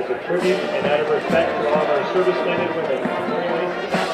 as a tribute and out of respect to all of our servicemen and women. Very nice.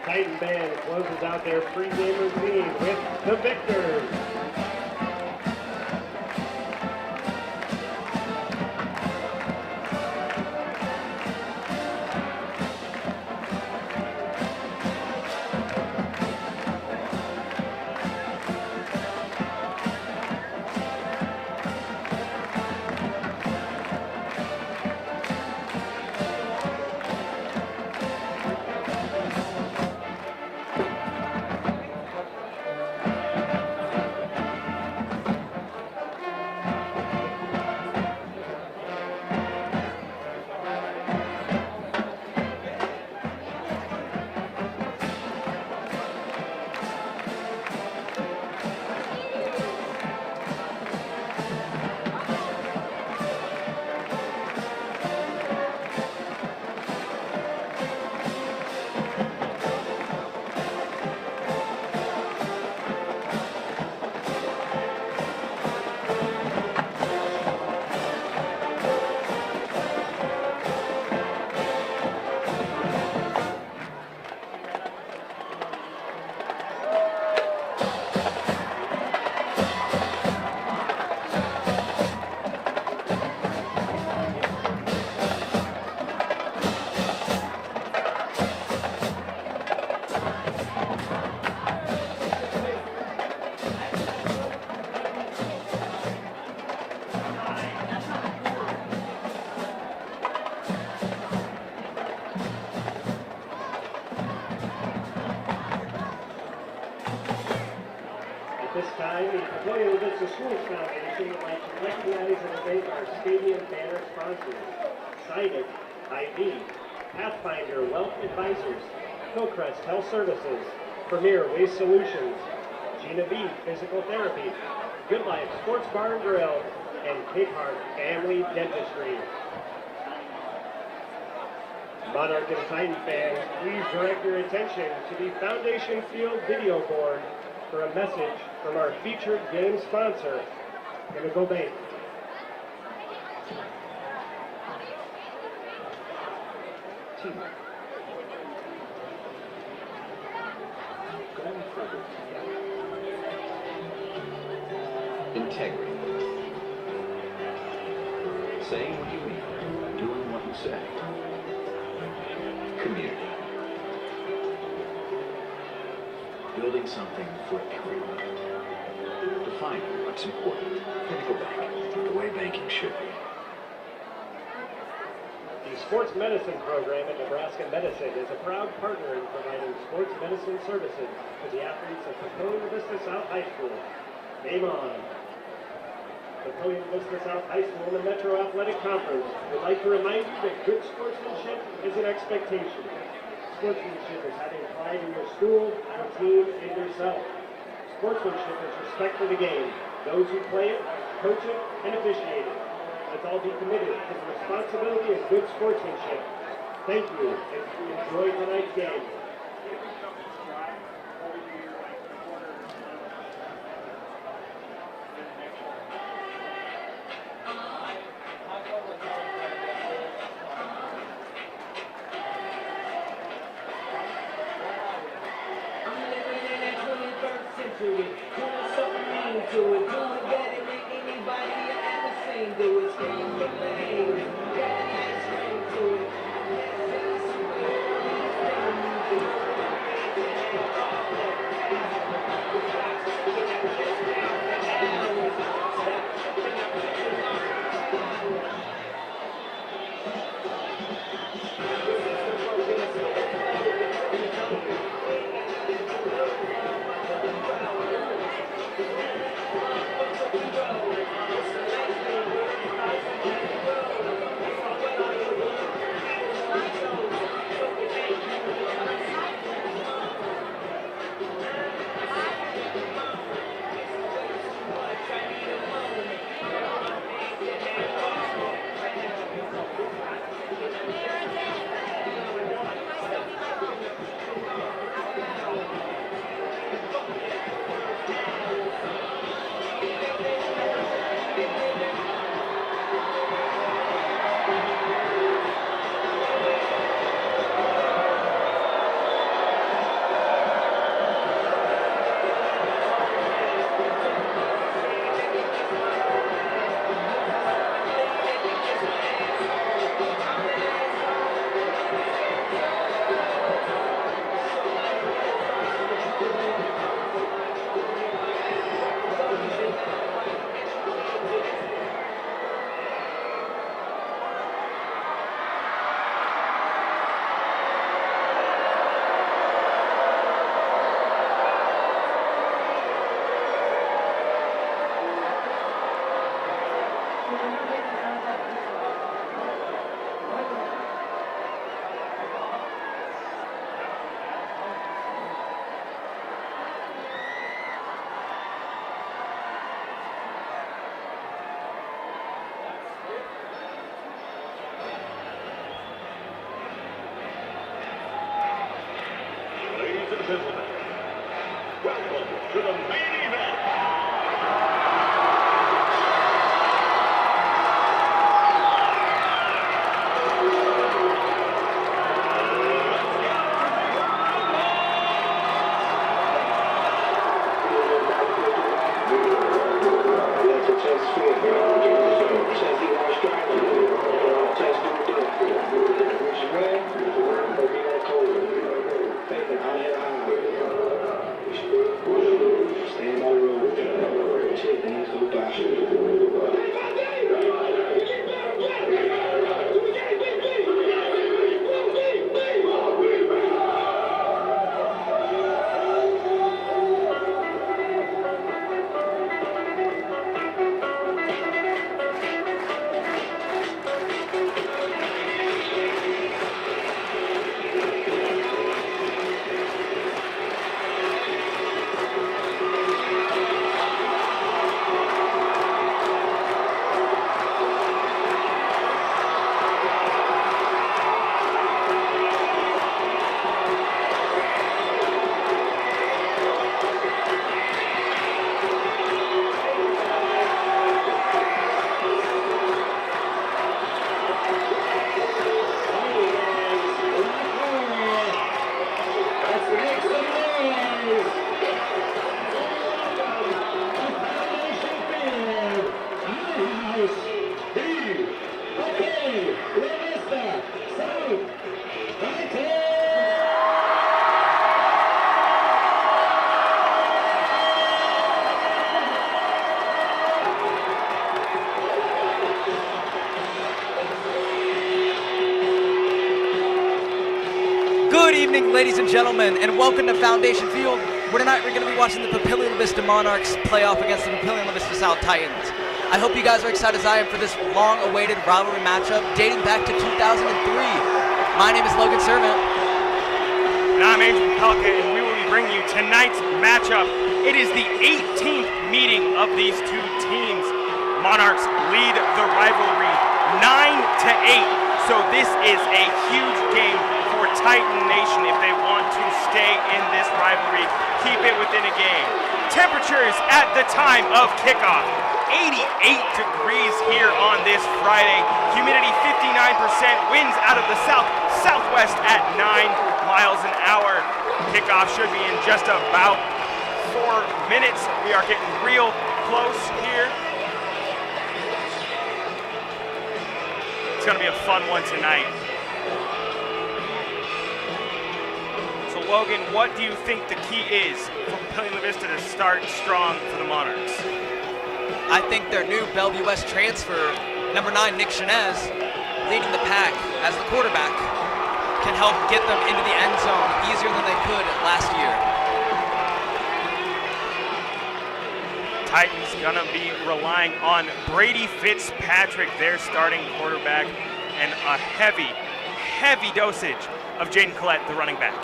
Titan Band closes out their pregame routine with the victors. This time, the Papillion Vista Schools Foundation would like to recognize and thank our stadium banner sponsors: Sided, IV, Pathfinder Wealth Advisors, Hillcrest Health Services, Premier Waste Solutions, Gina B Physical Therapy, Good Life Sports Bar and Grill, and Cape Heart Family Dentistry. Monarch and Titan fans, please direct your attention to the Foundation Field video board for a message from our featured game sponsor, Chemical Bank. Integrity. Saying what you mean, doing what you say. Community. Building something for everyone. Defining what's important. Pinnacle Bank, the way banking should be. The Sports Medicine Program at Nebraska Medicine is a proud partner in providing sports medicine services to the athletes of Papillion Vista South High School. Game on. Papillion Vista South High School in the Metro Athletic Conference would like to remind you that good sportsmanship is an expectation. Sportsmanship is having pride in your school, your team, and yourself. Sportsmanship is respect for the game, those who play it, coach it, and officiate it. Let's all be committed to the responsibility of good sportsmanship. Thank you, and enjoy tonight's game. Gentlemen, welcome to the main event. Good evening, ladies and gentlemen, and welcome to Foundation Field, where tonight we're going to be watching the Papillion Vista Monarchs play off against the Papillion Vista South Titans. I hope you guys are excited as I am for this long-awaited rivalry matchup dating back to 2003. My name is Logan Servant. And I'm Andrew Pelka, and we will be bringing you tonight's matchup. It is the 18th meeting of these two teams. Monarchs lead the rivalry 9-8. So this is a huge game for Titan Nation if they want to stay in this rivalry, keep it within a game. Temperatures at the time of kickoff, 88 degrees here on this Friday. Humidity 59%, winds out of the southwest at 9 miles an hour. Kickoff should be in just about 4 minutes. We are getting real close here. It's gonna be a fun one tonight. So Logan, what do you think the key is for Papillion Vista to start strong for the Monarchs? I think their new Bellevue West transfer, number 9, Nick Shanez, leading the pack as the quarterback, can help get them into the end zone easier than they could last year. Titans gonna be relying on Brady Fitzpatrick, their starting quarterback, and a heavy dosage of Jaden Collette, the running back.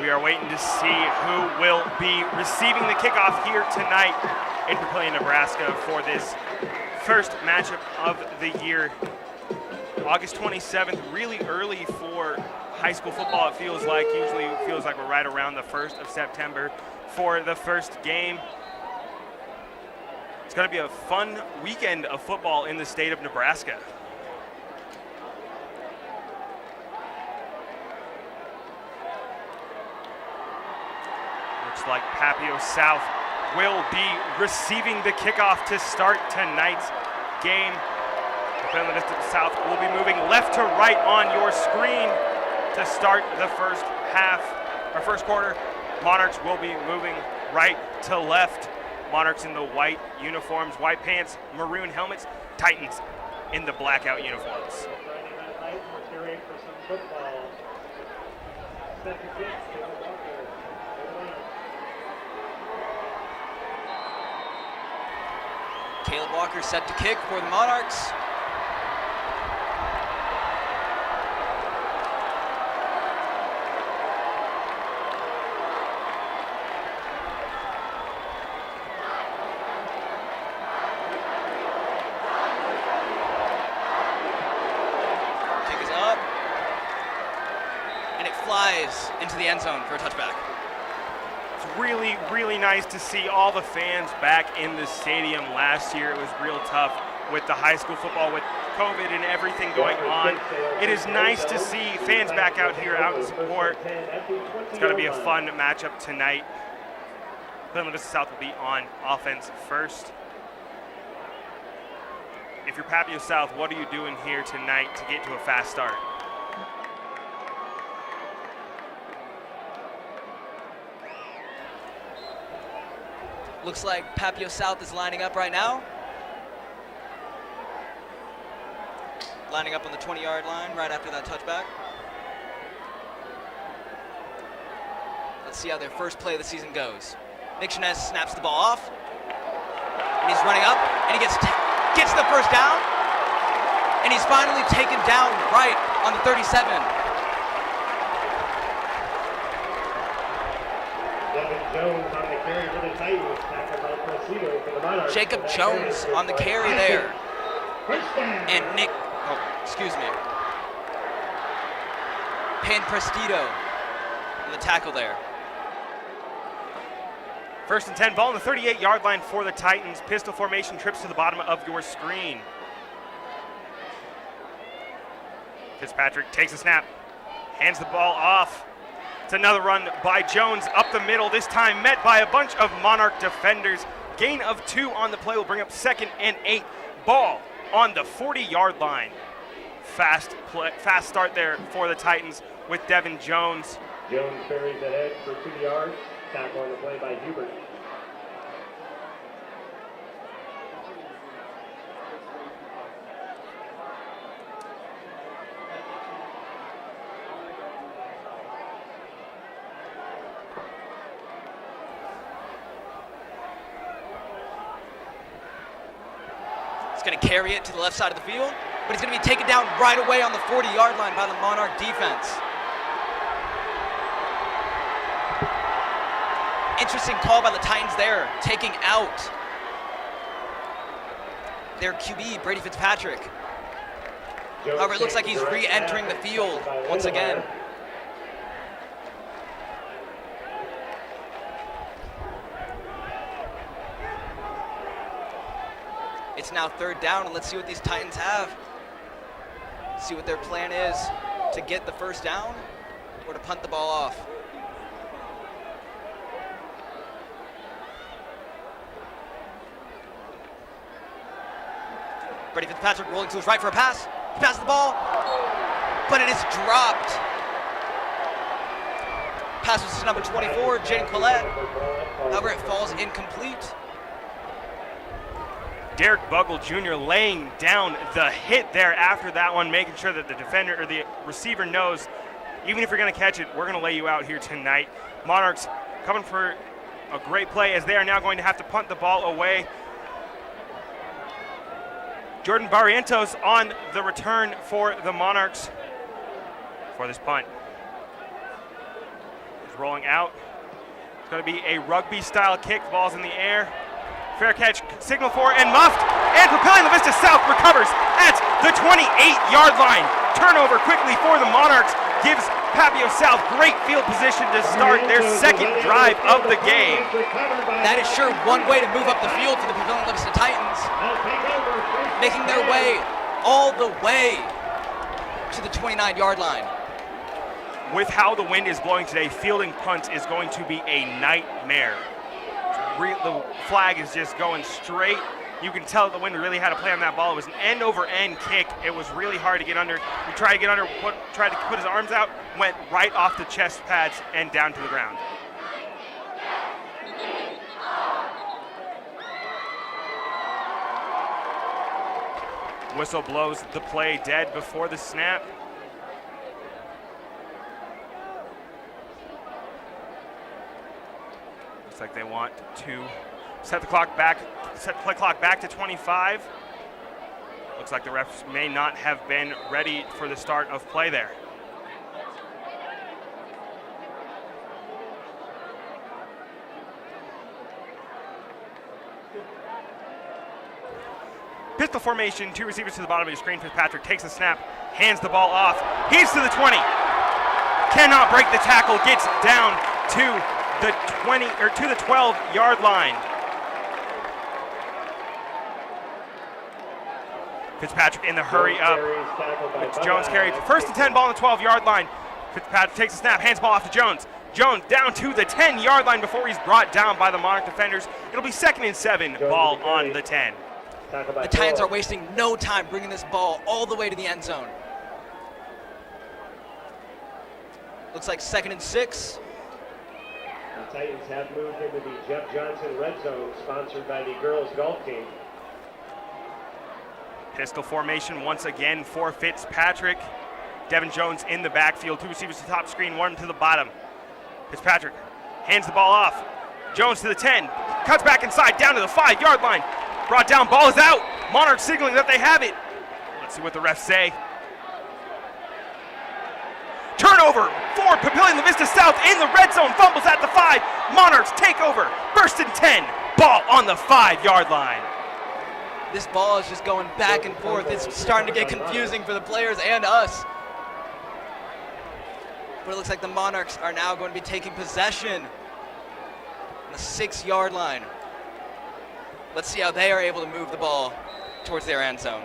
We are waiting to see who will be receiving the kickoff here tonight in Papillion, Nebraska for this first matchup of the year. August 27th, really early for high school football, it feels like. Usually it feels like we're right around the 1st of September for the first game. It's gonna be a fun weekend of football in the state of Nebraska. Looks like Papillion South will be receiving the kickoff to start tonight's game. Papillion Vista South will be moving left to right on your screen to start the first half, or first quarter. Monarchs will be moving right to left. Monarchs in the white uniforms, white pants, maroon helmets. Titans in the blackout uniforms. Friday Night Lights, we're cheering for some football. Set to kick, Caleb Walker. Caleb Walker set to kick for the Monarchs. Kick is up. And it flies into the end zone for a touchback. It's really nice to see all the fans back in the stadium. Last year it was real tough with the high school football, with COVID and everything going on. It is nice to see fans back out here, out in support. It's going to be a fun matchup tonight. Papillion Vista South will be on offense first. If you're Papillion South, what are you doing here tonight to get to a fast start? Looks like Papillion South is lining up right now. Lining up on the 20-yard line right after that touchback. Let's see how their first play of the season goes. Nick Shanez snaps the ball off. And he's running up, and he gets the first down. And he's finally taken down right on the 37. Devin Jones on the carry for the Titans, tackled by Presido for the Monarchs. Jacob Jones on the carry there. First down. And Pan Prestido on the tackle there. First and 10, ball on the 38-yard line for the Titans. Pistol formation, trips to the bottom of your screen. Fitzpatrick takes a snap, hands the ball off. It's another run by Jones up the middle, this time met by a bunch of Monarch defenders. Gain of 2 on the play will bring up 2nd and 8. Ball on the 40-yard line. Fast start there for the Titans with Devin Jones. Jones buries ahead for 2 yards. Tackle on the play by Hubert. He's going to carry it to the left side of the field, but he's going to be taken down right away on the 40-yard line by the Monarch defense. Interesting call by the Titans there, taking out their QB, Brady Fitzpatrick. However, it looks like he's re-entering the field once again. It's now 3rd down, and let's see what these Titans have. See what their plan is to get the 1st down or to punt the ball off. Brady Fitzpatrick rolling to his right for a pass. He passes the ball, but it is dropped. Pass was to number 24, Jaden Collette. However, it falls incomplete. Derek Buckle Jr. laying down the hit there after that one, making sure that the defender or the receiver knows, even if you're going to catch it, we're going to lay you out here tonight. Monarchs coming for a great play as they are now going to have to punt the ball away. Jordan Barrientos on the return for the Monarchs for this punt. He's rolling out. It's going to be a rugby-style kick. The ball's in the air. Fair catch, signal for, and muffed. And Papillion Vista South recovers at the 28-yard line. Turnover quickly for the Monarchs gives Papillion South great field position to start their 2nd drive of the game. That is sure one way to move up the field for the Papillion Vista Titans, making their way all the way to the 29-yard line. With how the wind is blowing today, fielding punts is going to be a nightmare. The flag is just going straight. You can tell the wind really had a play on that ball. It was an end-over-end kick. It was really hard to get under. He tried to get under, tried to put his arms out, went right off the chest pads and down to the ground. Whistle blows the play dead before the snap. Looks like they want to set the clock back, set the play clock back to 25. Looks like the refs may not have been ready for the start of play there. Pistol formation, 2 receivers to the bottom of your screen. Fitzpatrick takes the snap, hands the ball off. He's to the 20. Cannot break the tackle, gets down to the 20 or to the 12-yard line. Fitzpatrick in the hurry up. It's Jones carried 1st and 10, ball on the 12-yard line. Fitzpatrick takes the snap, hands the ball off to Jones. Jones down to the 10-yard line before he's brought down by the Monarch defenders. It'll be 2nd and 7, ball on the 10. The Titans are wasting no time bringing this ball all the way to the end zone. Looks like 2nd and 6. The Titans have moved into the Jeff Johnson Red Zone, sponsored by the girls golf team. Pistol formation once again for Fitzpatrick. Devin Jones in the backfield, 2 receivers to the top screen, 1 to the bottom. Fitzpatrick hands the ball off. Jones to the 10, cuts back inside, down to the 5-yard line. Brought down, ball is out. Monarchs signaling that they have it. Let's see what the refs say. Turnover for Papillion Vista South in the red zone, fumbles at the 5. Monarchs take over, 1st and 10, ball on the 5-yard line. This ball is just going back and forth. It's starting to get confusing for the players and us. But it looks like the Monarchs are now going to be taking possession on the 6-yard line. Let's see how they are able to move the ball towards their end zone.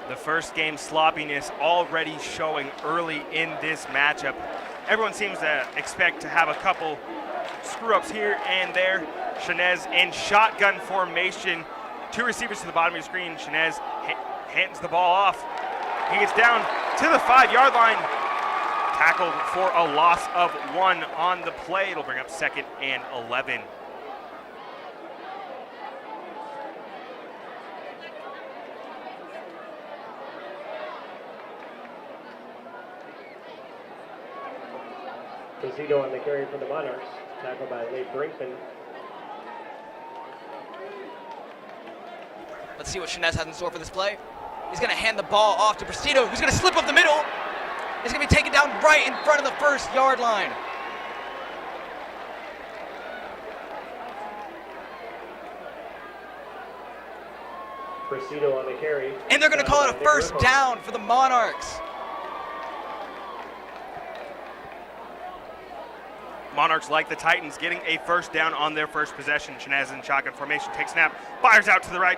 The first game sloppiness already showing early in this matchup. Everyone seems to expect to have a couple screw-ups here and there. Shanez in shotgun formation. 2 receivers to the bottom of your screen. Shanez hands the ball off. He gets down to the 5-yard line. Tackled for a loss of 1 on the play. It'll bring up 2nd and 11. Casito on the carry for the Monarchs, tackled by Nate Brinkman. Let's see what Shinez has in store for this play. He's going to hand the ball off to Presido, who's going to slip up the middle. He's going to be taken down right in front of the 1st-yard line. Presido on the carry. And they're going to call it a 1st down for the Monarchs. Monarchs, like the Titans, getting a 1st down on their first possession. Shinez in shotgun formation, takes snap, fires out to the right,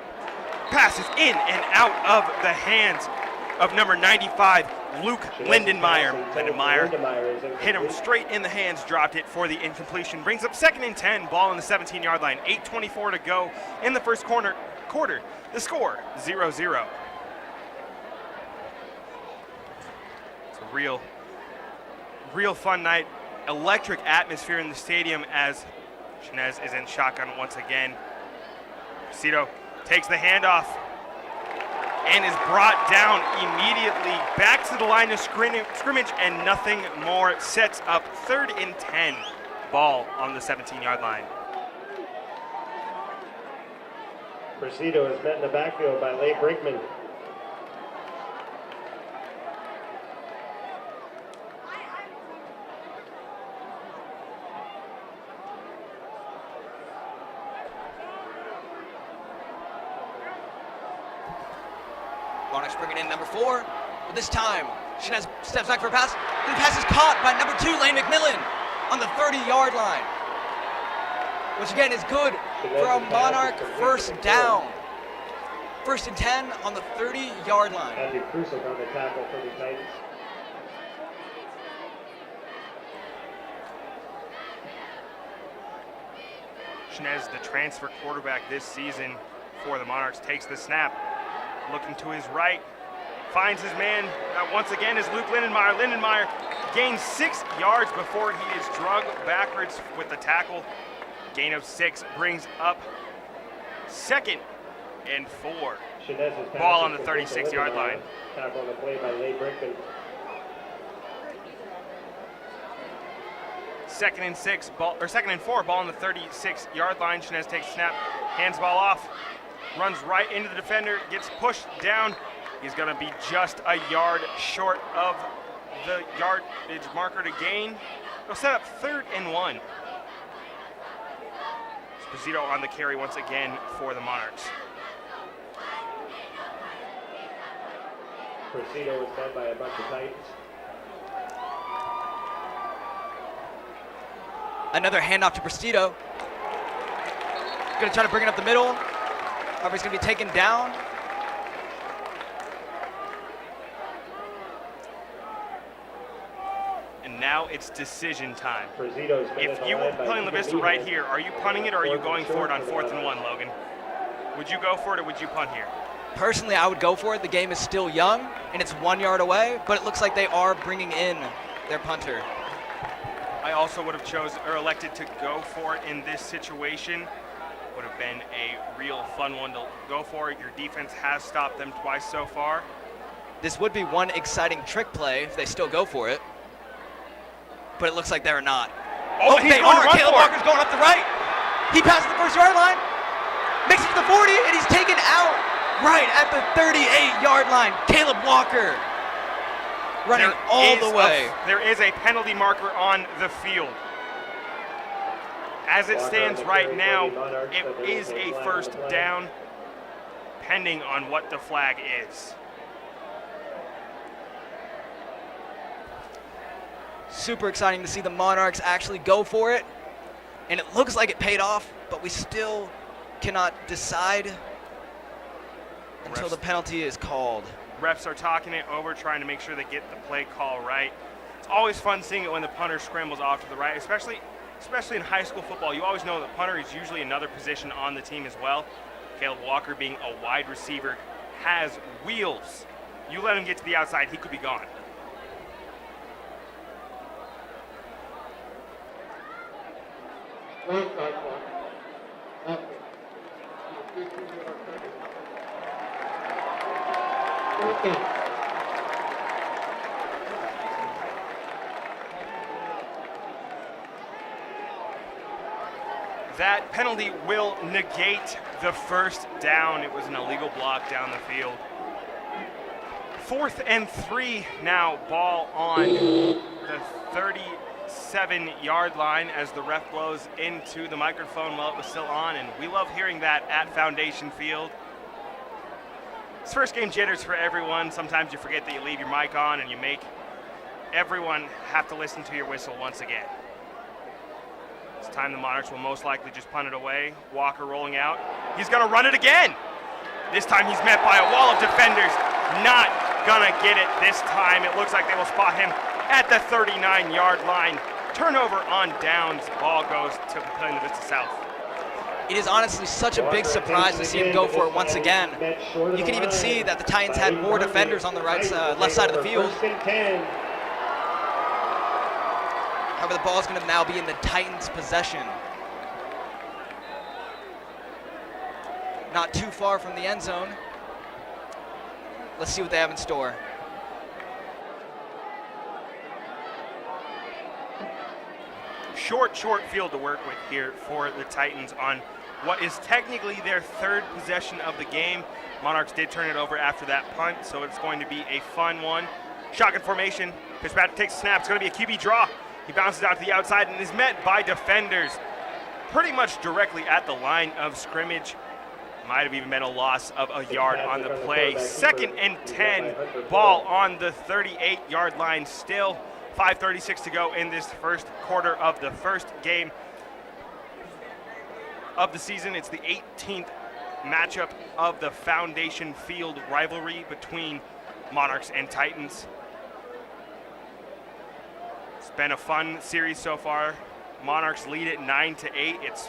passes in and out of the hands of number 95, Luke Lindenmeyer. Lindenmeyer hit him straight in the hands, dropped it for the incompletion. Brings up 2nd and 10, ball on the 17-yard line. 8:24 to go in the first quarter. The score, 0-0. It's a real fun night. Electric atmosphere in the stadium as Shinez is in shotgun once again. Presido takes the handoff and is brought down immediately. Back to the line of scrimmage and nothing more. Sets up 3rd and 10. Ball on the 17-yard line. Presido is met in the backfield by Leigh Brinkman. Monarchs bringing in number 4, but this time Shinez steps back for a pass. The pass is caught by number 2, Lane McMillan, on the 30-yard line, which again is good for a Monarch 1st down. 1st and 10 on the 30-yard line. Andrew Krusek on the tackle for the Titans. Shinez, the transfer quarterback this season for the Monarchs, takes the snap. Looking to his right, finds his man. Once again is Luke Lindenmeyer. Lindenmeyer gains 6 yards before he is dragged backwards with the tackle. Gain of 6 brings up 2nd and 4. Ball on the 36-yard line. Tackle on the play by Leigh Brinkman. 2nd and 6, ball, or 2nd and 4, ball on the 36-yard line. Shinez takes snap, hands ball off, runs right into the defender, gets pushed down. He's going to be just a yard short of the yardage marker to gain. He'll set up 3rd and 1. Presido on the carry once again for the Monarchs. Presido was fed by a bunch of Titans. Another handoff to Presido. Gonna try to bring it up the middle. However, he's gonna be taken down. And now it's decision time. Presido's If you were playing La Vista right here, are you punting it or are you going for it on 4th and 1, Logan? Would you go for it or would you punt here? Personally, I would go for it. The game is still young and it's 1 yard away, but it looks like they are bringing in their punter. I also would have elected to go for it in this situation. Would have been a real fun one to go for. Your defense has stopped them twice so far. This would be one exciting trick play if they still go for it, but it looks like they're not. Oh, he's they going to are. run Caleb for it. Walker's going up the right. He passes the 1st yard line, makes it to the 40, and he's taken out right at the 38-yard line. Caleb Walker running all the way. There is a penalty marker on the field. As it stands right now, it is a 1st down, pending on what the flag is. Super exciting to see the Monarchs actually go for it, and it looks like it paid off, but we still cannot decide until the penalty is called. Refs are talking it over, trying to make sure they get the play call right. It's always fun seeing it when the punter scrambles off to the right, especially in high school football. You always know the punter is usually another position on the team as well. Caleb Walker, being a wide receiver, has wheels. You let him get to the outside, he could be gone. That penalty will negate the first down. It was an illegal block down the field. 4th and 3 now, ball on the 37-yard line as the ref blows into the microphone while it was still on, and we love hearing that at Foundation Field. It's first game jitters for everyone. Sometimes you forget that you leave your mic on and you make everyone have to listen to your whistle once again. This time the Monarchs will most likely just punt it away. Walker rolling out. He's going to run it again. This time he's met by a wall of defenders. Not going to get it this time. It looks like they will spot him at the 39-yard line. Turnover on downs. Ball goes to Papillion, the Vista South. It is honestly such a big surprise to see him go for it once again. You can even see that the Titans had more defenders on the left side of the field. However, the ball is going to now be in the Titans' possession. Not too far from the end zone. Let's see what they have in store. Short field to work with here for the Titans on what is technically their 3rd possession of the game. Monarchs did turn it over after that punt, so it's going to be a fun one. Shotgun formation. Fitzpatrick takes a snap. It's going to be a QB draw. He bounces out to the outside and is met by defenders pretty much directly at the line of scrimmage. Might have even been a loss of a yard on the play. 2nd and 10, ball on the 38-yard line still. 5:36 to go in this first quarter of the first game of the season. It's the 18th matchup of the Foundation Field rivalry between Monarchs and Titans. It's been a fun series so far. Monarchs lead it 9-8.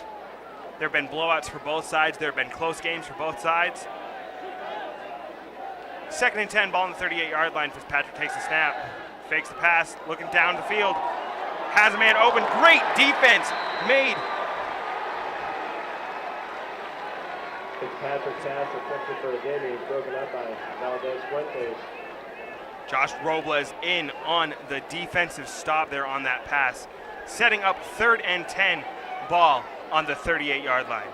There have been blowouts for both sides. There have been close games for both sides. 2nd and 10, ball on the 38-yard line. Fitzpatrick takes the snap, fakes the pass, looking down the field. Has a man open. Great defense made. Fitzpatrick's pass attempted for a gain. He's broken up by Valdez Fuentes. Josh Robles in on the defensive stop there on that pass. Setting up 3rd and 10, ball on the 38-yard line.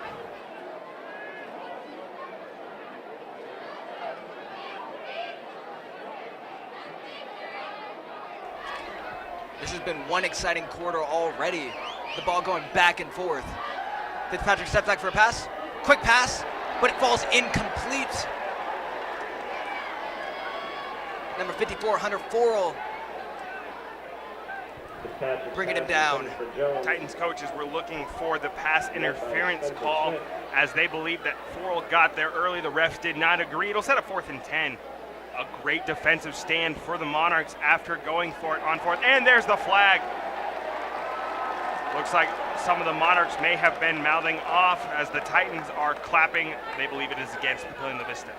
This has been one exciting quarter already. The ball going back and forth. Fitzpatrick steps back for a pass. Quick pass, but it falls incomplete. Number 54, Hunter Forrell, bringing him down. Titans coaches were looking for the pass interference call as they believed that Forrell got there early. The refs did not agree. It'll set up 4th and 10. A great defensive stand for the Monarchs after going for it on 4th. And there's the flag. Looks like some of the Monarchs may have been mouthing off as the Titans are clapping. They believe it is against Papillion, the Vista.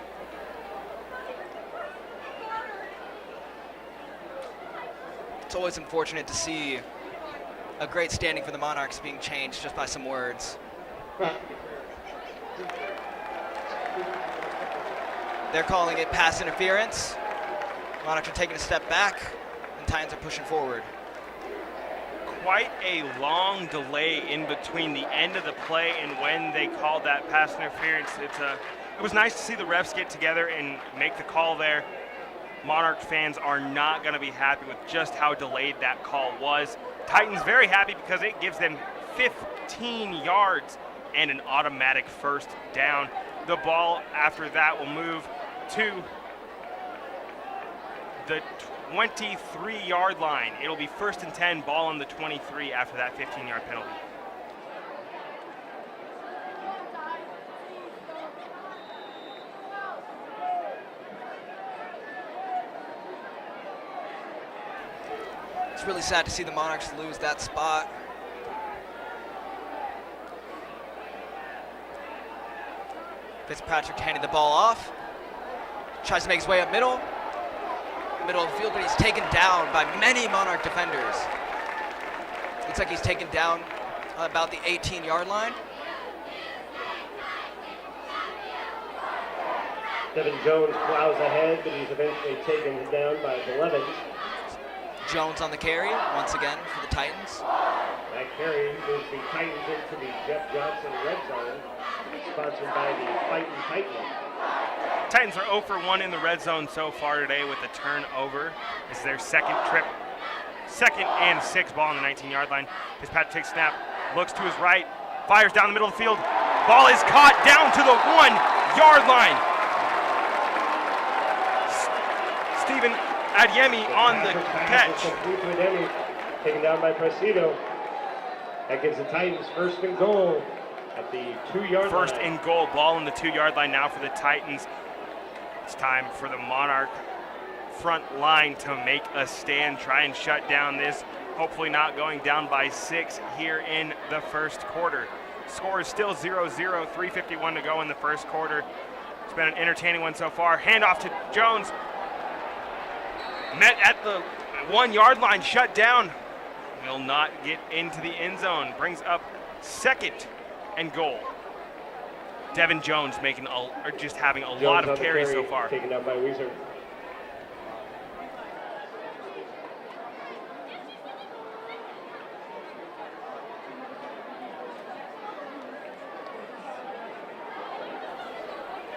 It's always unfortunate to see a great standing for the Monarchs being changed just by some words. They're calling it pass interference. Monarchs are taking a step back, and Titans are pushing forward. Quite a long delay in between the end of the play and when they called that pass interference. It was nice to see the refs get together and make the call there. Monarch fans are not going to be happy with just how delayed that call was. Titans very happy because it gives them 15 yards and an automatic first down. The ball after that will move to the 23-yard line. It'll be 1st and 10, ball on the 23 after that 15-yard penalty. It's really sad to see the Monarchs lose that spot. Fitzpatrick handed the ball off. Tries to make his way up middle of the field, but he's taken down by many Monarch defenders. Looks like he's taken down about the 18-yard line. Devin Jones plows ahead, but he's eventually taken down by Blevins. Jones on the carry once again for the Titans. That carry moves the Titans into the Jeff Johnson red zone, sponsored by the Fightin' Titans. Titans are 0 for 1 in the red zone so far today with a turnover. This is their second trip. Second and 6, ball on the 19-yard line. Fitzpatrick takes snap, looks to his right, fires down the middle of the field. Ball is caught down to the 1-yard line. Stephen Adeyemi on the catch. Taken down by Presido. That gives the Titans first and goal at the 2-yard line. First and goal, ball on the 2-yard line now for the Titans. It's time for the Monarch front line to make a stand, try and shut down this, hopefully not going down by 6 here in the first quarter. Score is still 0-0, 3:51 to go in the first quarter. It's been an entertaining one so far. Handoff to Jones. Met at the 1-yard line, shut down. Will not get into the end zone. Brings up second and goal. Devin Jones just having a lot of carries so far. Taken down by Weezer.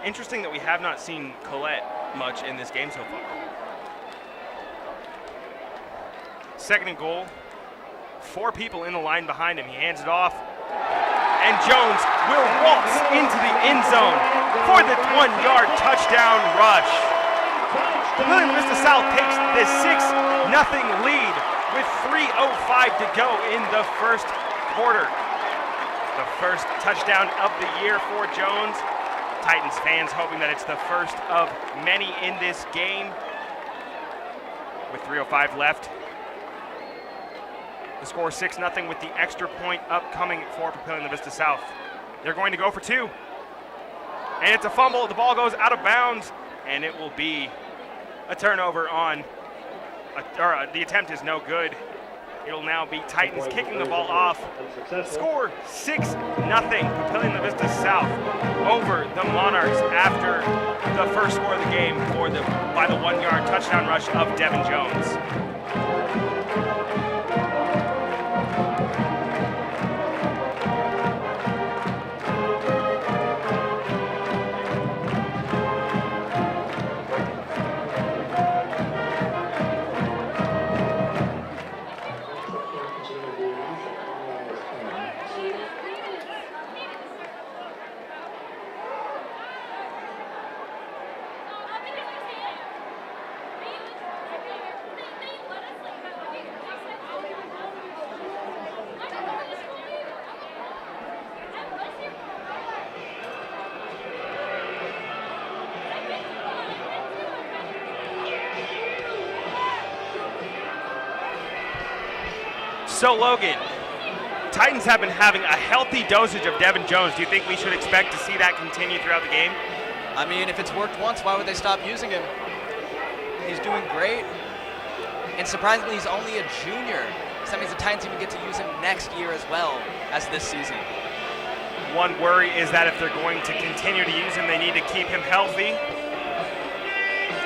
Interesting that we have not seen Collette much in this game so far. Second and goal. 4 people in the line behind him. He hands it off. And Jones will waltz into the end zone for the 1-yard touchdown rush. Papillion Vista South takes the 6-0 lead with 3:05 to go in the first quarter. The first touchdown of the year for Jones. Titans fans hoping that it's the first of many in this game. With 3:05 left. The score is 6-0 with the extra point upcoming for Papillion Vista South. They're going to go for 2. And it's a fumble. The ball goes out of bounds, and it will be a turnover on, the attempt is no good. It'll now be Titans kicking the ball off. Score 6-0. Papillion Vista South over the Monarchs after the first score of the game by the 1-yard touchdown rush of Devin Jones. So Logan, Titans have been having a healthy dosage of Devin Jones. Do you think we should expect to see that continue throughout the game? I mean, if it's worked once, why would they stop using him? He's doing great. And surprisingly, he's only a junior. So that means the Titans even get to use him next year as well as this season. One worry is that if they're going to continue to use him, they need to keep him healthy.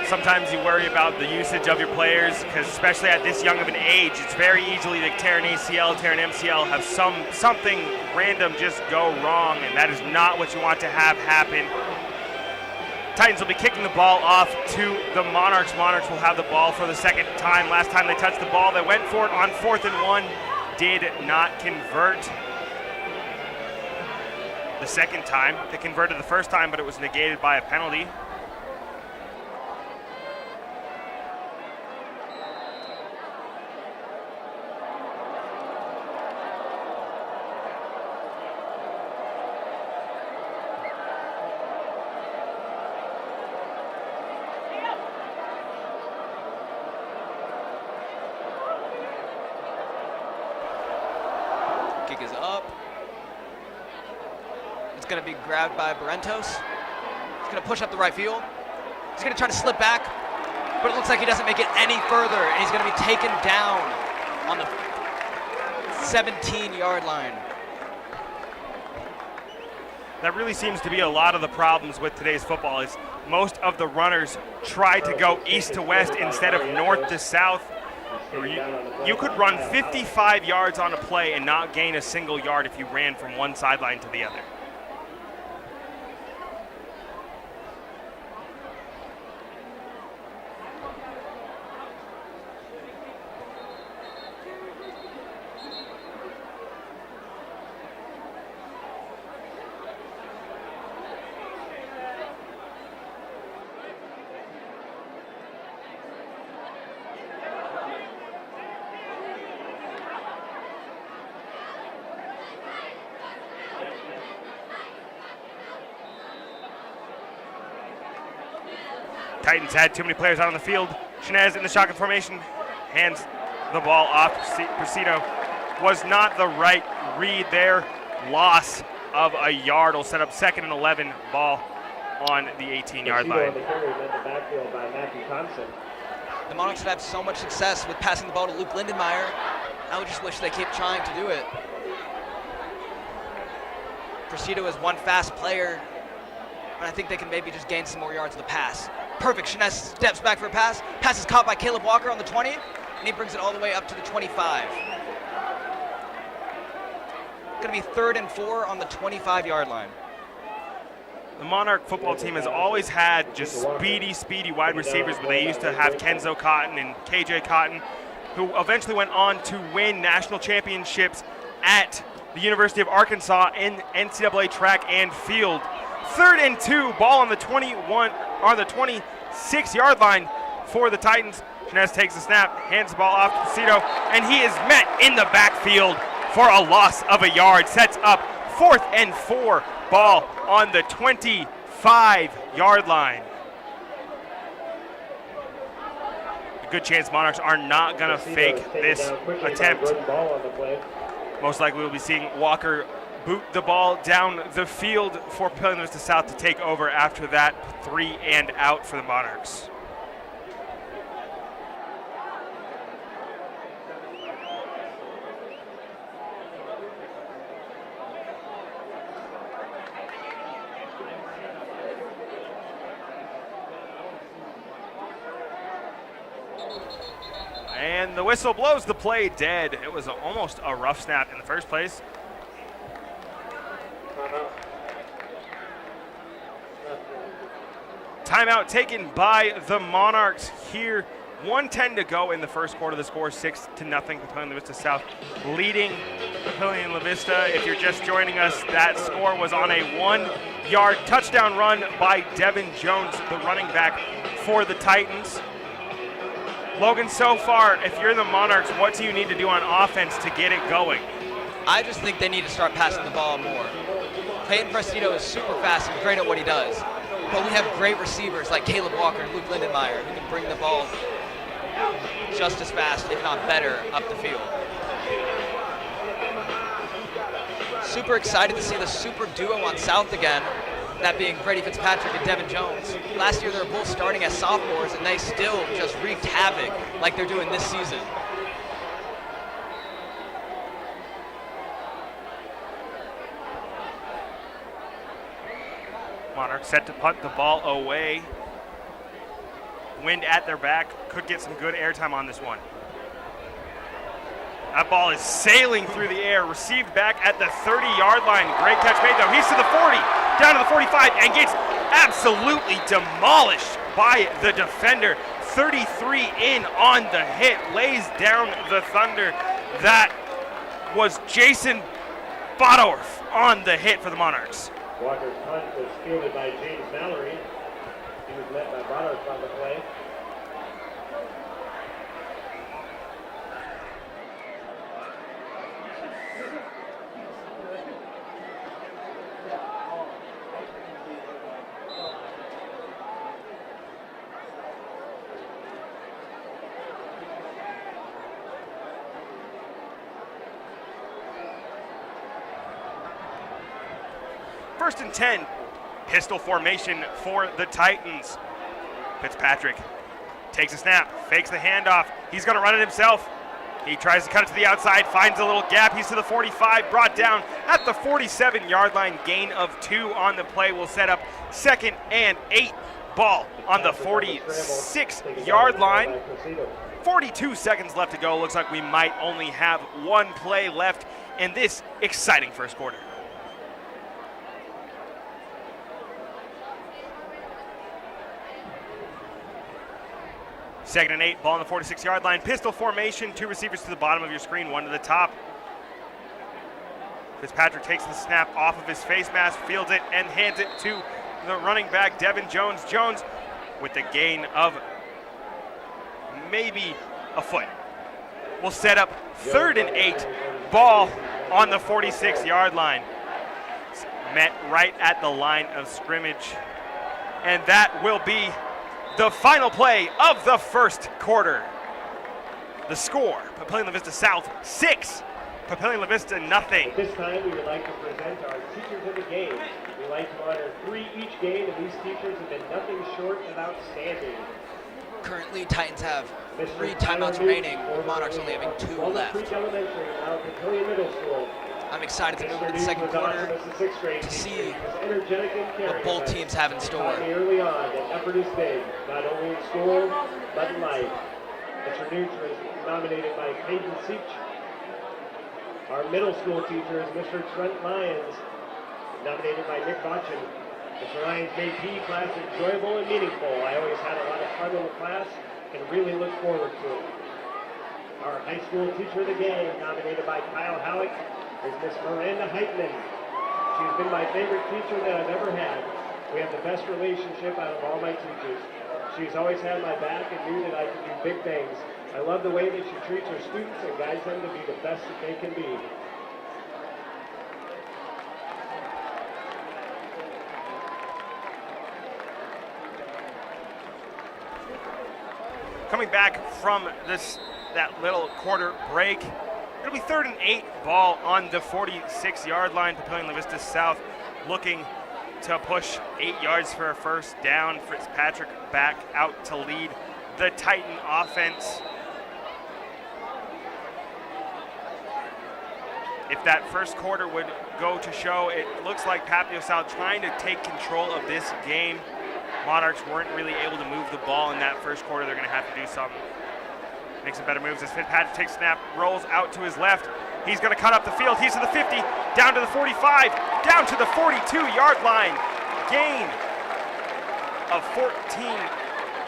Sometimes you worry about the usage of your players because especially at this young of an age, it's very easily to tear an ACL, tear an MCL, have something random just go wrong, and that is not what you want to have happen. Titans will be kicking the ball off to the Monarchs. Monarchs will have the ball for the second time. Last time they touched the ball, they went for it on 4th and 1, did not convert. The second time, they converted the first time, but it was negated by a penalty. Kick is up. It's going to be grabbed by Barrentos. He's going to push up the right field. He's going to try to slip back, but it looks like he doesn't make it any further, and he's going to be taken down on the 17-yard line. That really seems to be a lot of the problems with today's football is most of the runners try to go east to west instead of north to south. taken down on the play. You could run 55 yards on a play and not gain a single yard if you ran from one sideline to the other. Titans had too many players out on the field. Shinez in the shotgun formation hands the ball off. Presido was not the right read there. Loss of a yard will set up 2nd and 11, ball on the 18-yard line. On the carry led the backfield by Matthew Thompson. The Monarchs have had so much success with passing the ball to Luke Lindenmeyer. I would just wish they kept trying to do it. Presido is one fast player, and I think they can maybe just gain some more yards with the pass. Perfect. Shinez steps back for a pass. Pass is caught by Caleb Walker on the 20, and he brings it all the way up to the 25. Going to be 3rd and 4 on the 25-yard line. The Monarch football team has always had just speedy wide receivers, but they used to have Kenzo Cotton and KJ Cotton, who eventually went on to win national championships at the University of Arkansas in NCAA track and field. 3rd and 2, ball on the 26-yard line for the Titans. Shinez takes the snap, hands the ball off to Cito, and he is met in the backfield for a loss of a yard. Sets up 4th and 4, ball on the 25-yard line. A good chance Monarchs are not going to fake this attempt. Most likely we'll be seeing Walker boot the ball down the field for Papillion to South to take over after that 3 and out for the Monarchs. And the whistle blows the play dead. It was almost a rough snap in the first place. Timeout taken by the Monarchs here. 1:10 to go in the first quarter. The score 6-0. Papillion La Vista South leading Papillion La Vista. If you're just joining us, that score was on a 1-yard touchdown run by Devin Jones, the running back for the Titans. Logan, so far, if you're the Monarchs, what do you need to do on offense to get it going? I just think they need to start passing the ball more. Peyton Presido is super fast and great at what he does. But we have great receivers like Caleb Walker and Luke Lindenmeyer who can bring the ball just as fast, if not better, up the field. Super excited to see the super duo on South again, that being Brady Fitzpatrick and Devin Jones. Last year they were both starting as sophomores and they still just wreaked havoc like they're doing this season. Monarchs set to punt the ball away. Wind at their back, could get some good airtime on this one. That ball is sailing through the air, received back at the 30-yard line. Great catch made though. He's to the 40, down to the 45, and gets absolutely demolished by the defender. 33 in on the hit, lays down the Thunder. That was Jason Bodorf on the hit for the Monarchs. Walker's punt was fielded by James Mallory. He was met by Bodorf on the play. First and 10, pistol formation for the Titans. Fitzpatrick takes a snap, fakes the handoff. He's going to run it himself. He tries to cut it to the outside, finds a little gap. He's to the 45, brought down at the 47-yard line. Gain of 2 on the play will set up 2nd and 8. Ball on the 46-yard line. 42 seconds left to go. Looks like we might only have one play left in this exciting first quarter. Second and 8, ball on the 46-yard line. Pistol formation, 2 receivers to the bottom of your screen, 1 to the top. Fitzpatrick takes the snap off of his face mask, fields it, and hands it to the running back, Devin Jones. Jones with the gain of maybe a foot. Will set up 3rd and 8, ball on the 46-yard line. It's met right at the line of scrimmage. And that will be the final play of the first quarter. The score, Papillion La Vista South 6, Papillion La Vista nothing. At this time, we would like to present our teachers of the game. We like to honor 3 each game, and these teachers have been nothing short of outstanding. Currently, Titans have 3 timeouts remaining, with Monarchs only having 2 left. Creek Elementary, now Papillion Middle School. I'm excited to move into the second quarter to see what both teams have in store. Early on, that effort is big, not only in school, but in life. Mr. Nutra is nominated by Hayden Seach. Our middle school teacher is Mr. Trent Lyons, nominated by Nick Botchin. Mr. Lyons made PE class enjoyable and meaningful. I always had a lot of fun in the class and really look forward to it. Our high school teacher of the game, nominated by Kyle Halleck, is Miss Miranda Heitman. She's been my favorite teacher that I've ever had. We have the best relationship out of all my teachers. She's always had my back and knew that I could do big things. I love the way that she treats her students and guides them to be the best that they can be. Coming back from that little quarter break, it'll be 3rd and 8, ball on the 46-yard line. Papillion La Vista South looking to push 8 yards for a first down. Fitzpatrick back out to lead the Titan offense. If that first quarter would go to show, it looks like Papillion South trying to take control of this game. Monarchs weren't really able to move the ball in that first quarter. They're going to have to do something. Make some better moves as Fitzpatrick takes snap, rolls out to his left. He's going to cut up the field. He's to the 50, down to the 45, down to the 42-yard line. Gain of 14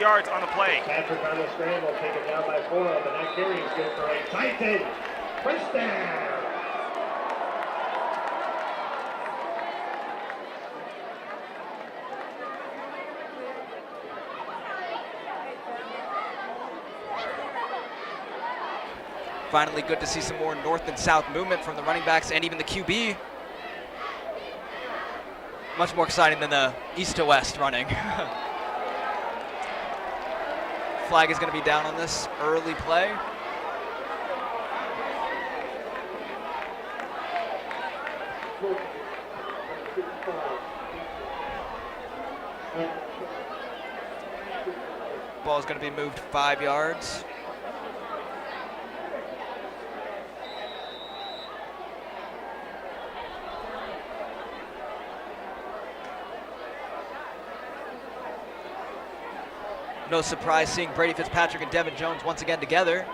yards on the play. Patrick on the scramble, taken down by 4, but that carry is good for a Titan. First down. Finally, good to see some more north and south movement from the running backs and even the QB. Much more exciting than the east to west running. Flag is going to be down on this early play. Ball is going to be moved 5 yards. No surprise seeing Brady Fitzpatrick and Devin Jones once again together.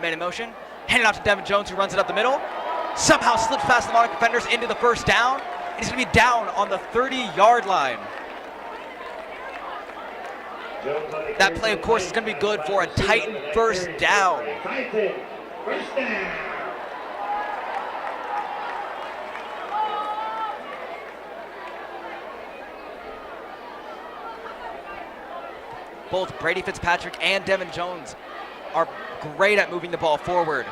Man in motion, handed off to Devin Jones, who runs it up the middle. Somehow slips past the Monarch defenders into the first down. And he's going to be down on the 30-yard line. That play, of course, is going to be good for a Titan first down. Titan first down. Both Brady Fitzpatrick and Devin Jones are great at moving the ball forward.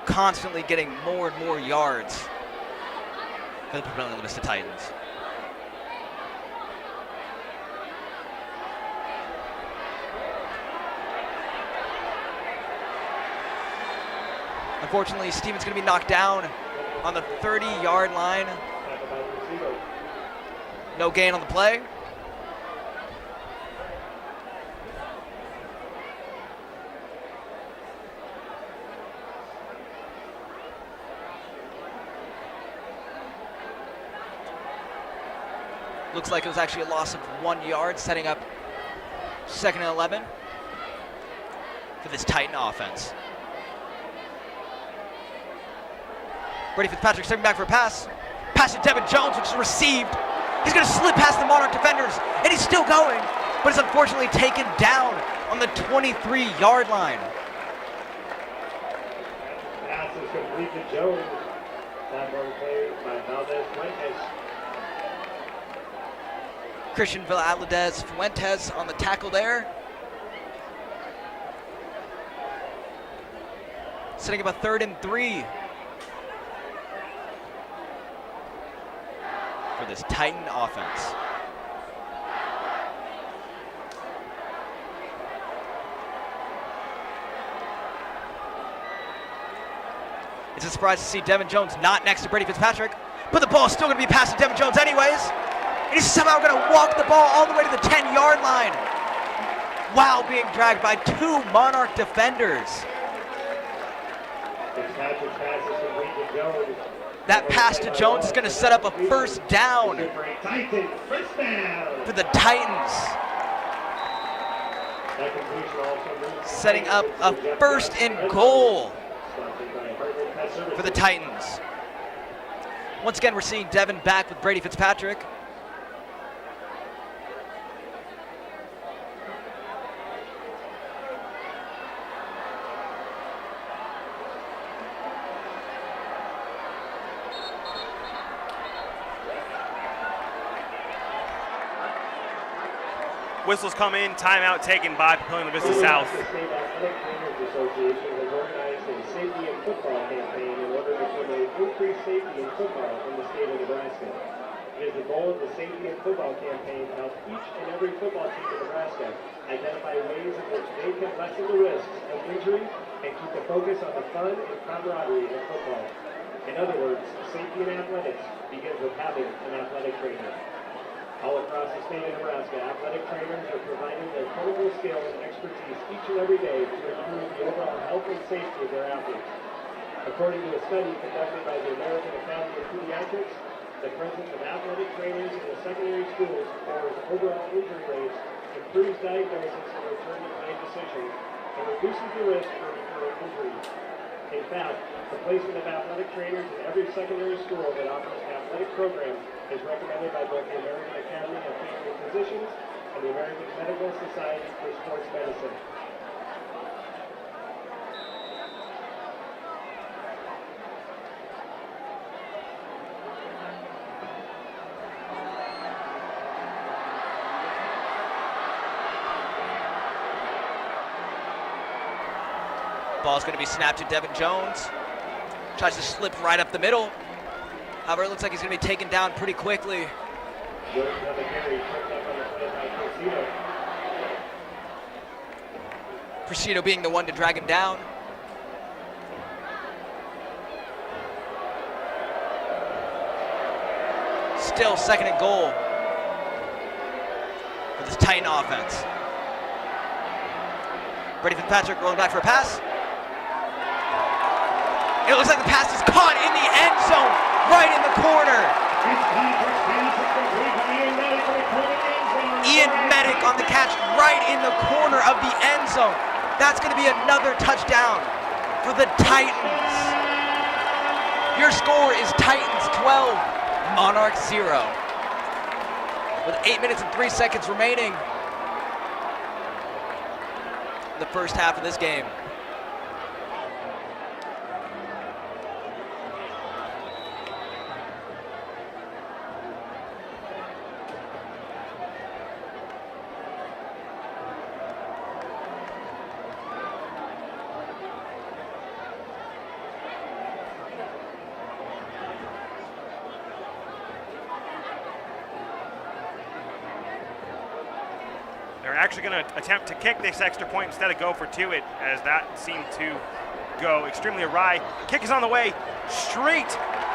Constantly getting more and more yards for the Papillion La Vista Titans. Unfortunately, Steven's going to be knocked down on the 30-yard line. No gain on the play. Looks like it was actually a loss of 1 yard, setting up 2nd and 11 for this Titan offense. Brady Fitzpatrick stepping back for a pass. Pass to Devin Jones, which is received. He's going to slip past the Monarch defenders, and he's still going, but is unfortunately taken down on the 23-yard line. Pass is complete to Jones. Platform play by Valdez Fuentes. Christian Valadez Fuentes on the tackle there. Setting up a 3rd and 3 for this Titan offense. It's a surprise to see Devin Jones not next to Brady Fitzpatrick, but the ball is still going to be passed to Devin Jones anyways. And he's somehow going to walk the ball all the way to the 10-yard line while being dragged by 2 Monarch defenders. Fitzpatrick's pass is complete to Jones. That pass to Jones is going to set up a 1st down First down. for the Titans, That completion also moves setting up a 1st and goal for the Titans. Once again, we're seeing Devin back with Brady Fitzpatrick. Whistles come in, timeout taken by Papillion Vista South. The State Athletic Trainers Association has organized a safety in football campaign in order to promote increased safety in football in the state of Nebraska. It is the goal of the Safety in Football campaign to help each and every football team in Nebraska identify ways in which they can lessen the risks of injury and keep the focus on the fun and camaraderie of football. In other words, safety in athletics begins with having an athletic trainer. All across the state of Nebraska, athletic trainers are providing their clinical skill and expertise each and every day to improve the overall health and safety of their athletes. According to a study conducted by the American Academy of Pediatrics, the presence of athletic trainers in the secondary schools lowers overall injury rates, improves diagnosis and return to play decisions, and reduces the risk for recurrent injuries. In fact, the placement of athletic trainers in every secondary school that offers an athletic program is recommended by both the American Academy of Family Physicians and the American Medical Society for Sports Medicine. Ball's going to be snapped to Devin Jones. Tries to slip right up the middle. However, it looks like he's going to be taken down pretty quickly. Jones on the carry, picked up on the play by Presido. Presido being the one to drag him down. Still 2nd and goal for this Titan offense. Brady Fitzpatrick rolling back for a pass. It looks like the pass is caught in the end zone, right in the corner. Ian Medic on the catch right in the corner of the end zone. That's going to be another touchdown for the Titans. Your score is Titans 12, Monarchs 0. With 8 minutes and 3 seconds remaining in the first half of this game. They're actually going to attempt to kick this extra point instead of go for 2, as that seemed to go extremely awry. Kick is on the way, straight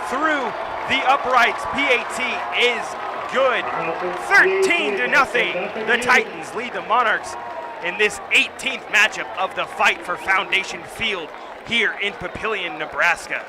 through the uprights. PAT is good. 13-0. The Titans lead the Monarchs in this 18th matchup of the fight for Foundation Field here in Papillion, Nebraska.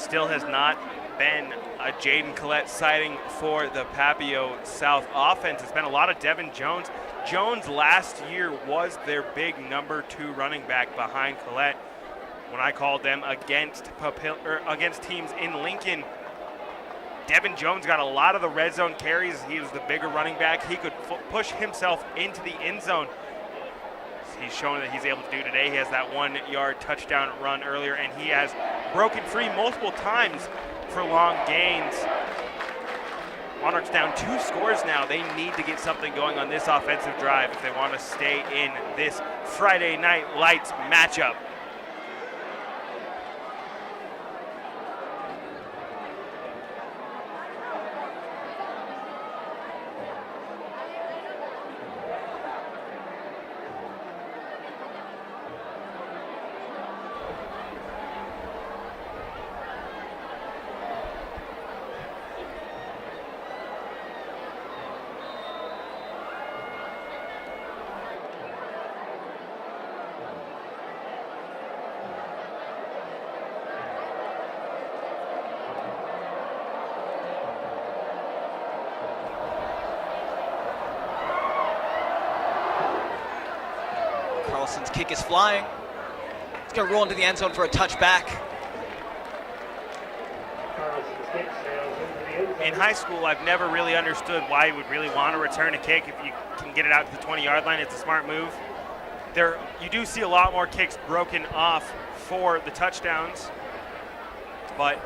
still has not been a Jaden Collette sighting for the Papillion South offense. It's been a lot of Devin Jones. Jones last year was their big number 2 running back behind Collette. When I called them against teams in Lincoln, Devin Jones got a lot of the red zone carries. He was the bigger running back. He could push himself into the end zone. He's shown that he's able to do today. He has that 1-yard touchdown run earlier, and he has broken free multiple times for long gains. Monarchs down 2 scores now. They need to get something going on this offensive drive if they want to stay in this Friday Night Lights matchup. Carlson's kick is flying. It's going to roll into the end zone for a touchback. Carlson's kick sails into the end zone. In high school, I've never really understood why you would really want to return a kick if you can get it out to the 20-yard line. It's a smart move. You do see a lot more kicks broken off for the touchdowns, but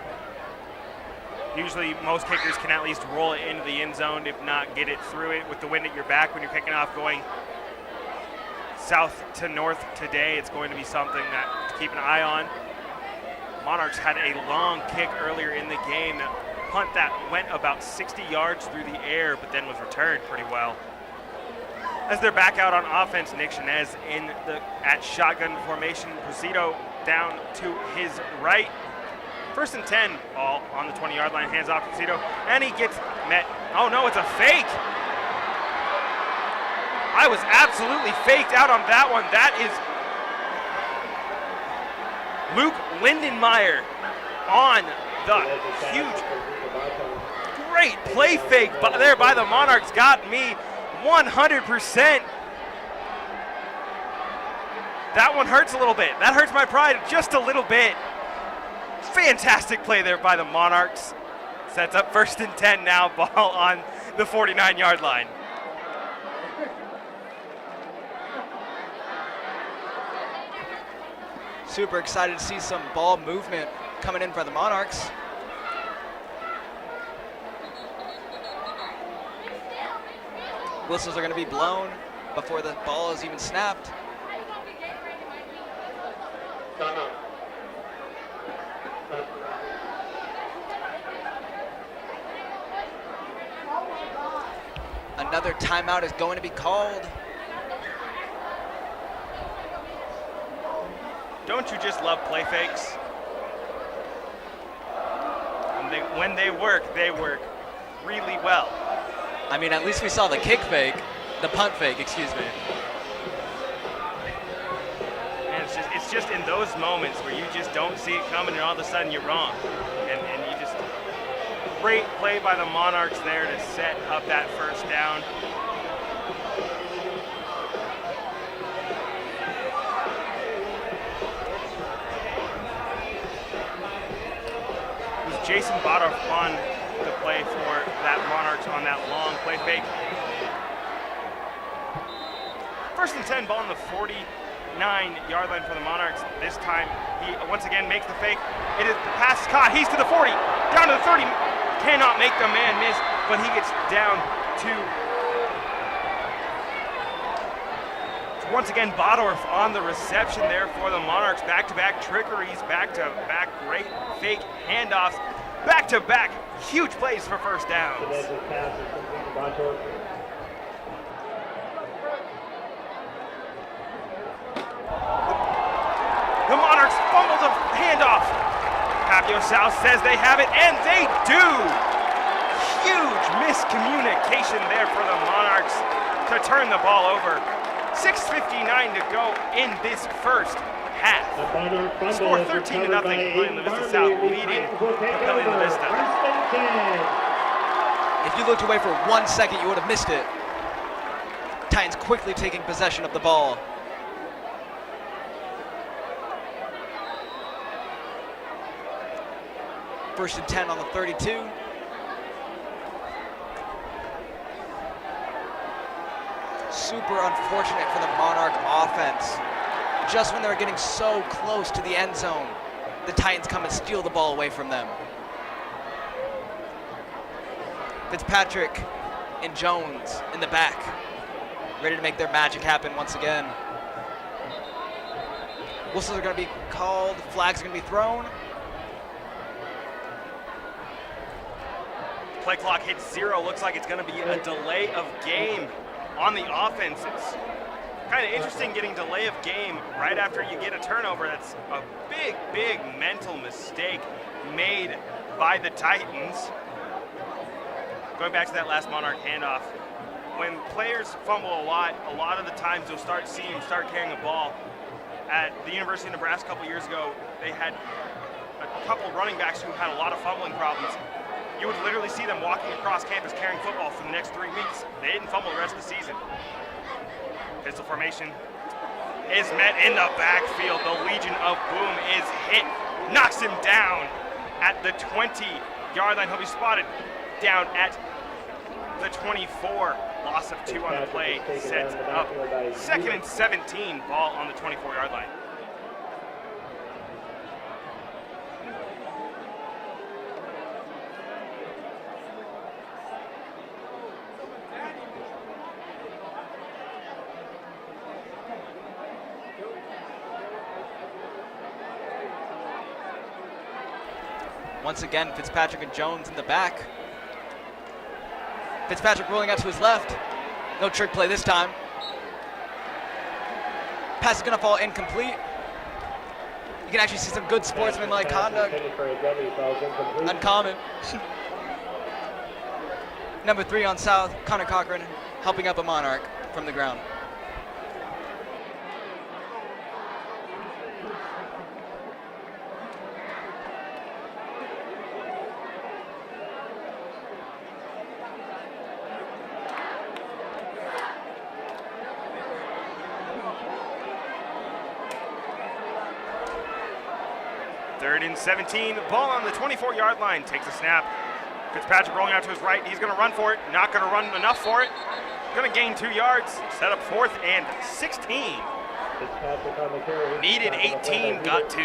usually most kickers can at least roll it into the end zone, if not get it through it with the wind at your back when you're kicking off going south to north today. It's going to be something to keep an eye on. Monarchs had a long kick earlier in the game, that punt that went about 60 yards through the air, but then was returned pretty well. As they're back out on offense, Nick Shanez at shotgun formation. Presido down to his right. 1st and 10, ball on the 20-yard line, hands off to Presido, and he gets met. Oh no, it's a fake. I was absolutely faked out on that one. That is Luke Lindenmeyer on the huge, great play fake there by the Monarchs. Got me 100%. That one hurts a little bit. That hurts my pride just a little bit. Fantastic play there by the Monarchs. Sets up 1st and 10 now, ball on the 49-yard line. Super excited to see some ball movement coming in for the Monarchs. Whistles are going to be blown before the ball is even snapped. Another timeout is going to be called. Don't you just love play fakes? When they work really well. I mean, at least we saw the kick fake, the punt fake, excuse me. And it's just in those moments where you just don't see it coming and all of a sudden you're wrong. And you just, great play by the Monarchs there to set up that 1st down. Jason Botoff on the play for that Monarchs on that long play fake. 1st and 10, ball on the 49-yard line for the Monarchs. This time he once again makes the fake. It is the pass is caught. He's to the 40, down to the 30. Cannot make the man miss, but he gets down to once again Bodorf on the reception there for the Monarchs. Back-to-back trickeries, back-to-back great fake handoffs. Back-to-back huge plays for 1st downs. The Monarchs fumble the handoff. Papillion South says they have it, and they do. Huge miscommunication there for the Monarchs to turn the ball over. 6:59 to go in this 1st half. Score 13 to nothing. Papillion La Vista South leading Papillion La Vista. If you looked away for 1 second, you would have missed it. Titans quickly taking possession of the ball. First and 10 on the 32. Super unfortunate for the Monarch offense. Just when they were getting so close to the end zone, the Titans come and steal the ball away from them. Fitzpatrick and Jones in the back, ready to make their magic happen once again. Whistles are going to be called, flags are going to be thrown. Play clock hits 0. Looks like it's going to be a delay of game on the offenses. Kind of interesting getting delay of game right after you get a turnover. That's a big, big mental mistake made by the Titans. Going back to that last Monarch handoff, when players fumble a lot of the times you'll start seeing them start carrying a ball. At the University of Nebraska a couple years ago, they had a couple running backs who had a lot of fumbling problems. You would literally see them walking across campus carrying football for the next 3 weeks. They didn't fumble the rest of the season. Pistol formation is met in the backfield. The Legion of Boom is hit, knocks him down at the 20-yard line. He'll be spotted down at the 24. Loss of 2 on the play sets up 2nd and 17. Ball on the 24-yard line. Once again, Fitzpatrick and Jones in the back. Fitzpatrick rolling out to his left. No trick play this time. Pass is going to fall incomplete. You can actually see some good sportsmanlike conduct. Uncommon. Number 3 on South, Connor Cochran, helping up a Monarch from the ground. Third and 17, ball on the 24-yard line, takes a snap. Fitzpatrick rolling out to his right, he's gonna run for it, not gonna run enough for it. Gonna gain 2 yards, set up 4th and 16. Needed 18, got 2.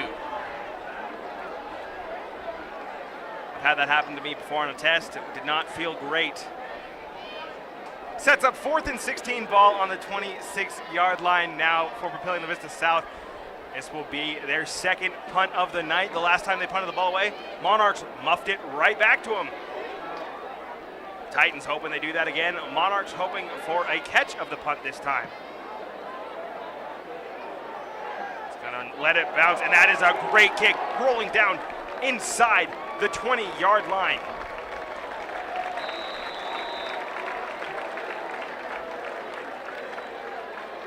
I've had that happen to me before on a test, it did not feel great. Sets up 4th and 16, ball on the 26-yard line now for Papillion La Vista South. This will be their second punt of the night. The last time they punted the ball away, Monarchs muffed it right back to them. Titans hoping they do that again. Monarchs hoping for a catch of the punt this time. It's gonna let it bounce, and that is a great kick, rolling down inside the 20-yard line.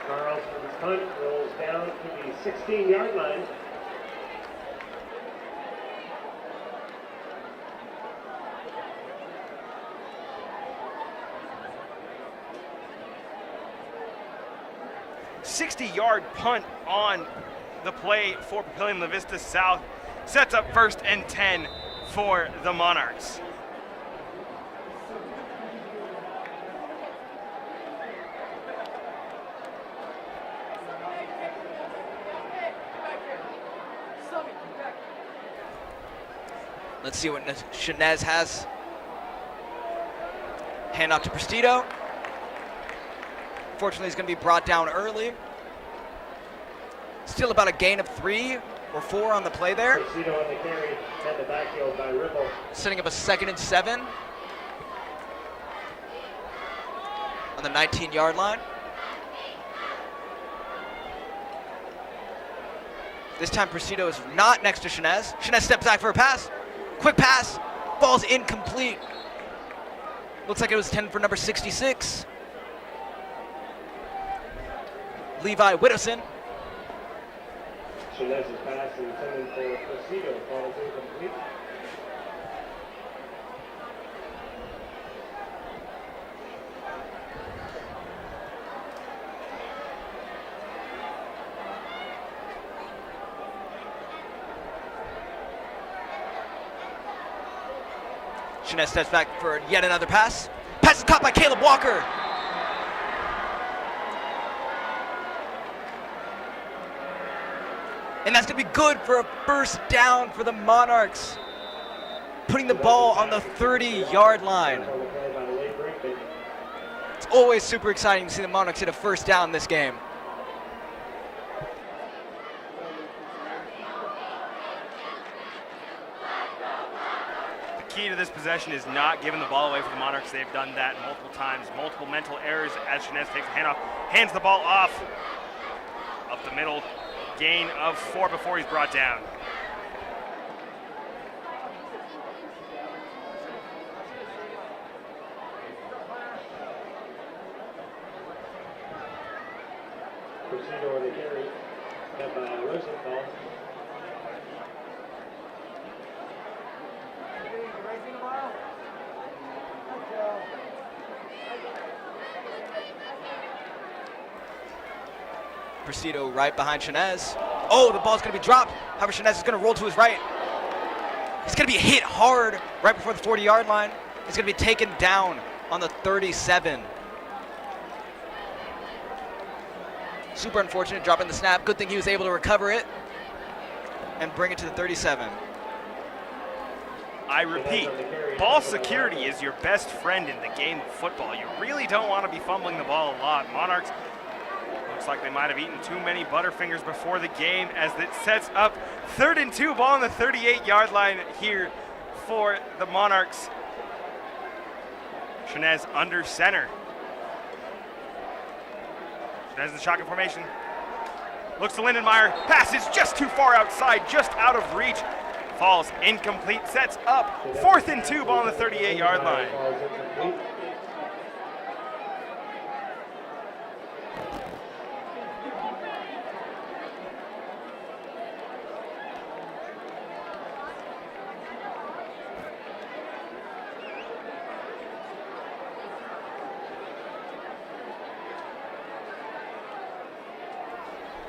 Carlson's punt rolls down to the 16-yard line. "60-yard punt on the play for Papillion La Vista South. Sets up 1st and 10 for the Monarchs. Let's see what Shanez has. Hand off to Prestido. Fortunately, he's going to be brought down early. Still about a gain of 3 or 4 on the play there. Prestido on the carry, and the backfield by Ripple. Setting up a 2nd and 7 on the 19-yard line. This time Prestido is not next to Shanez. Shanez steps back for a pass. Quick pass, ball's incomplete. Looks like it was 10 for number 66. Levi Whittleson. Chinez's pass intended for Presidio falls incomplete. Chinez steps back for yet another pass. Pass is caught by Caleb Walker. And that's going to be good for a first down for the Monarchs. Putting the ball on the 30-yard line. It's always super exciting to see the Monarchs hit a first down this game. The key to this possession is not giving the ball away for the Monarchs. They've done that multiple times. Multiple mental errors as Chinez takes the handoff, hands the ball off. Up the middle, gain of 4 before he's brought down. Presidio on the carry. Got by Rosenthal. Presidio right behind Chinez. Oh, the ball's going to be dropped. However, Chinez is going to roll to his right. He's going to be hit hard right before the 40-yard line. He's going to be taken down on the 37. Super unfortunate, dropping the snap. Good thing he was able to recover it and bring it to the 37. I repeat, ball security is your best friend in the game of football. You really don't want to be fumbling the ball a lot. Monarchs, looks like they might have eaten too many Butterfingers before the game as it sets up 3rd and 2, ball on the 38-yard line here for the Monarchs. Chinez under center. Chinez in the shotgun formation. Looks to Lindenmeyer. Passes just too far outside, just out of reach. Falls incomplete, sets up 4th and 2, ball on the 38-yard line.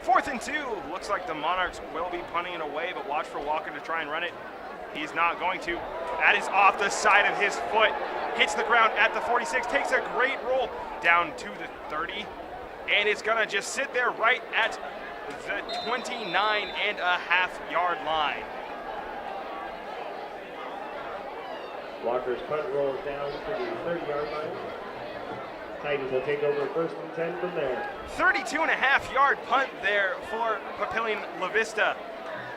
Fourth and 2. Looks like the Monarchs will be punting it away, but watch for Walker to try and run it. He's not going to. That is off the side of his foot. Hits the ground at the 46. Takes a great roll down to the 30. And it's going to just sit there right at the 29.5-yard line. Walker's punt rolls down to the 30-yard line. Titans will take over 1st and 10 from there. 32.5-yard punt there for Papillion Vista.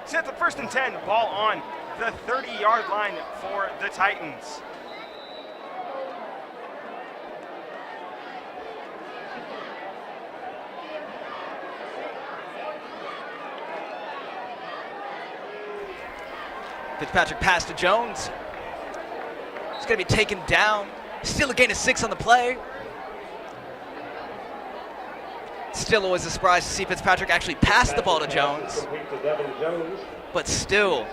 Sets up 1st and 10, ball on the 30-yard line for the Titans. Fitzpatrick pass to Jones. He's going to be taken down. Still a gain of 6 on the play. Still always a surprise to see Fitzpatrick actually pass the ball to Jones. But still,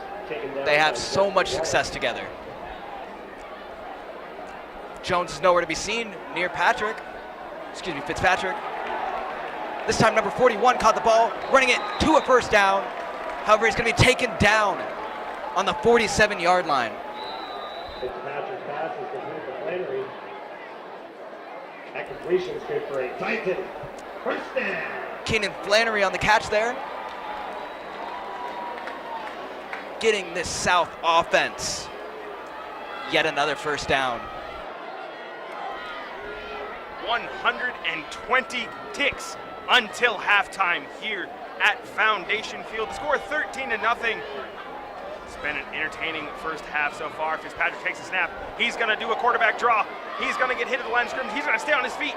they have so much success together. Jones is nowhere to be seen near Fitzpatrick. This time number 41 caught the ball, running it to a first down. However, he's going to be taken down on the 47-yard line. Fitzpatrick's pass is complete to Flannery. That completion is good for a Titan. First down. Keenan Flannery on the catch there. Getting this South offense yet another first down. 120 ticks until halftime here at Foundation Field. The score 13-0. It's been an entertaining first half so far. Fitzpatrick takes a snap. He's going to do a quarterback draw. He's going to get hit at the line of scrimmage. He's going to stay on his feet.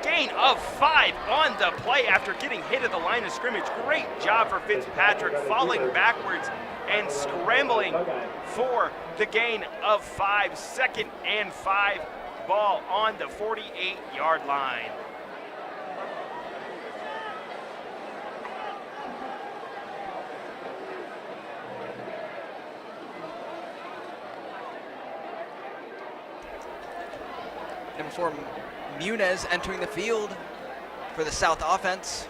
Gain of 5 on the play after getting hit at the line of scrimmage. Great job for Fitzpatrick, falling backwards and scrambling for the gain of 5. 2nd and 5, ball on the 48-yard line. Number 4, Muniz entering the field for the South offense.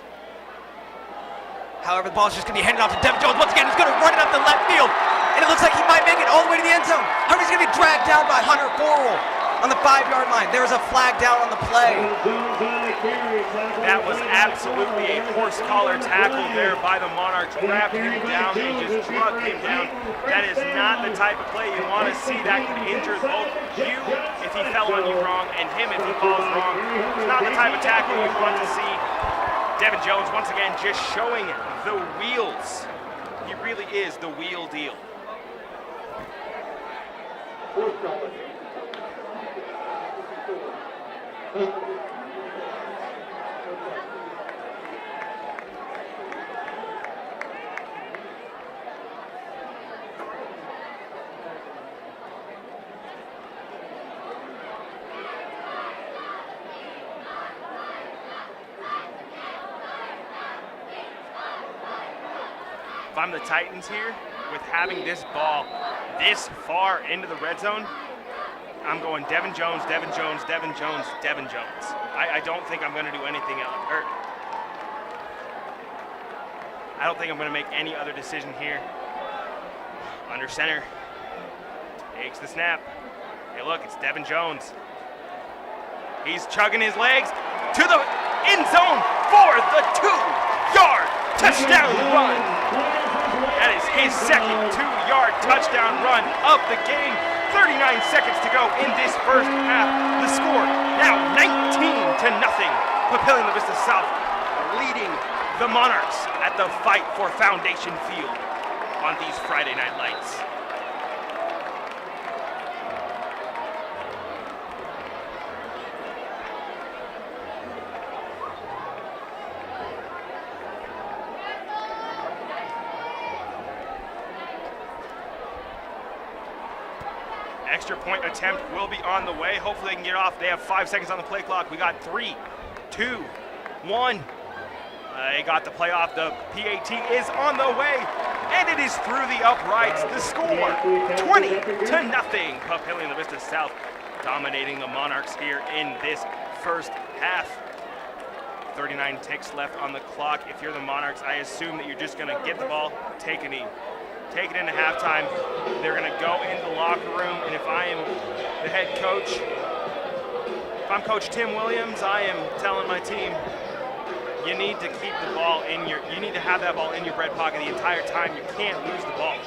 However, the ball's just going to be handed off to Devin Jones. Once again, he's going to run it up the left field. And it looks like he might make it all the way to the end zone. However, he's going to be dragged down by Hunter Forrell on the 5-yard line. There is a flag down on the play. That was absolutely a horse collar tackle there by the Monarchs. Grabbed him down, they just struck him down. That is not the type of play you want to see. That could injure both you if he fell on you wrong and him if he falls wrong. It's not the type of tackle you want to see. Devin Jones, once again, just showing the wheels. He really is the wheel deal. If I'm the Titans here, with having this ball this far into the red zone, I'm going Devin Jones, Devin Jones, Devin Jones, Devin Jones. I don't think I'm going to do anything else. I don't think I'm going to make any other decision here. Under center. Takes the snap. Hey, look, it's Devin Jones. He's chugging his legs to the end zone for the 2-yard touchdown run. That is his second 2-yard touchdown run of the game. 39 seconds to go in this first half. The score now 19-0. Papillion Vista South leading the Monarchs at the fight for Foundation Field on these Friday night lights. Extra point attempt will be on the way. Hopefully they can get off. They have 5 seconds on the play clock. We got 3, 2, 1. They got the play off. The PAT is on the way, and it is through the uprights. The score, 20-0. Papillion Vista South dominating the Monarchs here in this first half. 39 ticks left on the clock. If you're the Monarchs, I assume that you're just going to get the ball, take a knee. Take it into halftime. They're going to go into the locker room, and if I am the head coach, if I'm Coach Tim Williams, I am telling my team, you need to keep the ball you need to have that ball in your bread pocket the entire time. You can't lose the ball.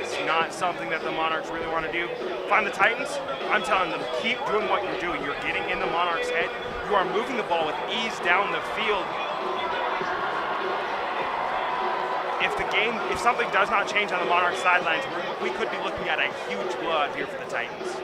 It's not something that the Monarchs really want to do. If I'm the Titans, I'm telling them, keep doing what you're doing. You're getting in the Monarchs' head. You are moving the ball with ease down the field. If something does not change on the Monarchs sidelines, we could be looking at a huge blowout here for the Titans.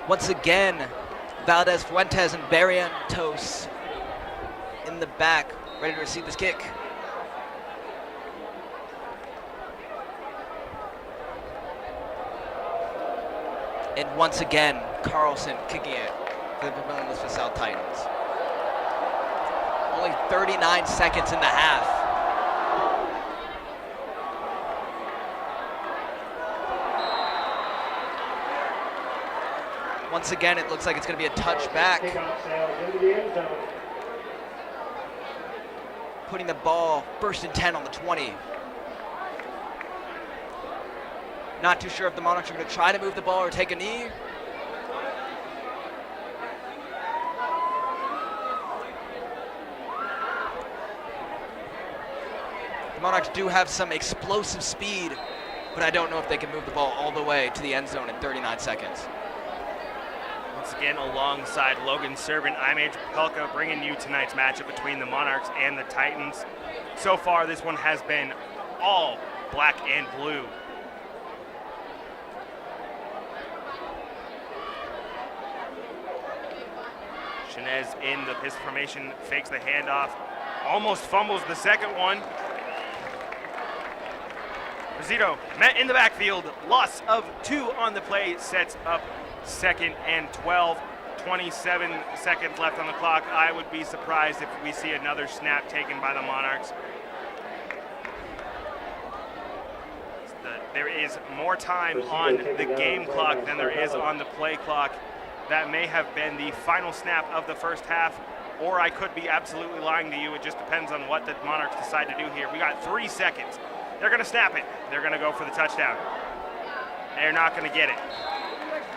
Once again, Valdez Fuentes and Barrientos in the back, ready to receive this kick. And once again, Carlson kicking it for the Papillion Vista South Titans. Only 39 seconds in the half. Once again, it looks like it's going to be a touchback. Putting the ball 1st and 10 on the 20. Not too sure if the Monarchs are going to try to move the ball or take a knee. The Monarchs do have some explosive speed, but I don't know if they can move the ball all the way to the end zone in 39 seconds. Once again, alongside Logan Servant, I'm Andrew Papelka, bringing you tonight's matchup between the Monarchs and the Titans. So far, this one has been all black and blue. Shinez in the pistol formation, fakes the handoff, almost fumbles the second one. Rizito met in the backfield, loss of 2 on the play, sets up 2nd and 12. 27 seconds left on the clock. I would be surprised if we see another snap taken by the Monarchs. There is more time on the game clock than there is on the play clock. That may have been the final snap of the first half, or I could be absolutely lying to you. It just depends on what the Monarchs decide to do here. We got 3 seconds. They're gonna snap it. They're gonna go for the touchdown. They're not gonna get it.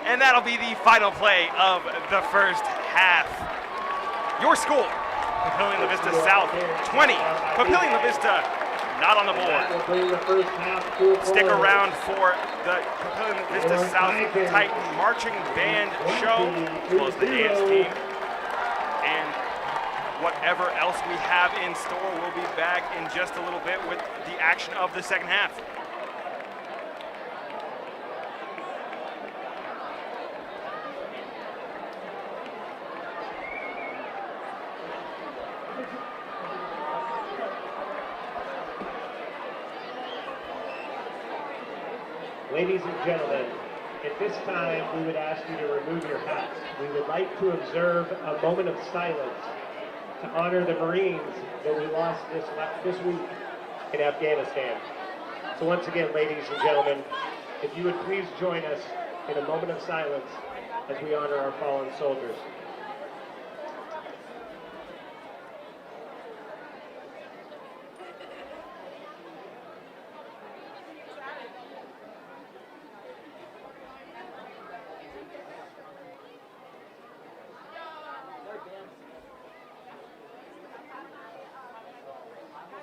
And that'll be the final play of the first half. Your score, Papillion La Vista South 20, Papillion La Vista not on the board. Stick around for the Papillion La Vista South Titan Marching Band show, as well as the dance team. And whatever else we have in store, we'll be back in just a little bit with the action of the second half. Ladies and gentlemen, at this time, we would ask you to remove your hats. We would like to observe a moment of silence to honor the Marines that we lost this week in Afghanistan. So once again, ladies and gentlemen, if you would please join us in a moment of silence as we honor our fallen soldiers.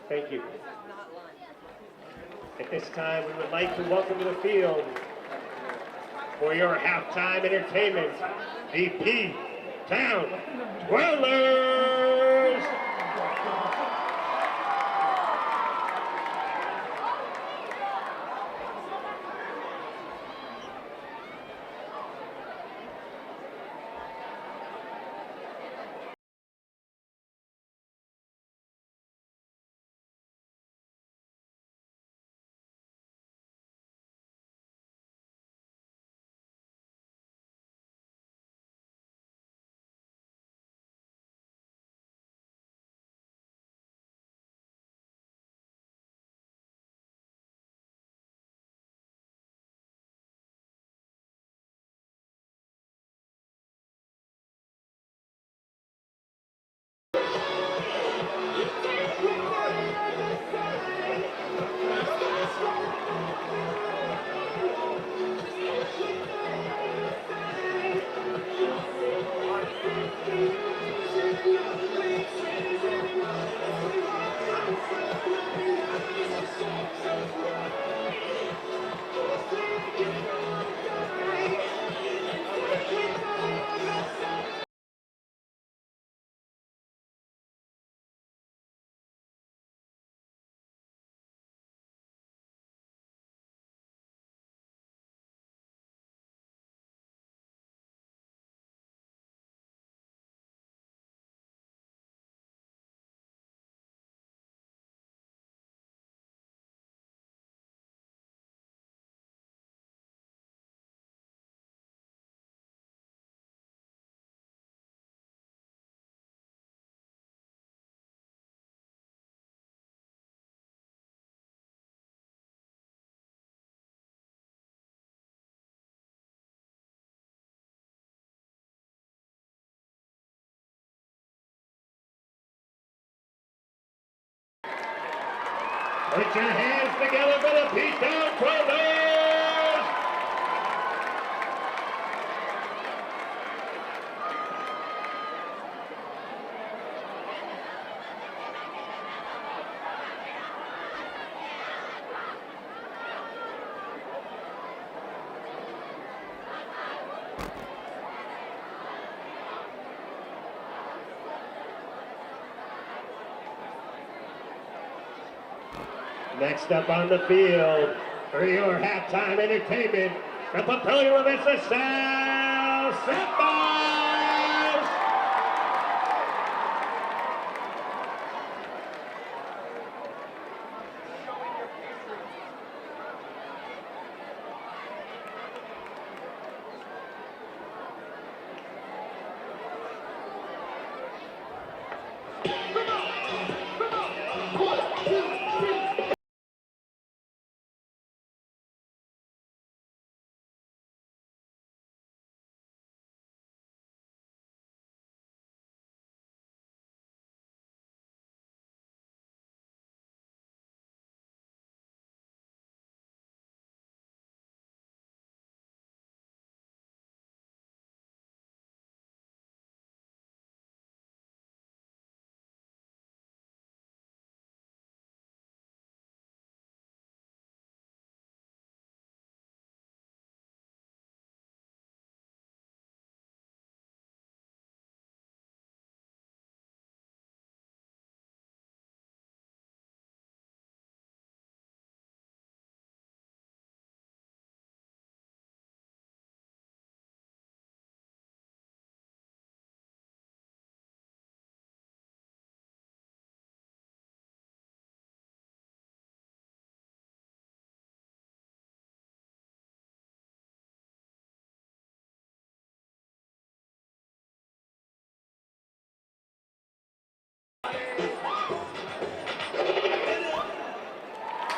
Thank you. At this time, we would like to welcome to the field for your halftime entertainment, the P-Town Dwellers. Put your hands together for the P-Town Dwellers! Next up on the field for your halftime entertainment, the Papillion La Vista South Sapphires!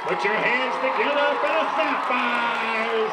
Put your hands together for the Sapphires.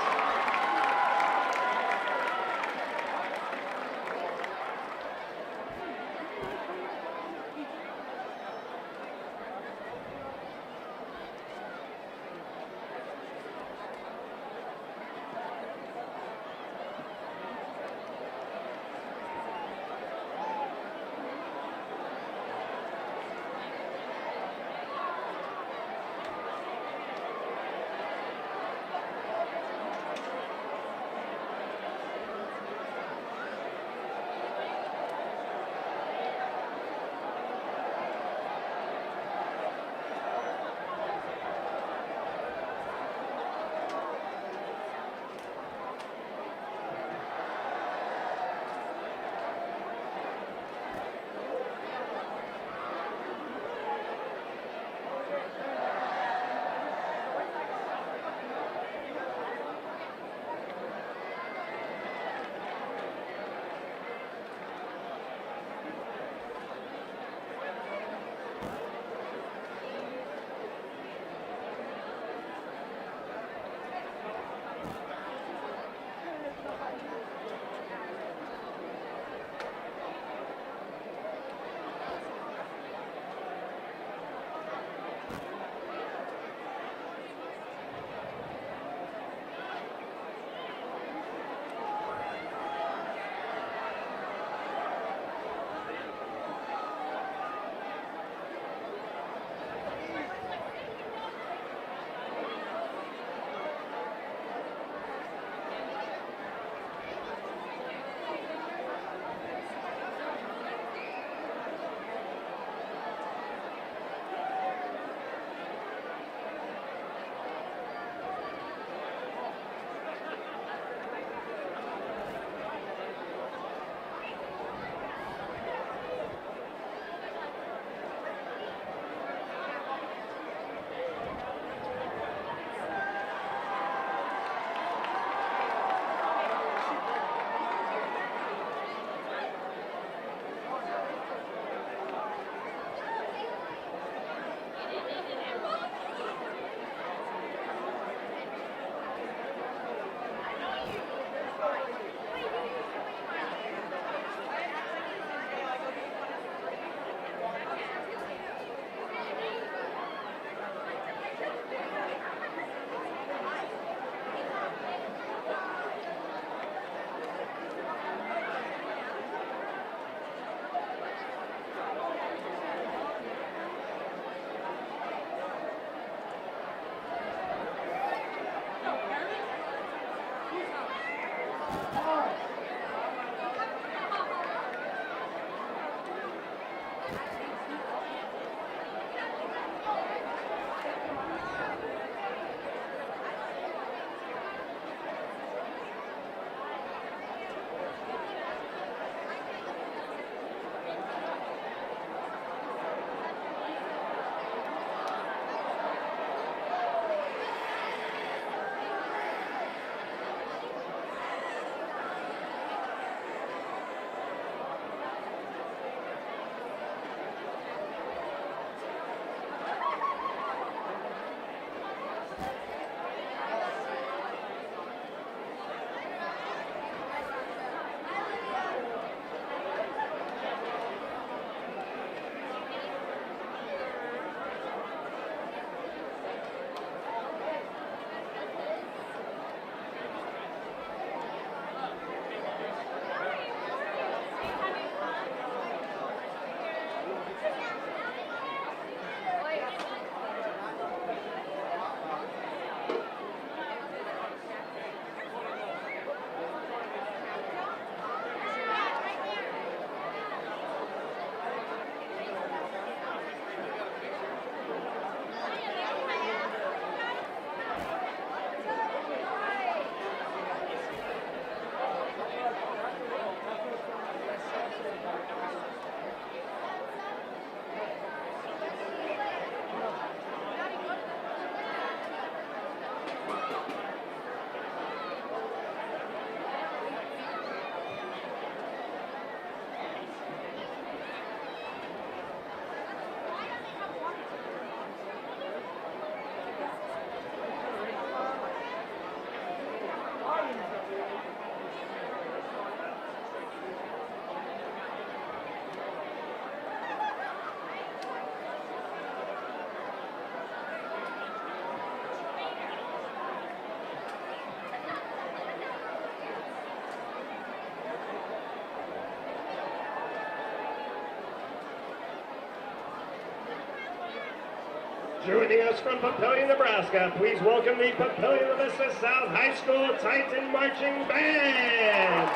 Joining us from Papillion, Nebraska, please welcome the Papillion Vista South High School Titan Marching Band.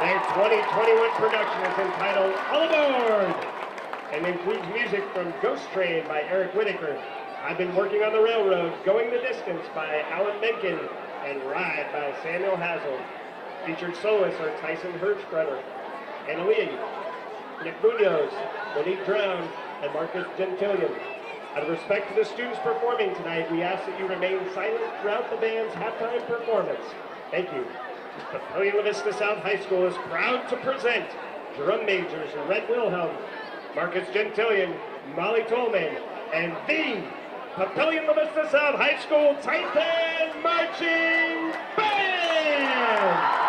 Their 2021 production is entitled All Aboard and includes music from Ghost Train by Eric Whitaker, I've Been Working on the Railroad, Going the Distance by Alan Menken, and Ride by Samuel Hazel. Featured soloists are Tyson Hirschbrunner, Anna Lee, Nick Munoz, Monique Drown, and Marcus Gentilian. Out of respect to the students performing tonight, we ask that you remain silent throughout the band's halftime performance. Thank you. Papillion Vista South High School is proud to present drum majors Red Wilhelm, Marcus Gentilian, Molly Tolman, and the Papillion Vista South High School Titan Marching Band!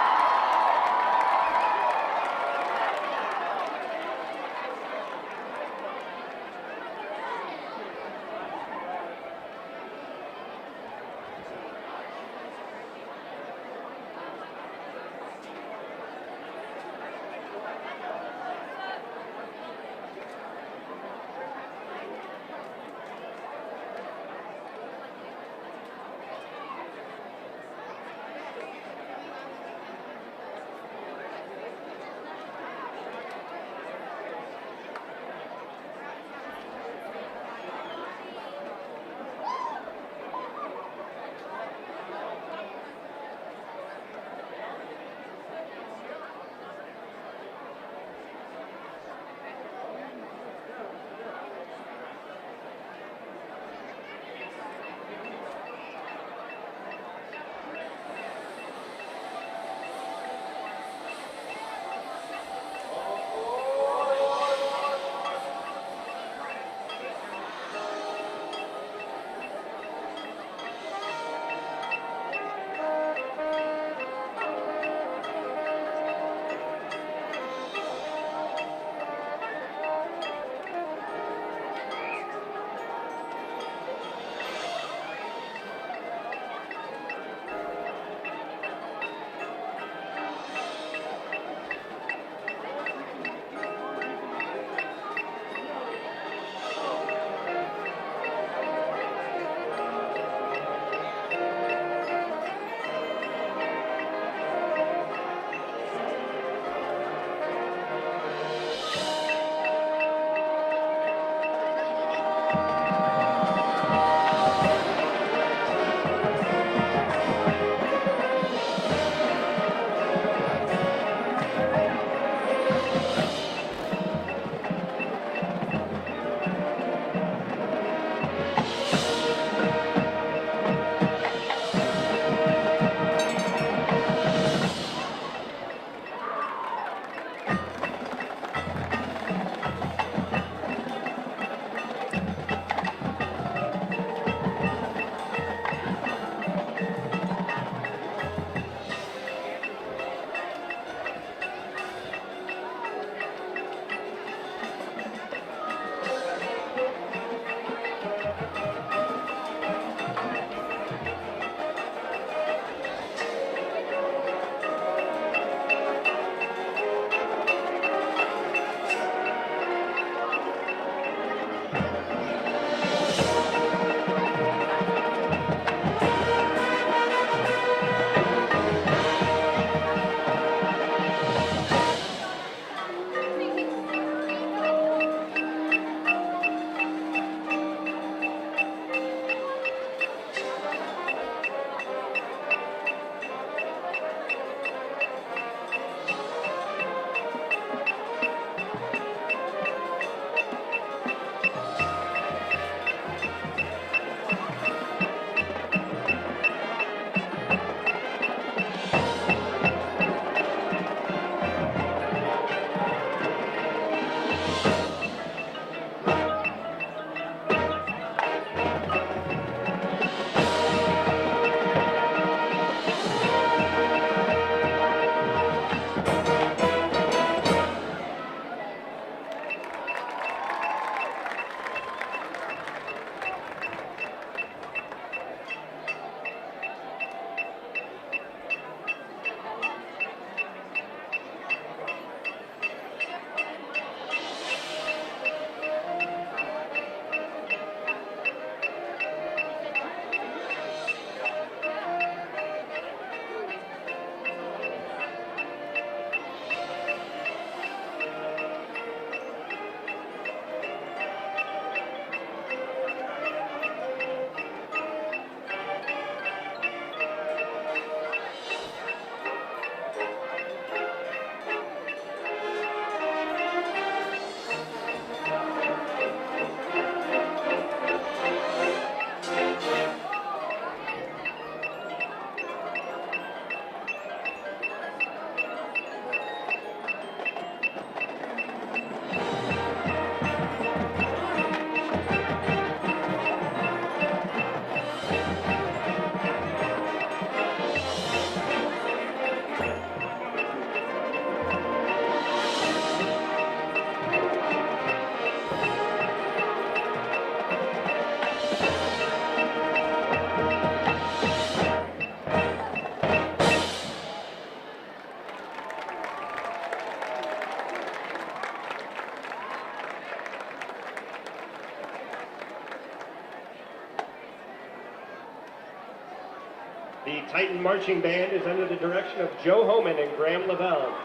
The Titan Marching Band is under the direction of Joe Homan and Graham Lavelle.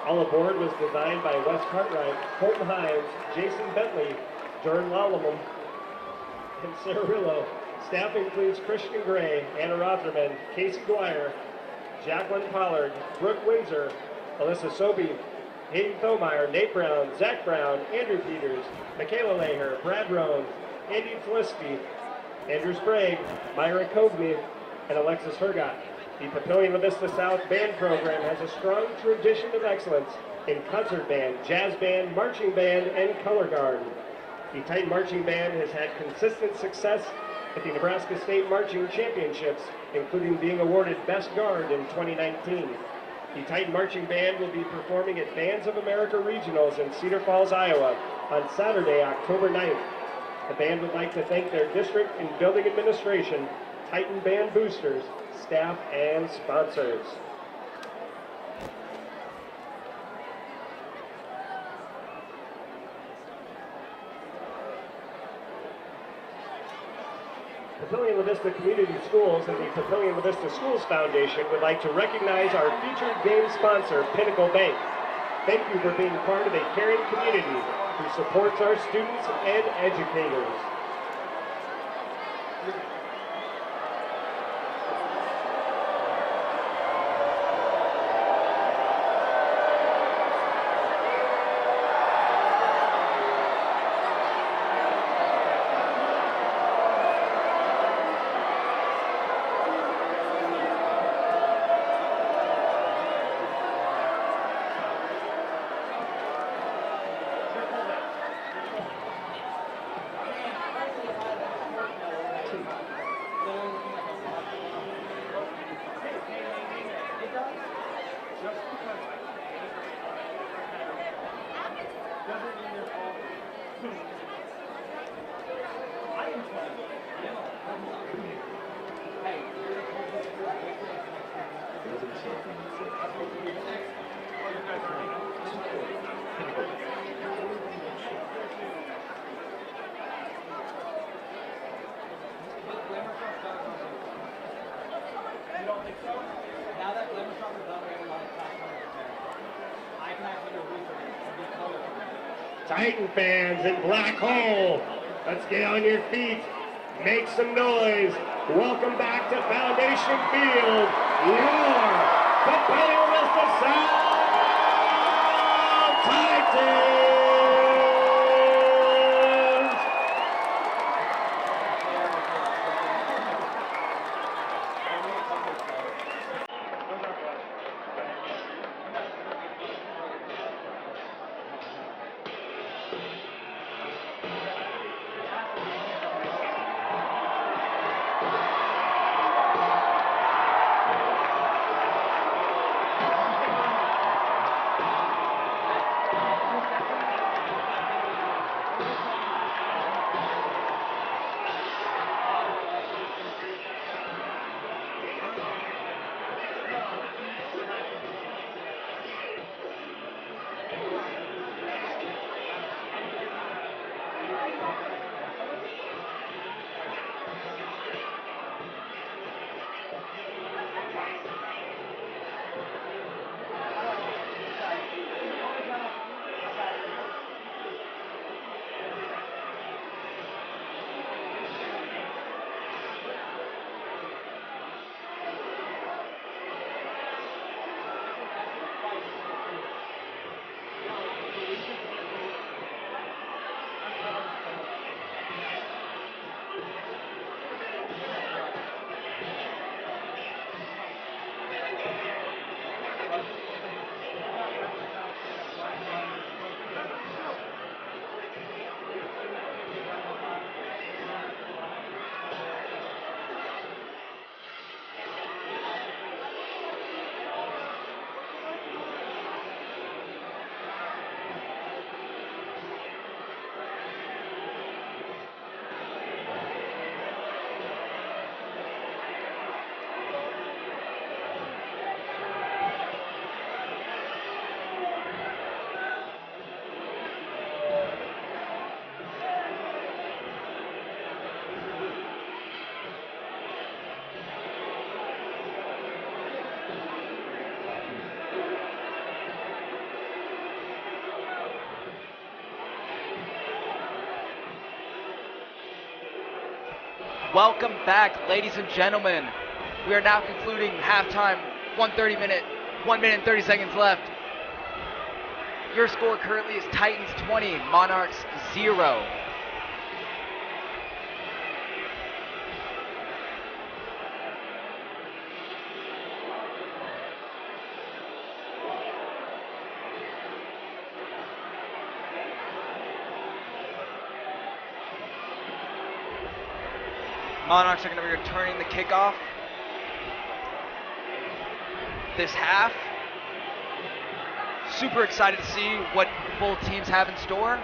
All Aboard was designed by Wes Cartwright, Colton Hines, Jason Bentley, Jordan Lallamum, and Sarah Rillo. Staff includes Christian Gray, Anna Rotherman, Casey Dwyer, Jacqueline Pollard, Brooke Windsor, Alyssa Sobey, Hayden Thomeyer, Nate Brown, Zach Brown, Andrew Peters, Michaela Laher, Brad Roan, Andy Felicity, Andrew Sprague, Myra Cogney, and Alexis Hergott. The Papillion La Vista South Band Program has a strong tradition of excellence in concert band, jazz band, marching band, and color guard. The Titan Marching Band has had consistent success at the Nebraska State Marching Championships, including being awarded Best Guard in 2019. The Titan Marching Band will be performing at Bands of America Regionals in Cedar Falls, Iowa on Saturday, October 9th. The band would like to thank their district and building administration, Titan Band boosters, staff, and sponsors. Papillion La Vista Community Schools and the Papillion La Vista Schools Foundation would like to recognize our featured game sponsor, Pinnacle Bank. Thank you for being part of a caring community who supports our students and educators. Titan fans in Black Hole, let's get on your feet, make some noise. Welcome back to Foundation Field, your Papillion La Vista South Titans! welcome back, ladies and gentlemen. We are now concluding halftime, 1 minute and 30 seconds left. Your score currently is Titans 20, Monarchs 0. Monarchs are going to be returning the kickoff this half. Super excited to see what both teams have in store.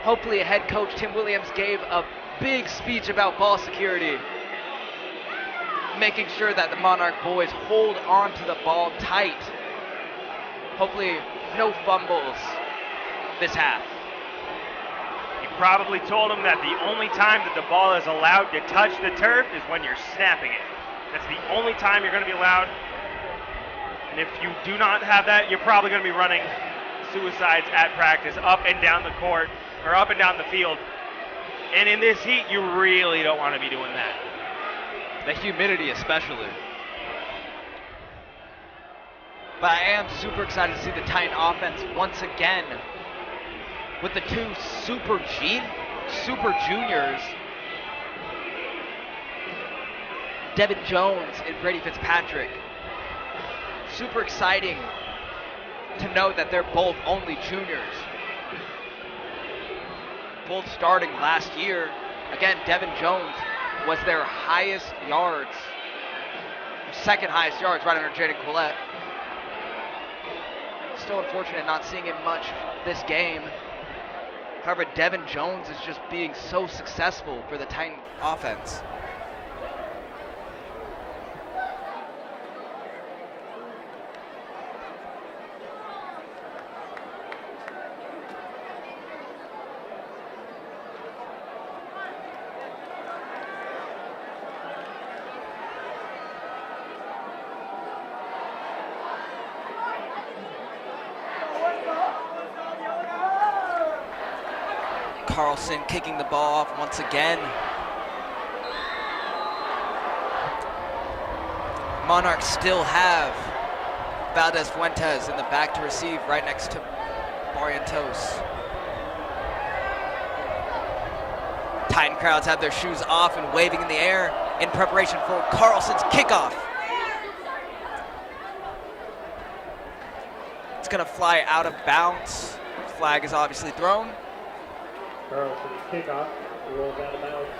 Hopefully, head coach Tim Williams gave a big speech about ball security, making sure that the Monarch boys hold on to the ball tight. Hopefully, no fumbles this half. He probably told him that the only time that the ball is allowed to touch the turf is when you're snapping it. That's the only time you're going to be allowed. And if you do not have that, you're probably going to be running suicides at practice up and down the court, or up and down the field. And in this heat, you really don't want to be doing that. The humidity especially. But I am super excited to see the Titan offense once again with the two super juniors, Devin Jones and Brady Fitzpatrick. Super exciting to know that they're both only juniors. Both starting last year. Again, Devin Jones was their highest yards, second highest yards, right under Jaden Collette. Still unfortunate not seeing him much this game. However, Devin Jones is just being so successful for the Titan offense. Carlson kicking the ball off once again. Monarchs still have Valdez Fuentes in the back to receive right next to Barrientos. Titan crowds have their shoes off and waving in the air in preparation for Carlson's kickoff. It's gonna fly out of bounds. Flag is obviously thrown. Carlson's kickoff rolls out of bounds.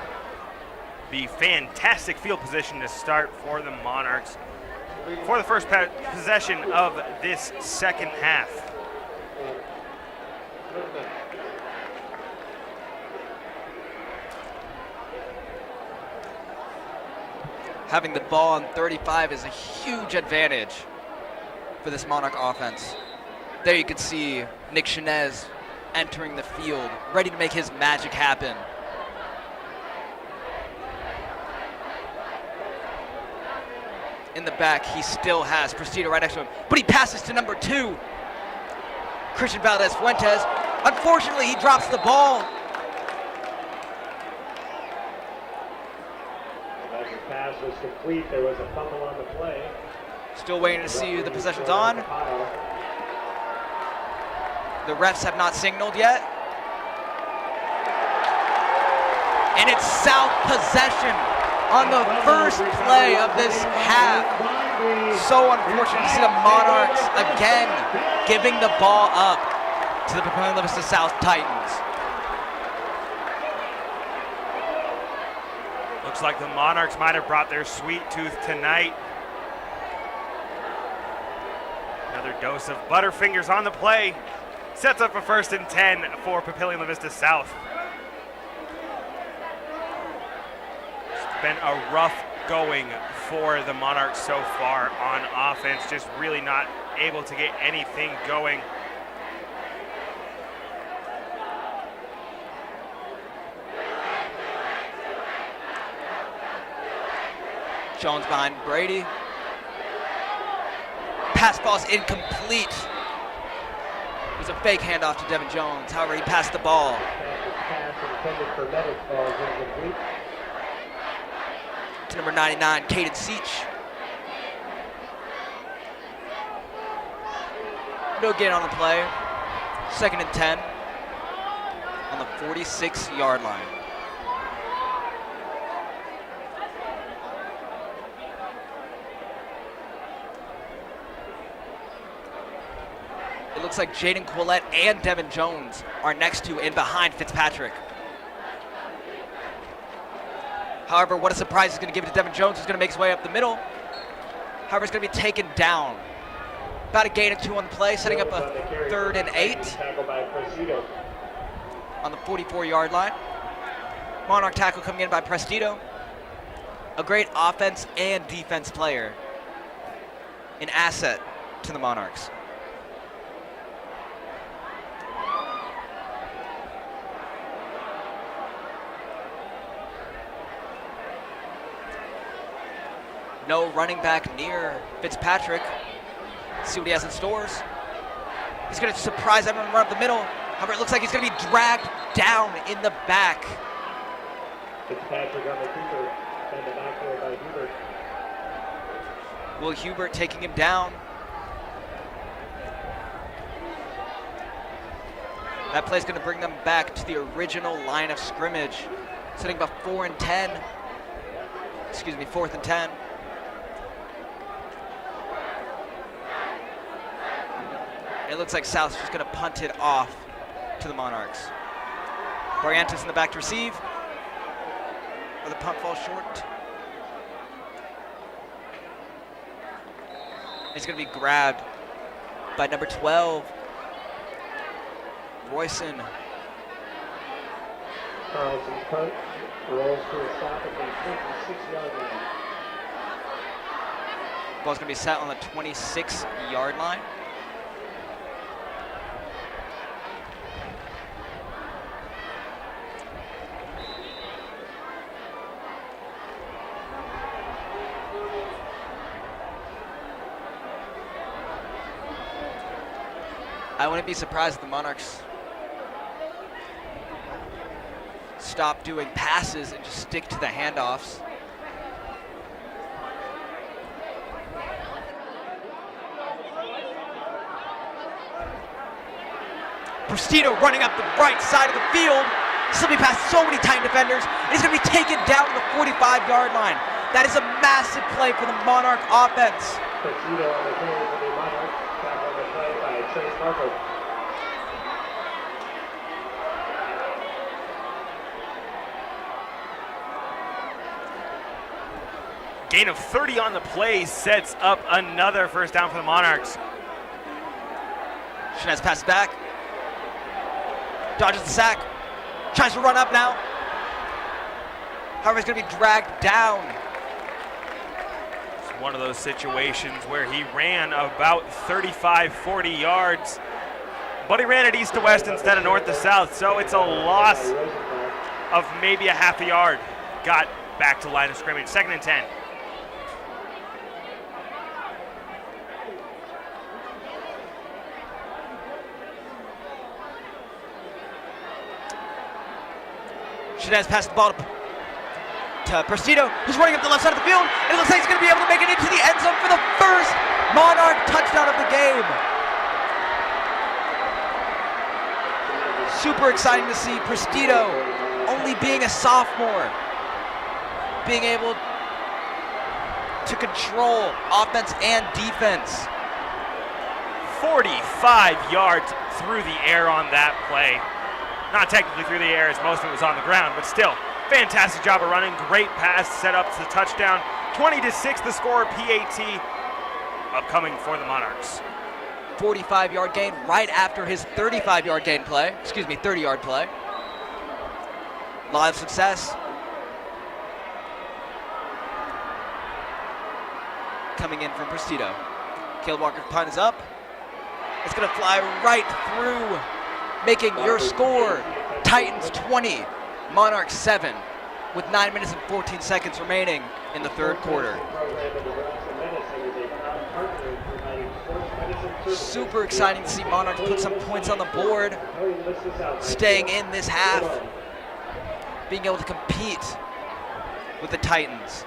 Be fantastic field position to start for the Monarchs for the first possession of this second half. Having the ball on 35 is a huge advantage for this Monarch offense. There you can see Nick Chenez entering the field, ready to make his magic happen. In the back, he still has Prestito right next to him, but he passes to number 2, Christian Valdez Fuentes. Unfortunately, he drops the ball. As the pass was complete, there was a fumble on the play. Still waiting to see who the possession's on. The refs have not signaled yet. And it's South possession on the first play of this half. So unfortunate to see the Monarchs again giving the ball up to the Papillion Vista South Titans. Looks like the Monarchs might have brought their sweet tooth tonight. Another dose of Butterfingers on the play. Sets up a 1st and 10 for Papillion Vista South. It's been a rough going for the Monarchs so far on offense, just really not able to get anything going. Jones behind Brady. Pass ball's incomplete. It was a fake handoff to Devin Jones. However, he passed the ball. Pass intended for medics ball is incomplete. To number 99, Caden Seach. No gain on the play. 2nd and 10 on the 46-yard line. It looks like Jaden Quillette and Devin Jones are next to and behind Fitzpatrick. However, what a surprise is going to give it to Devin Jones, who's going to make his way up the middle. However, it's going to be taken down. About a gain of 2 on the play, setting up a 3rd and 8 on the 44-yard line. Monarch tackle coming in by Prestito. A great offense and defense player. An asset to the Monarchs. No running back near Fitzpatrick. See what he has in stores. He's going to surprise everyone, run up the middle. However, it looks like he's going to be dragged down in the back. Fitzpatrick on the keeper, and the back there by Hubert. Will Hubert taking him down. That play is going to bring them back to the original line of scrimmage, setting about 4th and 10. It looks like South's just going to punt it off to the Monarchs. Barrientos in the back to receive. Or the punt falls short. It's going to be grabbed by number 12, Royson. Carlson's punt rolls to a stop at the 26-yard line. Ball's going to be set on the 26-yard line. I wouldn't be surprised if the Monarchs stop doing passes and just stick to the handoffs. Prestito running up the right side of the field, slipping past so many Titan defenders. He's going to be taken down to the 45-yard line. That is a massive play for the Monarch offense. Prestito on the carry for the Monarchs. Back on the play by Chase Marco. Gain of 30 on the play sets up another first down for the Monarchs. Shinez passes back. Dodges the sack. Tries to run up now. However, he's going to be dragged down. It's one of those situations where he ran about 35, 40 yards, but he ran it east to west instead of north to south, so it's a loss of maybe a half a yard. Got back to line of scrimmage. 2nd and 10. Shinez passes the ball to Prestito, who's running up the left side of the field. It looks like he's going to be able to make it into the end zone for the first Monarch touchdown of the game. Super exciting to see Prestito, only being a sophomore, being able to control offense and defense. 45 yards through the air on that play. Not technically through the air, as most of it was on the ground, but still, fantastic job of running. Great pass set up to the touchdown. 20-6 the score. PAT upcoming for the Monarchs. 45-yard gain right after his 35-yard gain play. 30-yard play. A lot of success. Coming in from Prestito. Caleb Walker's punt is up. It's going to fly right through, making your score Titans 20, Monarchs 7, with 9 minutes and 14 seconds remaining in the third quarter. Super exciting to see Monarchs put some points on the board, staying in this half. being able to compete with the Titans.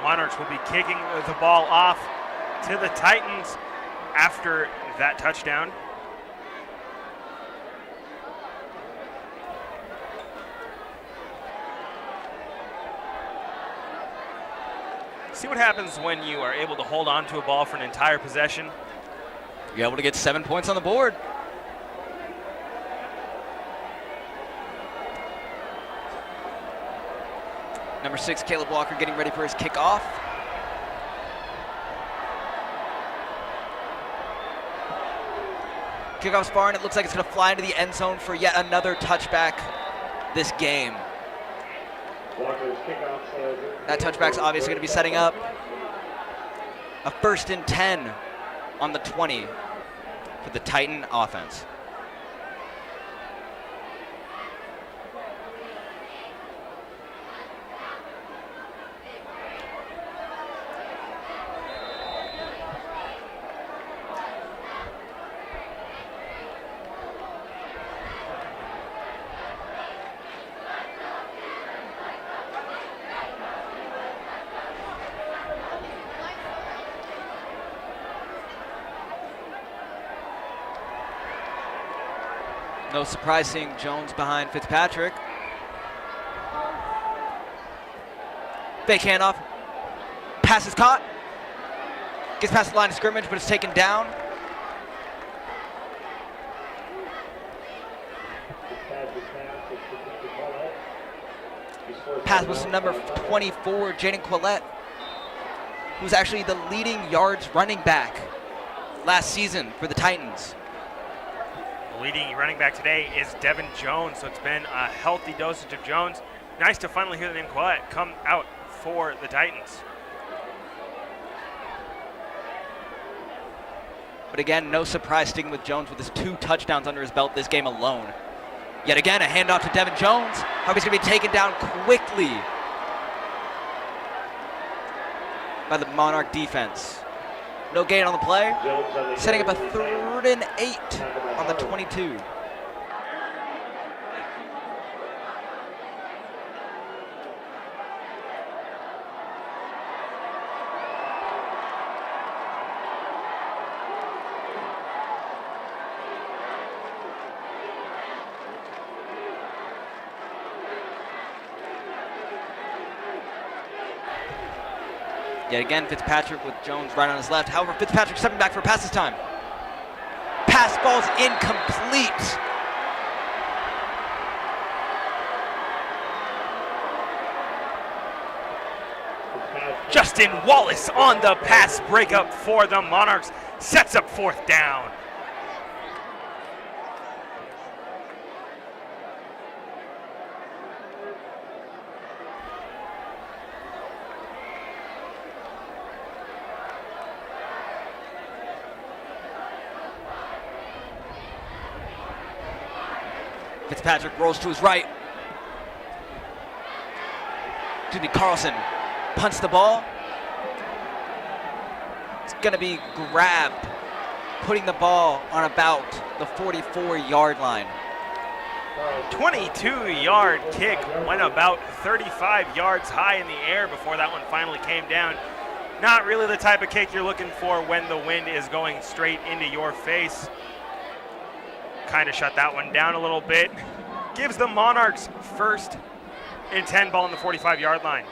Monarchs will be kicking the ball off to the Titans after that touchdown. See what happens when you are able to hold on to a ball for an entire possession. You're able to get 7 points on the board. Number 6, Caleb Walker, getting ready for his kickoff. Kickoff's far, and it looks like it's going to fly into the end zone for yet another touchback this game. That touchback's obviously going to be setting up a 1st and 10 on the 20 for the Titan offense. No surprise seeing Jones behind Fitzpatrick. Fake handoff. Pass is caught. Gets past the line of scrimmage, but it's taken down. Pass was to number 24, Jaden Quillette, who's actually the leading yards running back last season for the Titans. Leading running back today is Devin Jones, so it's been a healthy dosage of Jones. Nice to finally hear the name Quillette come out for the Titans. But again, no surprise sticking with Jones with his 2 touchdowns under his belt this game alone. Yet again, a handoff to Devin Jones. How he's going to be taken down quickly by the Monarch defense. No gain on the play, setting up a 3rd and 8 on the 22. Yet again, Fitzpatrick with Jones right on his left. However, Fitzpatrick stepping back for a pass this time. Pass ball's incomplete. Justin Wallace on the pass breakup for the Monarchs. Sets up 4th down. Fitzpatrick rolls to his right. Carlson punts the ball. It's going to be grabbed, putting the ball on about the 44-yard line. 22-yard kick went about 35 yards high in the air before that one finally came down. Not really the type of kick you're looking for when the wind is going straight into your face. kind of shut that one down a little bit. Gives the Monarchs 1st and 10 ball on the 45-yard line.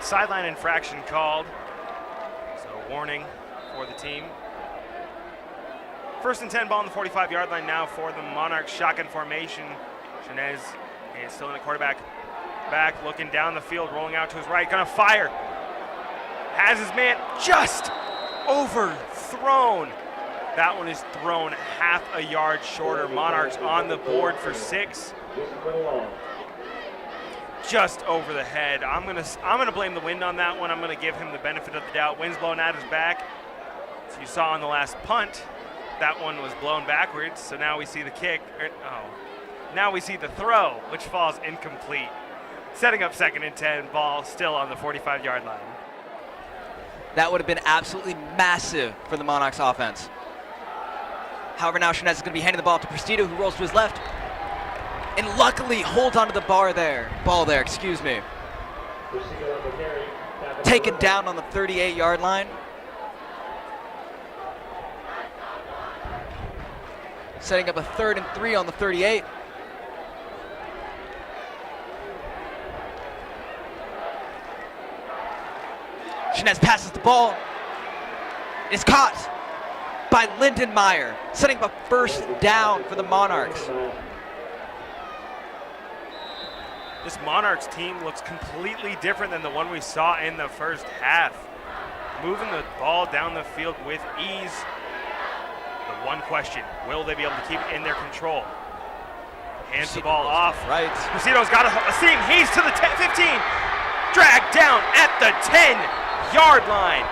Sideline infraction called, so warning for the team. 1st and 10 ball on the 45-yard line now for the Monarchs. Shotgun formation. Shanez is still in the quarterback back, looking down the field, rolling out to his right, gonna fire. Has his man just overthrown. That one is thrown half a yard shorter. Monarchs on the board for 6. Just over the head. I'm gonna blame the wind on that one. I'm gonna give him the benefit of the doubt. Wind's blowing at his back. So you saw on the last punt, that one was blown backwards. So now we see the kick. Now we see the throw, which falls incomplete. Setting up 2nd and 10, ball still on the 45-yard line. That would have been absolutely massive for the Monarchs offense. However, now Shanez is going to be handing the ball to Prestido, who rolls to his left. And luckily holds onto the ball there, excuse me. Taken down on the 38-yard line. Setting up a 3rd and 3 on the 38. Shanez passes the ball. It's caught by Lindenmeyer, setting up a 1st down for the Monarchs. This Monarchs team looks completely different than the one we saw in the 1st half. Moving the ball down the field with ease. The one question, will they be able to keep it in their control? Hands the ball off. Right. Presido's got a seam. He's to the 15. Dragged down at the 10-yard line.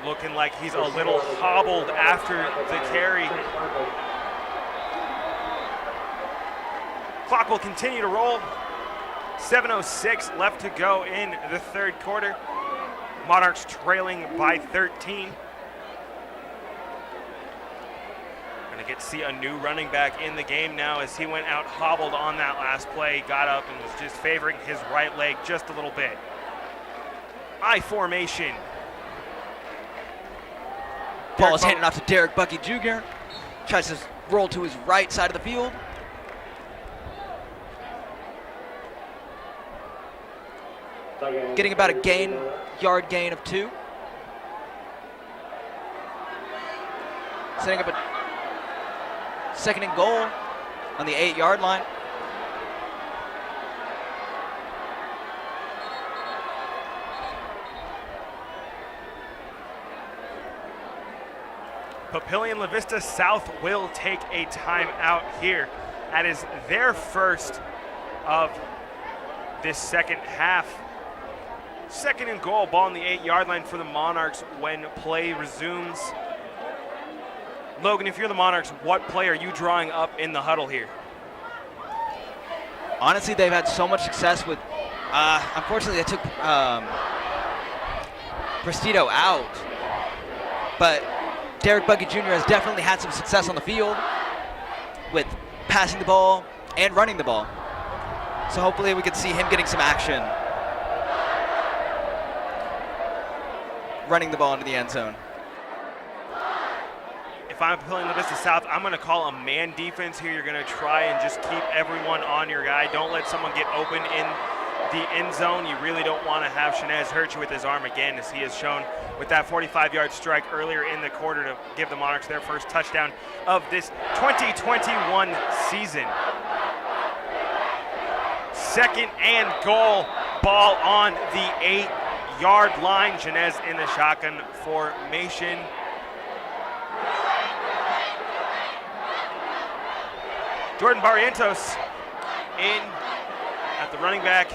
Looking like he's a little hobbled after the carry. Clock will continue to roll. 7:06 left to go in the 3rd quarter. Monarchs trailing by 13. Gonna get to see a new running back in the game now as he went out hobbled on that last play, got up and was just favoring his right leg just a little bit. I formation. Ball is handed off to Derek Bucky Jr. Tries to roll to his right side of the field. Getting about a yard gain of 2. Setting up a 2nd and goal on the 8-yard line. Papillion La Vista South will take a timeout here. That is their 1st of this 2nd half. 2nd and goal, ball on the 8-yard line for the Monarchs when play resumes. Logan, if you're the Monarchs, what play are you drawing up in the huddle here? Honestly, they've had so much success with, unfortunately they took Prestido out, but Derek Bucky Jr. has definitely had some success on the field with passing the ball and running the ball. So hopefully we can see him getting some action running the ball into the end zone. If I'm Papillion La Vista South, I'm going to call a man defense here. You're going to try and just keep everyone on your guy. Don't let someone get open in the end zone. You really don't want to have Shanez hurt you with his arm again, as he has shown with that 45-yard strike earlier in the quarter to give the Monarchs their 1st touchdown of this 2021 season. 2nd and goal, ball on the 8-yard line. Shanez in the shotgun formation. Jordan Barrientos in at the running back.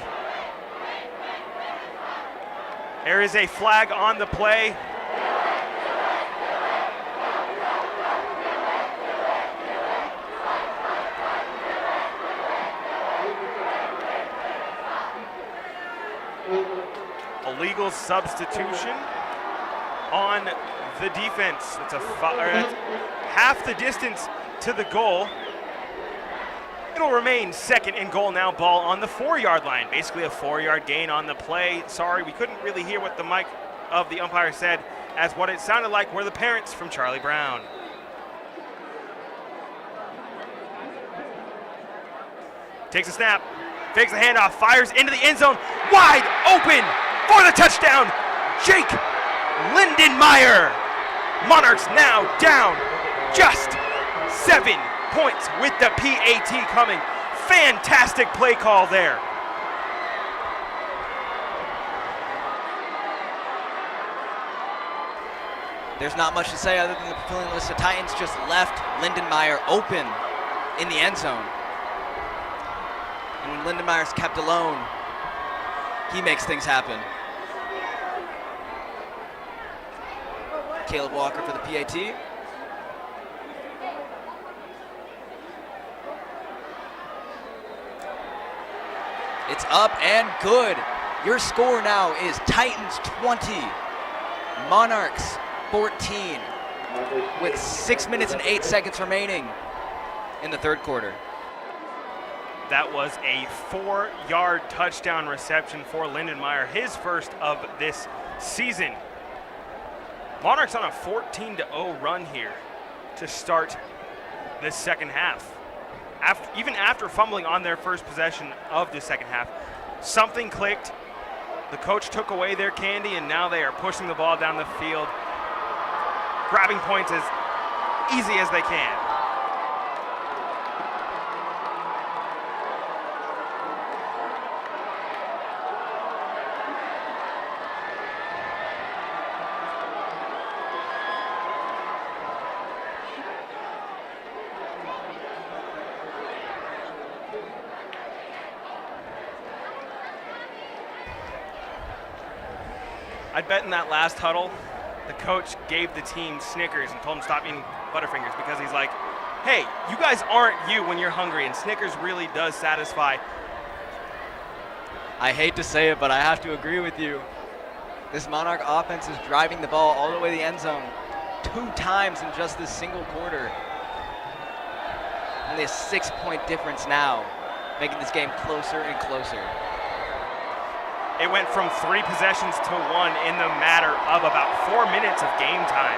There is a flag on the play. Illegal substitution on the defense. It's that's half the distance to the goal. It'll remain second and goal now, ball on the 4-yard line. Basically a 4-yard gain on the play. Sorry, we couldn't really hear what the mic of the umpire said, as what it sounded like were the parents from Charlie Brown. Takes a snap, fakes the handoff, fires into the end zone, wide open for the touchdown, Jake Lindenmeyer. Monarchs now down just 7 points with the PAT coming. Fantastic play call there. There's not much to say other than the Papillion list. The Titans just left Lindenmeyer open in the end zone. And when Lindenmeyer's kept alone, he makes things happen. Caleb Walker for the PAT. It's up and good. Your score now is Titans 20, Monarchs 14, with 6 minutes and 8 seconds remaining in the third quarter. That was a 4-yard touchdown reception for Lindenmeyer, his first of this season. Monarchs on a 14-0 run here to start the second half. Even after fumbling on their first possession of the second half, something clicked. The coach took away their candy, and now they are pushing the ball down the field, grabbing points as easy as they can. I'd bet in that last huddle, the coach gave the team Snickers and told them to stop eating Butterfingers, because he's like, hey, you guys aren't you when you're hungry, and Snickers really does satisfy. I hate to say it, but I have to agree with you. This Monarch offense is driving the ball all the way to the end zone 2 times in just this single quarter. Only a 6-point difference now, making this game closer and closer. It went from 3 possessions to 1 in the matter of about 4 minutes of game time.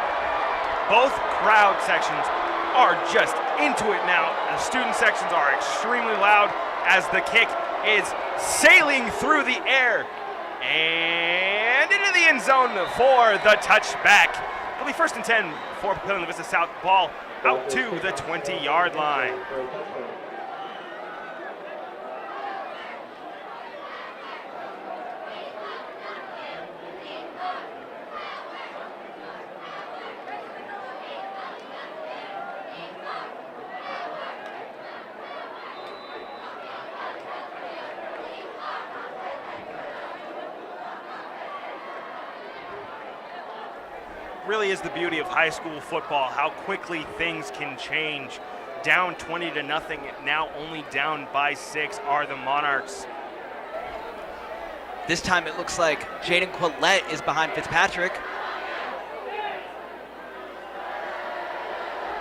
Both crowd sections are just into it now. The student sections are extremely loud as the kick is sailing through the air and into the end zone for the touchback. It'll be 1st and 10 for Papillion, the Vista South, ball out to the 20-yard line. Really is the beauty of high school football, how quickly things can change. Down 20-0, now only down by 6 are the Monarchs. This time it looks like Jaden Quillette is behind Fitzpatrick.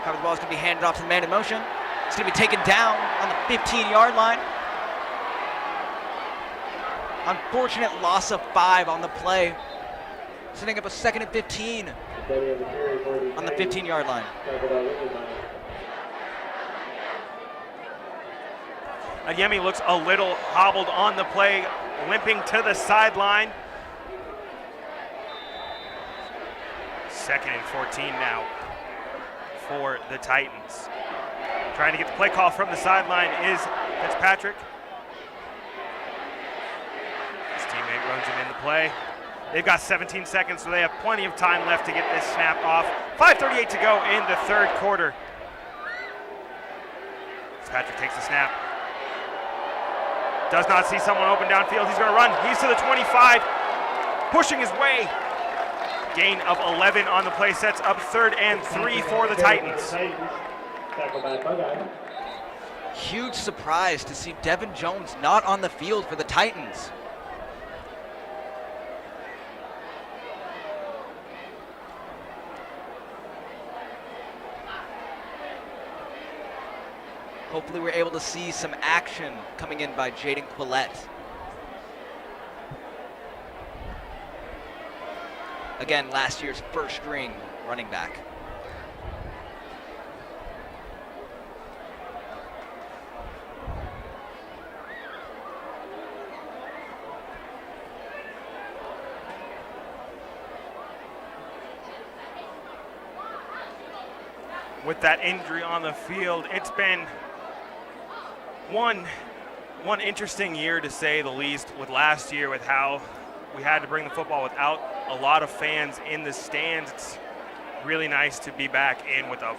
However, the ball is going to be handed off to the man in motion. It's going to be taken down on the 15-yard line. Unfortunate loss of 5 on the play, setting up a 2nd and 15 on the 15-yard line. Adeyemi looks a little hobbled on the play, limping to the sideline. 2nd and 14 now for the Titans. Trying to get the play call from the sideline is Fitzpatrick. His teammate runs him in the play. They've got 17 seconds, so they have plenty of time left to get this snap off. 5:38 to go in the third quarter. Fitzpatrick takes the snap. Does not see someone open downfield. He's going to run. He's to the 25, pushing his way. Gain of 11 on the play, sets up 3rd and 3 for the Titans. Huge surprise to see Devin Jones not on the field for the Titans. Hopefully we're able to see some action coming in by Jaden Quillette. Again, last year's first string running back. With that injury on the field, it's been one interesting year to say the least, with last year with how we had to bring the football without a lot of fans in the stands. It's really nice to be back in with a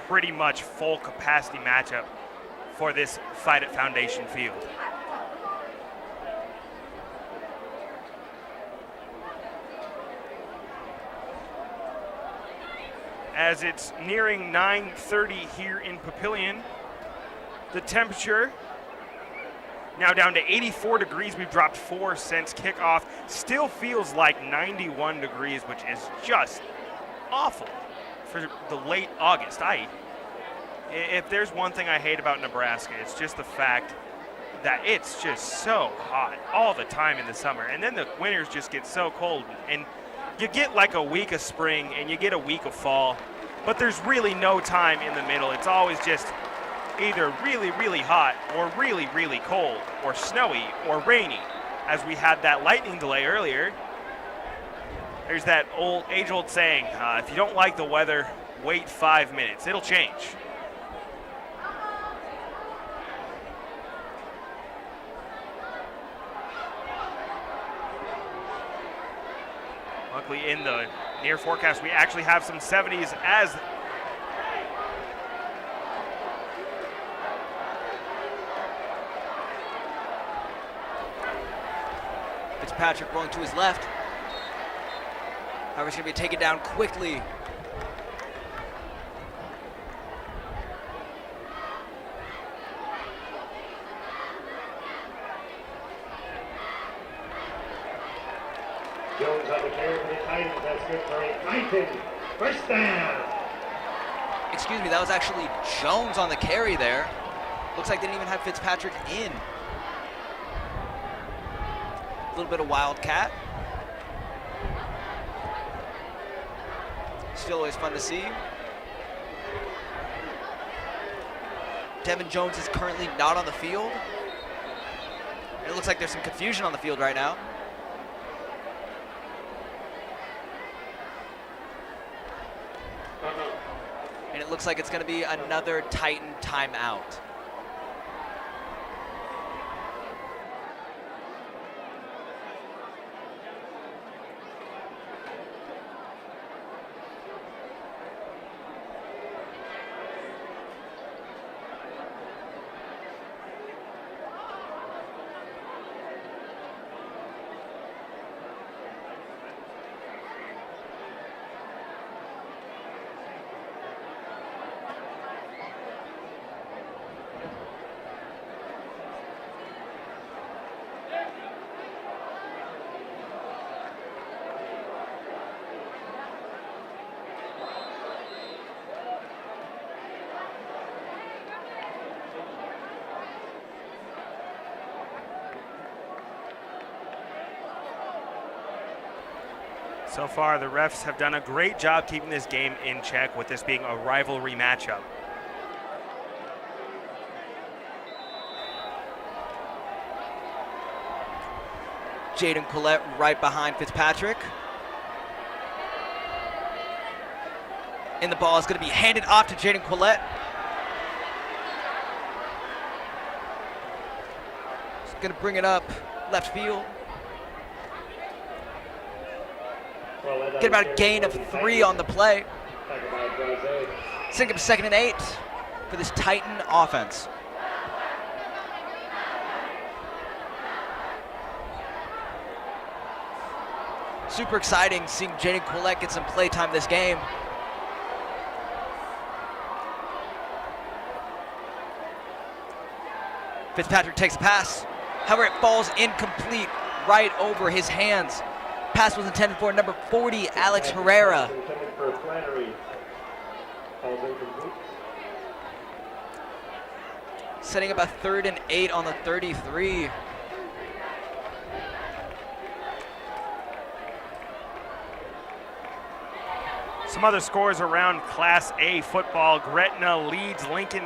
pretty much full capacity matchup for this Fight It Foundation field. As it's nearing 9:30 here in Papillion, the temperature now down to 84 degrees. We've dropped 4 since kickoff. Still feels like 91 degrees, which is just awful for the late August. If there's one thing I hate about Nebraska, it's just the fact that it's just so hot all the time in the summer. And then the winters just get so cold. And you get like a week of spring and you get a week of fall, but there's really no time in the middle. It's always just either really, really hot or really, really cold or snowy or rainy. As we had that lightning delay earlier, there's that age-old saying, if you don't like the weather, wait 5 minutes. It'll change. Luckily, in the near forecast, we actually have some 70s as Fitzpatrick rolling to his left. However, he's going to be taken down quickly. Jones on the carry for the Titans. That's good for a Titan. First down. Excuse me, that was actually Jones on the carry there. Looks like they didn't even have Fitzpatrick in. A little bit of wildcat. Still always fun to see. Devin Jones is currently not on the field. It looks like there's some confusion on the field right now. And it looks like it's going to be another Titan timeout. So far, the refs have done a great job keeping this game in check, with this being a rivalry matchup. Jaden Quillette right behind Fitzpatrick. And the ball is going to be handed off to Jaden Quillette. He's going to bring it up left field. Get about a gain of 3 on the play. Setting up 2nd and 8 for this Titan offense. Super exciting seeing Jaden Quillette get some play time this game. Fitzpatrick takes a pass. However, it falls incomplete right over his hands. Pass was intended for number 40, Alex Herrera. Intended for Flannery. Falls incomplete. setting up a 3rd and 8 on the 33. Some other scores around Class A football. Gretna leads Lincoln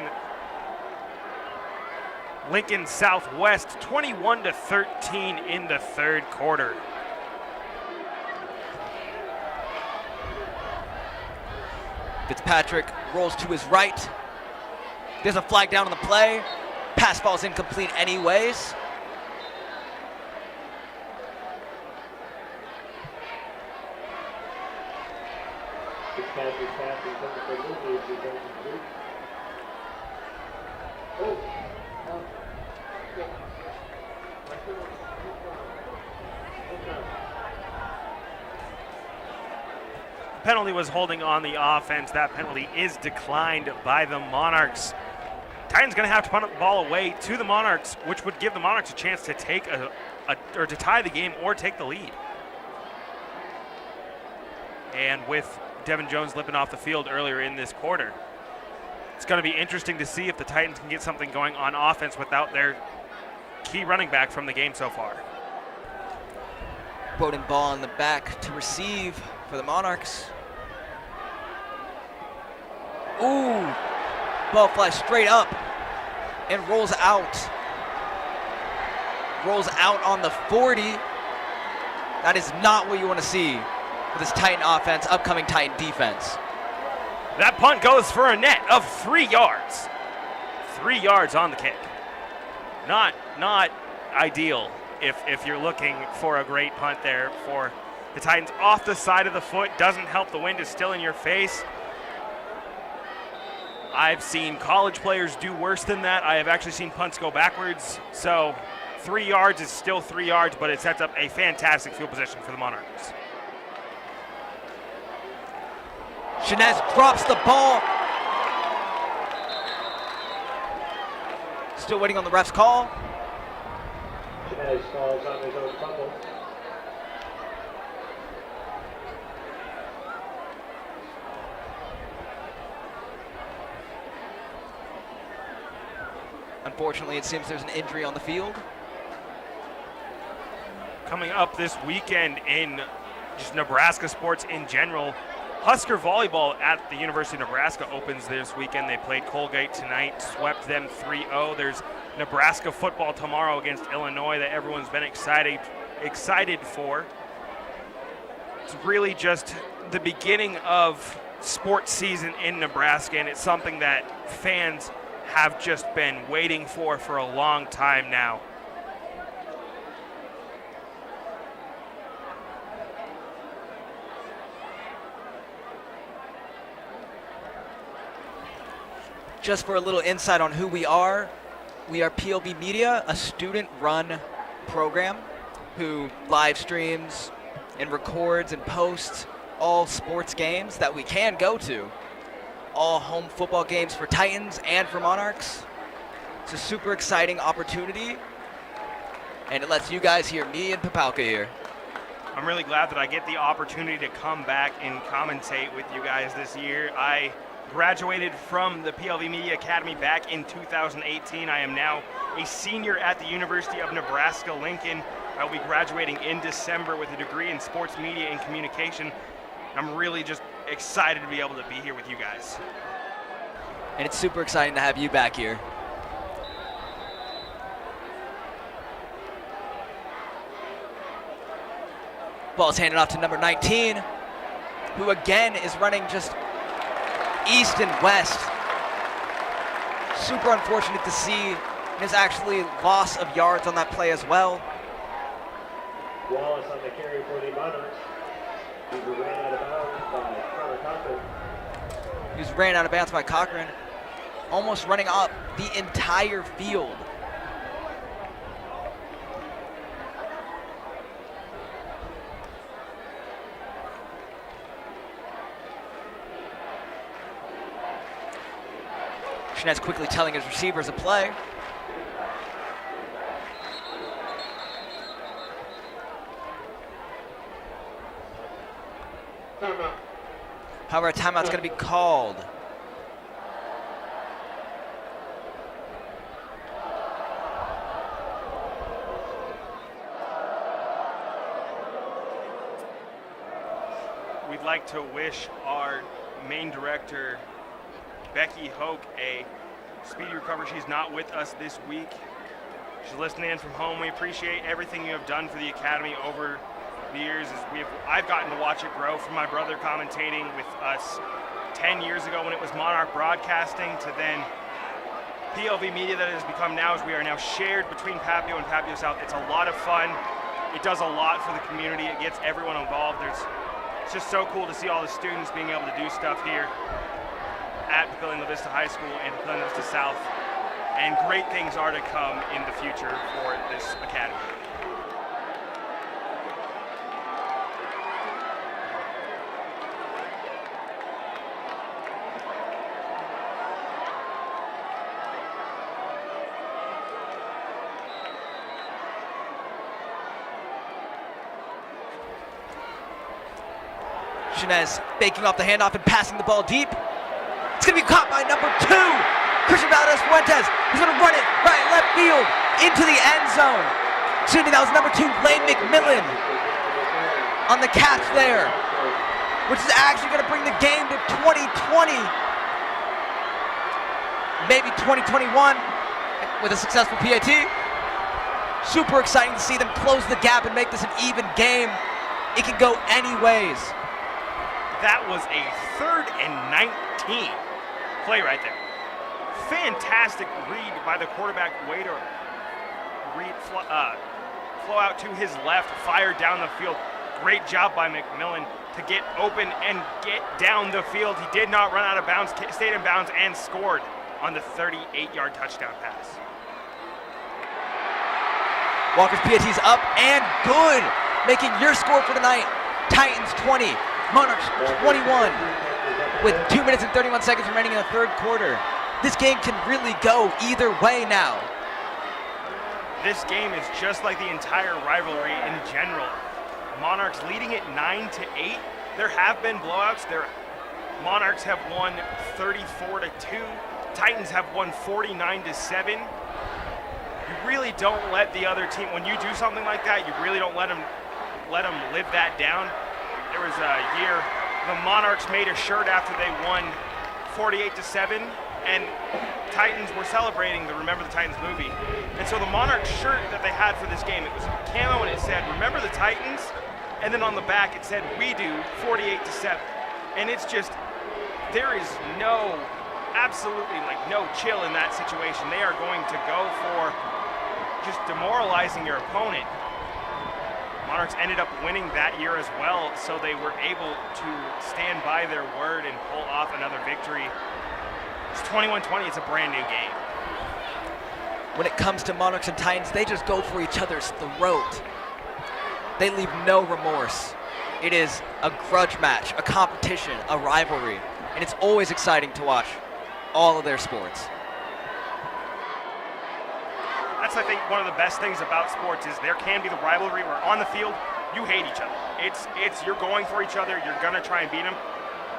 Southwest 21-13 in the 3rd quarter. Fitzpatrick rolls to his right. There's a flag down on the play. Pass falls incomplete anyways. Fitzpatrick pass intended for Louis is incomplete. Penalty was holding on the offense. That penalty is declined by the Monarchs. Titans going to have to punt the ball away to the Monarchs, which would give the Monarchs a chance to take or to tie the game or take the lead. And with Devin Jones limping off the field earlier in this quarter, it's going to be interesting to see if the Titans can get something going on offense without their key running back from the game so far. Bowden ball in the back to receive for the Monarchs. Ooh, ball flies straight up and rolls out. Rolls out on the 40. That is not what you want to see with this Titan offense, upcoming Titan defense. That punt goes for a net of 3 yards. 3 yards on the kick. Not ideal if you're looking for a great punt there for the Titans. Off the side of the foot, doesn't help. The wind is still in your face. I've seen college players do worse than that. I have actually seen punts go backwards. So 3 yards is still 3 yards, but it sets up a fantastic field position for the Monarchs. Shanez drops the ball. Still waiting on the ref's call. Shanez falls on his own fumble. Unfortunately, it seems there's an injury on the field. Coming up this weekend in just Nebraska sports in general, Husker volleyball at the University of Nebraska opens this weekend. They played Colgate tonight, swept them 3-0. There's Nebraska football tomorrow against Illinois that everyone's been excited for. It's really just the beginning of sports season in Nebraska, and it's something that fans have just been waiting for a long time now. Just for a little insight on who we are PLB Media, a student-run program who live streams and records and posts all sports games that we can go to. All home football games for Titans and for Monarchs. It's a super exciting opportunity, and it lets you guys hear me and Papalka here. I'm really glad that I get the opportunity to come back and commentate with you guys this year. I graduated from the PLV Media Academy back in 2018. I am now a senior at the University of Nebraska-Lincoln. I'll be graduating in December with a degree in sports media and communication. I'm really just excited to be able to be here with you guys. And it's super exciting to have you back here. Ball's handed off to number 19, who again is running just east and west. Super unfortunate to see. There's actually loss of yards on that play as well. Wallace on the carry for the Monarchs. He ran out of bounds by Connor Cochran. He was ran out of bounds by Cochran, almost running up the entire field. Shanez quickly telling his receivers a play. However, a timeout's going to be called. we'd like to wish our main director, Becky Hoke, a speedy recovery. She's not with us this week. She's listening in from home. We appreciate everything you have done for the Academy over the years. I've gotten to watch it grow from my brother commentating with us 10 years ago when it was Monarch Broadcasting to then PLV Media that it has become now, as we are now shared between Papio and Papio South. It's a lot of fun. It does a lot for the community. It gets everyone involved. It's just so cool to see all the students being able to do stuff here at Papillion Vista High School and Papillion Vista South. And great things are to come in the future for this academy. Shinez faking off the handoff and passing the ball deep. It's going to be caught by number 2, Christian Valdez-Fuentes. He's going to run it right left field into the end zone. Excuse me, that was number 2, Lane McMillan on the catch there, which is actually going to bring the game to 2020, maybe 2021 with a successful PAT. Super exciting to see them close the gap and make this an even game. It can go any ways. That was a 3rd and 19 play right there. Fantastic read by the quarterback, way to flow out to his left, fire down the field. Great job by McMillan to get open and get down the field. He did not run out of bounds, stayed in bounds, and scored on the 38-yard touchdown pass. Walker's PAT's up and good, making your score for tonight, Titans 20, Monarchs 21, with 2 minutes and 31 seconds remaining in the 3rd quarter. This game can really go either way now. This game is just like the entire rivalry in general. Monarchs leading it 9-8. There have been blowouts. Monarchs have won 34-2. Titans have won 49-7. You really don't let the other team, when you do something like that, you really don't let them live that down. There was a year the Monarchs made a shirt after they won 48-7, and Titans were celebrating the Remember the Titans movie. And so the Monarchs shirt that they had for this game, it was camo and it said, Remember the Titans? And then on the back it said, We do 48-7. And it's just, there is absolutely no chill in that situation. They are going to go for just demoralizing your opponent. Monarchs ended up winning that year as well, so they were able to stand by their word and pull off another victory. It's 21-20, it's a brand new game. When it comes to Monarchs and Titans, they just go for each other's throat. They leave no remorse. It is a grudge match, a competition, a rivalry, and it's always exciting to watch all of their sports. That's, I think, one of the best things about sports is there can be the rivalry where on the field, you hate each other. It's you're going for each other, you're gonna try and beat them,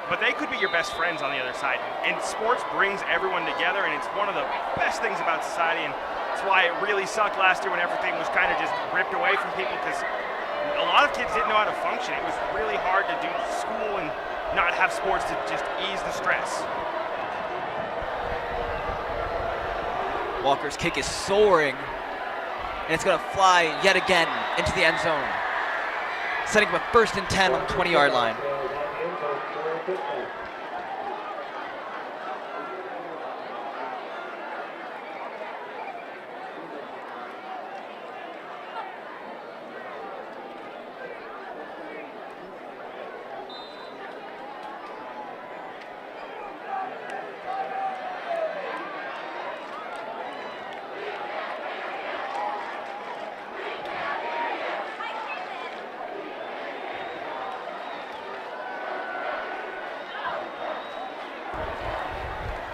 but they could be your best friends on the other side. And sports brings everyone together, and it's one of the best things about society, and that's why it really sucked last year when everything was kind of just ripped away from people, because a lot of kids didn't know how to function. It was really hard to do school and not have sports to just ease the stress. Walker's kick is soaring, and it's going to fly yet again into the end zone, setting up a 1st and 10 on the 20-yard line.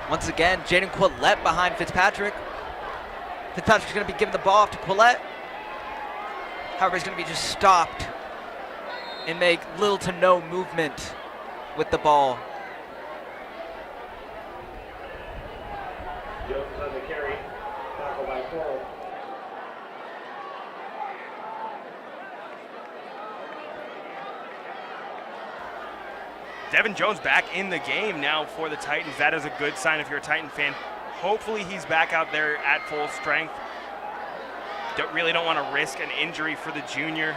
Once again, Jaden Quillette behind Fitzpatrick. Fitzpatrick's going to be giving the ball off to Quillette. However, he's going to be just stopped and make little to no movement with the ball. Jones on the carry, tackle by Coral. Devin Jones back in the game now for the Titans. That is a good sign if you're a Titan fan. Hopefully he's back out there at full strength. Really don't want to risk an injury for the junior.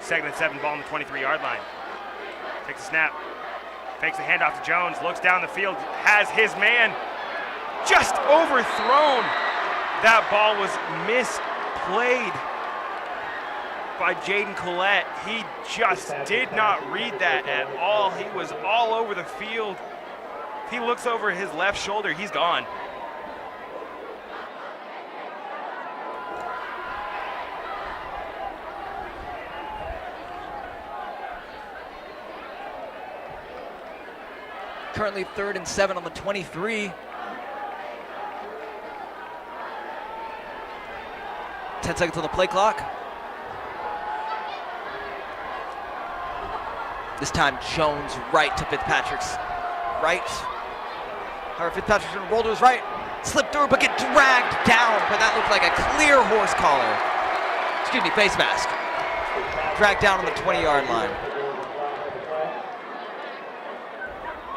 2nd and 7, ball on the 23-yard line. Takes a snap, fakes the handoff to Jones, looks down the field, has his man just overthrown. That ball was misplayed by Jaden Collette. He just did not read that at all. He was all over the field. If he looks over his left shoulder, he's gone. Currently 3rd and 7 on the 23. 10 seconds on the play clock. This time Jones right to Fitzpatrick's right. However, Fitzpatrick's gonna roll to his right, slip through, but get dragged down. But that looked like a clear horse collar. Excuse me, face mask. Dragged down on the 20-yard line.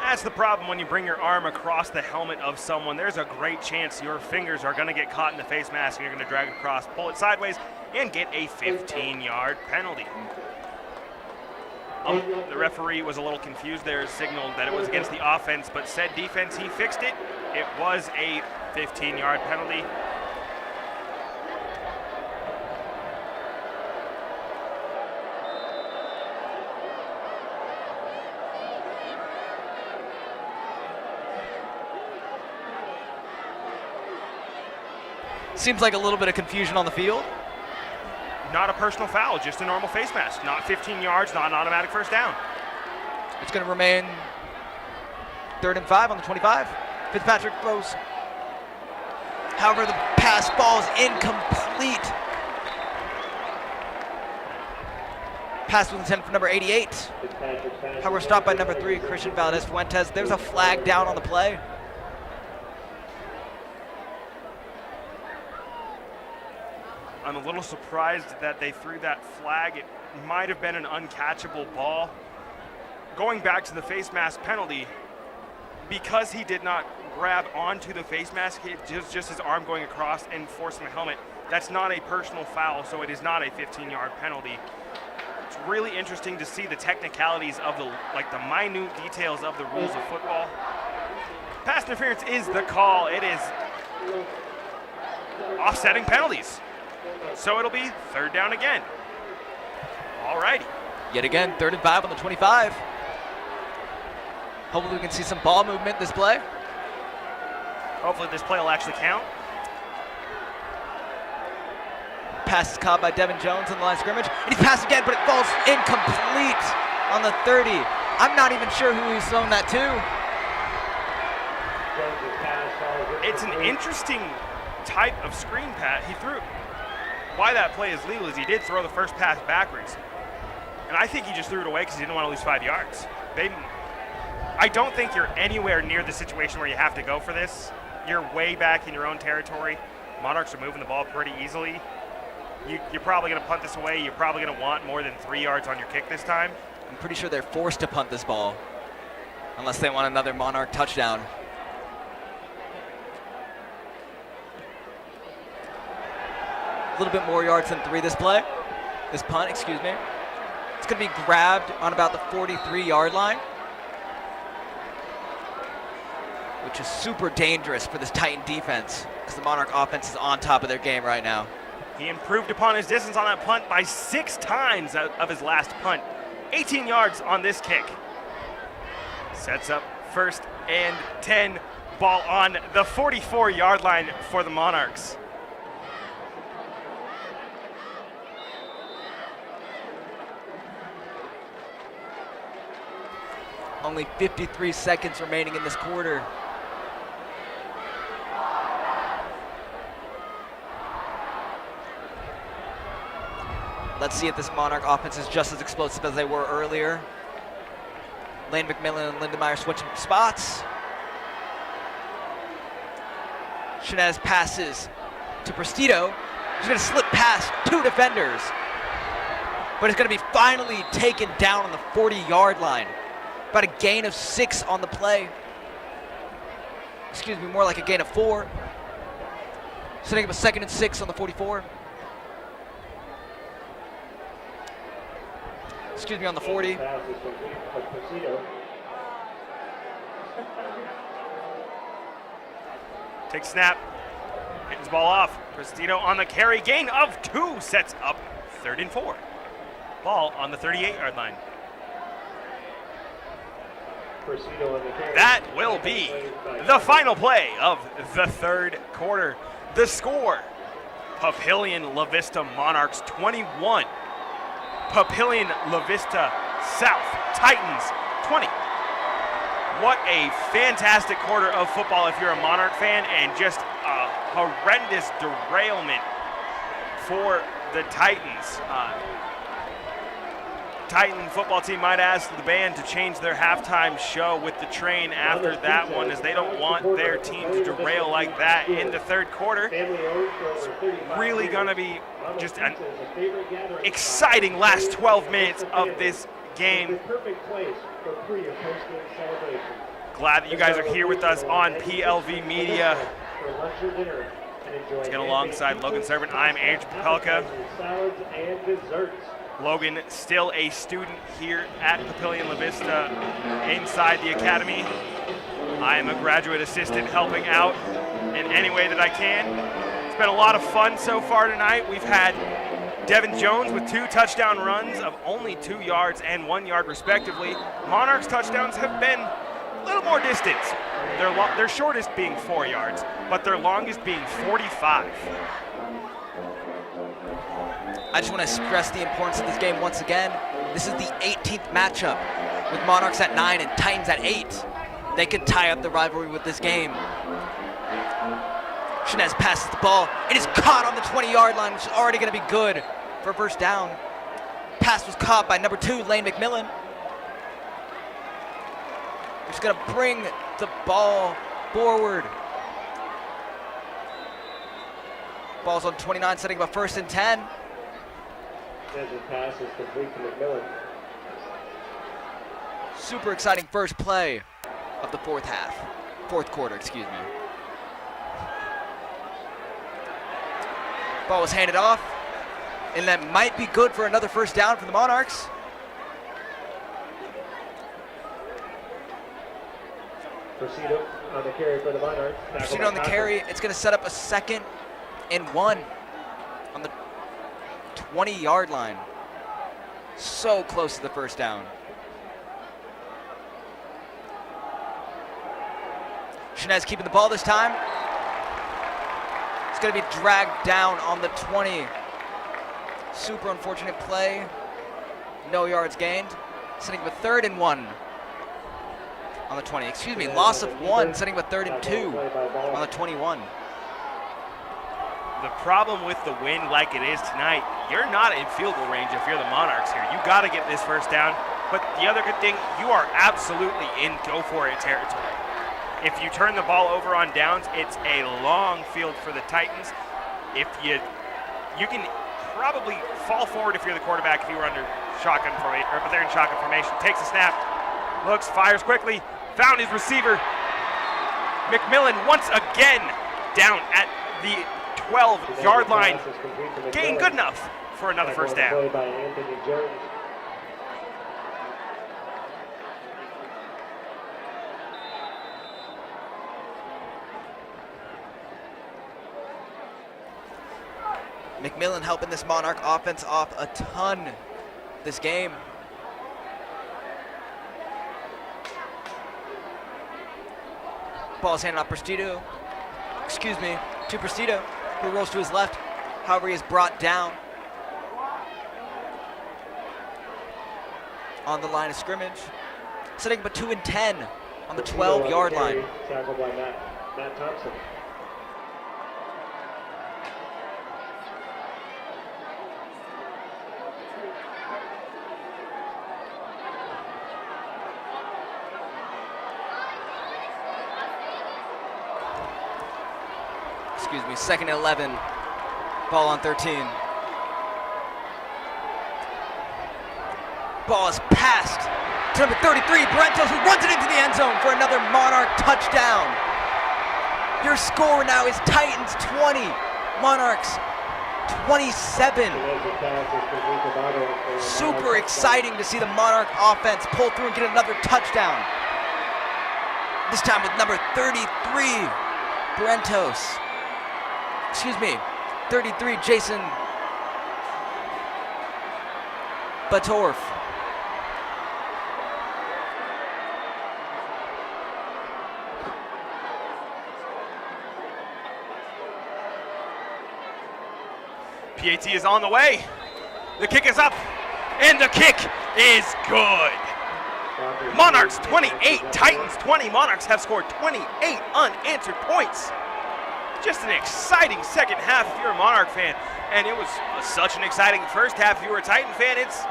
That's the problem when you bring your arm across the helmet of someone. There's a great chance your fingers are going to get caught in the face mask and you're going to drag it across, pull it sideways, and get a 15-yard penalty. The referee was a little confused there, signaled that it was against the offense, but said defense, he fixed it. It was a 15-yard penalty. Seems like a little bit of confusion on the field. Not a personal foul, just a normal face mask. Not 15 yards, not an automatic first down. It's going to remain 3rd and 5 on the 25. Fitzpatrick throws. However, the pass ball is incomplete. Pass was intended for number 88. However, stopped by number 3, Christian Valdez-Fuentes. There's a flag down on the play. I'm a little surprised that they threw that flag. It might have been an uncatchable ball. Going back to the face mask penalty, because he did not grab onto the face mask, it just his arm going across and forcing the helmet, that's not a personal foul, so it is not a 15-yard penalty. It's really interesting to see the technicalities of the minute details of the rules of football. Pass interference is the call. It is offsetting penalties. So it'll be 3rd down again. All righty. Yet again, 3rd and 5 on the 25. Hopefully we can see some ball movement this play. Hopefully this play will actually count. Pass is caught by Devin Jones on the line of scrimmage. And he's passed again, but it falls incomplete on the 30. I'm not even sure who he's thrown that to. It's an interesting type of screen pass. He threw. Why that play is legal is he did throw the first pass backwards. And I think he just threw it away because he didn't want to lose 5 yards. I don't think you're anywhere near the situation where you have to go for this. You're way back in your own territory. Monarchs are moving the ball pretty easily. You're probably going to punt this away. You're probably going to want more than 3 yards on your kick this time. I'm pretty sure they're forced to punt this ball unless they want another Monarch touchdown. A little bit more yards than 3 this punt, excuse me. It's going to be grabbed on about the 43-yard line, which is super dangerous for this Titan defense because the Monarch offense is on top of their game right now. He improved upon his distance on that punt by 6 times of his last punt. 18 yards on this kick. Sets up 1st and 10, ball on the 44-yard line for the Monarchs. Only 53 seconds remaining in this quarter. Let's see if this Monarch offense is just as explosive as they were earlier. Lane McMillan and Lindenmeyer switching spots. Shanez passes to Prestido. He's going to slip past 2 defenders. but it's going to be finally taken down on the 40-yard line. About a gain of 6 on the play. Excuse me, more like a gain of 4. Setting up a 2nd and 6 on the 44. Excuse me, on the 40. Pass is complete for Presido. Take snap. Hitting his ball off. Prestino on the carry. Gain of 2 sets up 3rd and 4. Ball on the 38-yard line. Presido on the carry. That will be the final play of the 3rd quarter. The score, Papillion La Vista Monarchs 21. Papillion La Vista South Titans 20. What a fantastic quarter of football if you're a Monarch fan, and just a horrendous derailment for the Titans. Titan football team might ask the band to change their halftime show with the train after that one, as they don't want their team to derail like that in the 3rd quarter. Really gonna be just an exciting last 12 minutes of this game. Glad that you guys are here with us on PLV Media. Again, alongside Logan Servant, I'm Andrew Papelka. Logan, still a student here at Papillion La Vista inside the academy. I am a graduate assistant helping out in any way that I can. It's been a lot of fun so far tonight. We've had Devin Jones with 2 touchdown runs of only 2 yards and 1 yard respectively. Monarchs touchdowns have been a little more distance. Their shortest being 4 yards, but their longest being 45. I just want to stress the importance of this game once again. This is the 18th matchup, with Monarchs at 9 and Titans at 8. They could tie up the rivalry with this game. Shinez passes the ball. It is caught on the 20-yard line, which is already going to be good for a first down. Pass was caught by number 2, Lane McMillan. Just going to bring the ball forward. Ball's on 29, setting up a 1st and 10. Pass is complete to McMillan. Super exciting first play of the 4th quarter, excuse me. Ball was handed off, and that might be good for another first down for the Monarchs. Presido on the carry for the Monarchs. Presido on the carry. It's going to set up a 2nd and 1 on the 20-yard line. So close to the first down. Shinez keeping the ball this time. It's going to be dragged down on the 20. Super unfortunate play. No yards gained. Setting up a 3rd and 1 on the 20. Excuse me, loss of 1, setting up a 3rd and 2 on the 21. The problem with the wind like it is tonight, you're not in field goal range if you're the Monarchs here. You got to get this first down. But the other good thing, you are absolutely in go-for-it territory. If you turn the ball over on downs, it's a long field for the Titans. If you can probably fall forward if you're the quarterback if you were under shotgun formation, or if they're in shotgun formation. Takes a snap, looks, fires quickly, found his receiver. McMillan once again down at the 12-yard line. Gain good enough for another first down. McMillan helping this Monarch offense off a ton this game. Ball's handed off Prestido. Excuse me, to Prestido, who rolls to his left. However, he is brought down on the line of scrimmage. Setting up a 2 and 10 on the 12-yard line. Tackled by Matt Thompson. Excuse me, 2nd and 11. Ball on 13. Ball is passed to number 33, Brentos, who runs it into the end zone for another Monarch touchdown. Your score now is Titans 20, Monarchs 27. Super exciting to see the Monarch offense pull through and get another touchdown. This time with number 33, Brentos. 33, Jason Batorf. PAT is on the way. The kick is up, and the kick is good. Monarchs 28, Titans 20. Monarchs have scored 28 unanswered points. Just an exciting second half if you're a Monarch fan, and it was such an exciting first half if you were a Titan fan. It's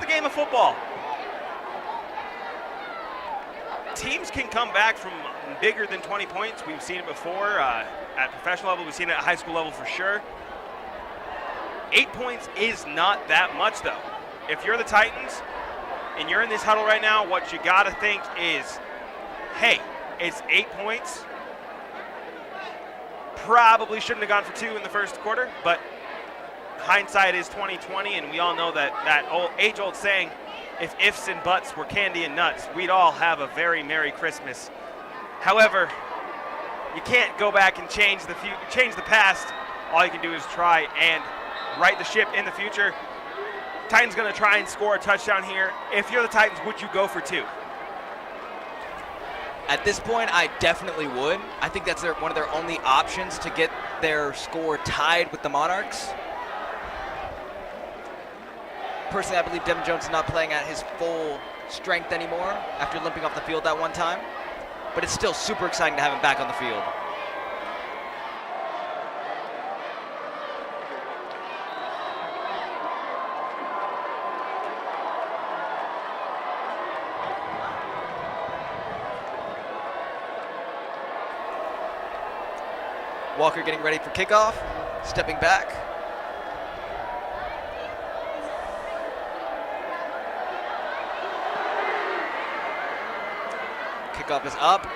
the game of football. Teams can come back from bigger than 20 points. We've seen it before at professional level. We've seen it at high school level for sure. 8 points is not that much, though. If you're the Titans and you're in this huddle right now, what you got to think is, hey, it's 8 points. Probably shouldn't have gone for 2 in the first quarter, but hindsight is 20/20, and we all know that old age-old saying, if ifs and buts were candy and nuts, we'd all have a very Merry Christmas. However, you can't go back and change the past. All you can do is try and right the ship in the future. Titans going to try and score a touchdown here. If you're the Titans, would you go for 2? At this point, I definitely would. I think that's one of their only options to get their score tied with the Monarchs. Personally, I believe Devin Jones is not playing at his full strength anymore after limping off the field that one time. But it's still super exciting to have him back on the field. Walker getting ready for kickoff, stepping back. Kickoff is up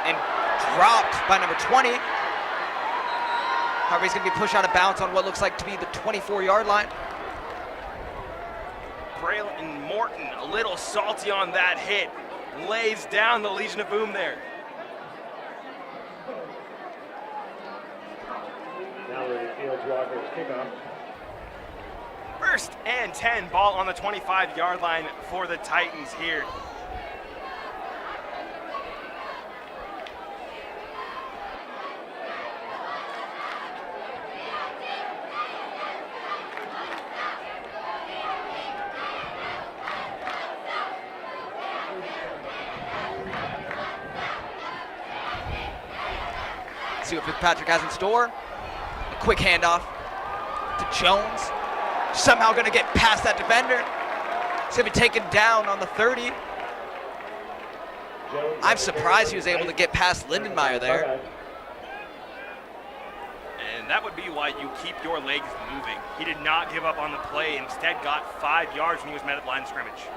and dropped by number 20. However, he's going to be pushed out of bounds on what looks like to be the 24-yard line. Braylon Morton, a little salty on that hit, lays down the Legion of Boom there. Walker's kickoff. 1st and 10, ball on the 25-yard line for the Titans here. See what Fitzpatrick has in store. Quick handoff to Jones. Somehow going to get past that defender. He's going to be taken down on the 30. I'm surprised he was able to get past Lindenmeyer there. And that would be why you keep your legs moving. He did not give up on the play, instead got 5 yards when he was met at the line of scrimmage.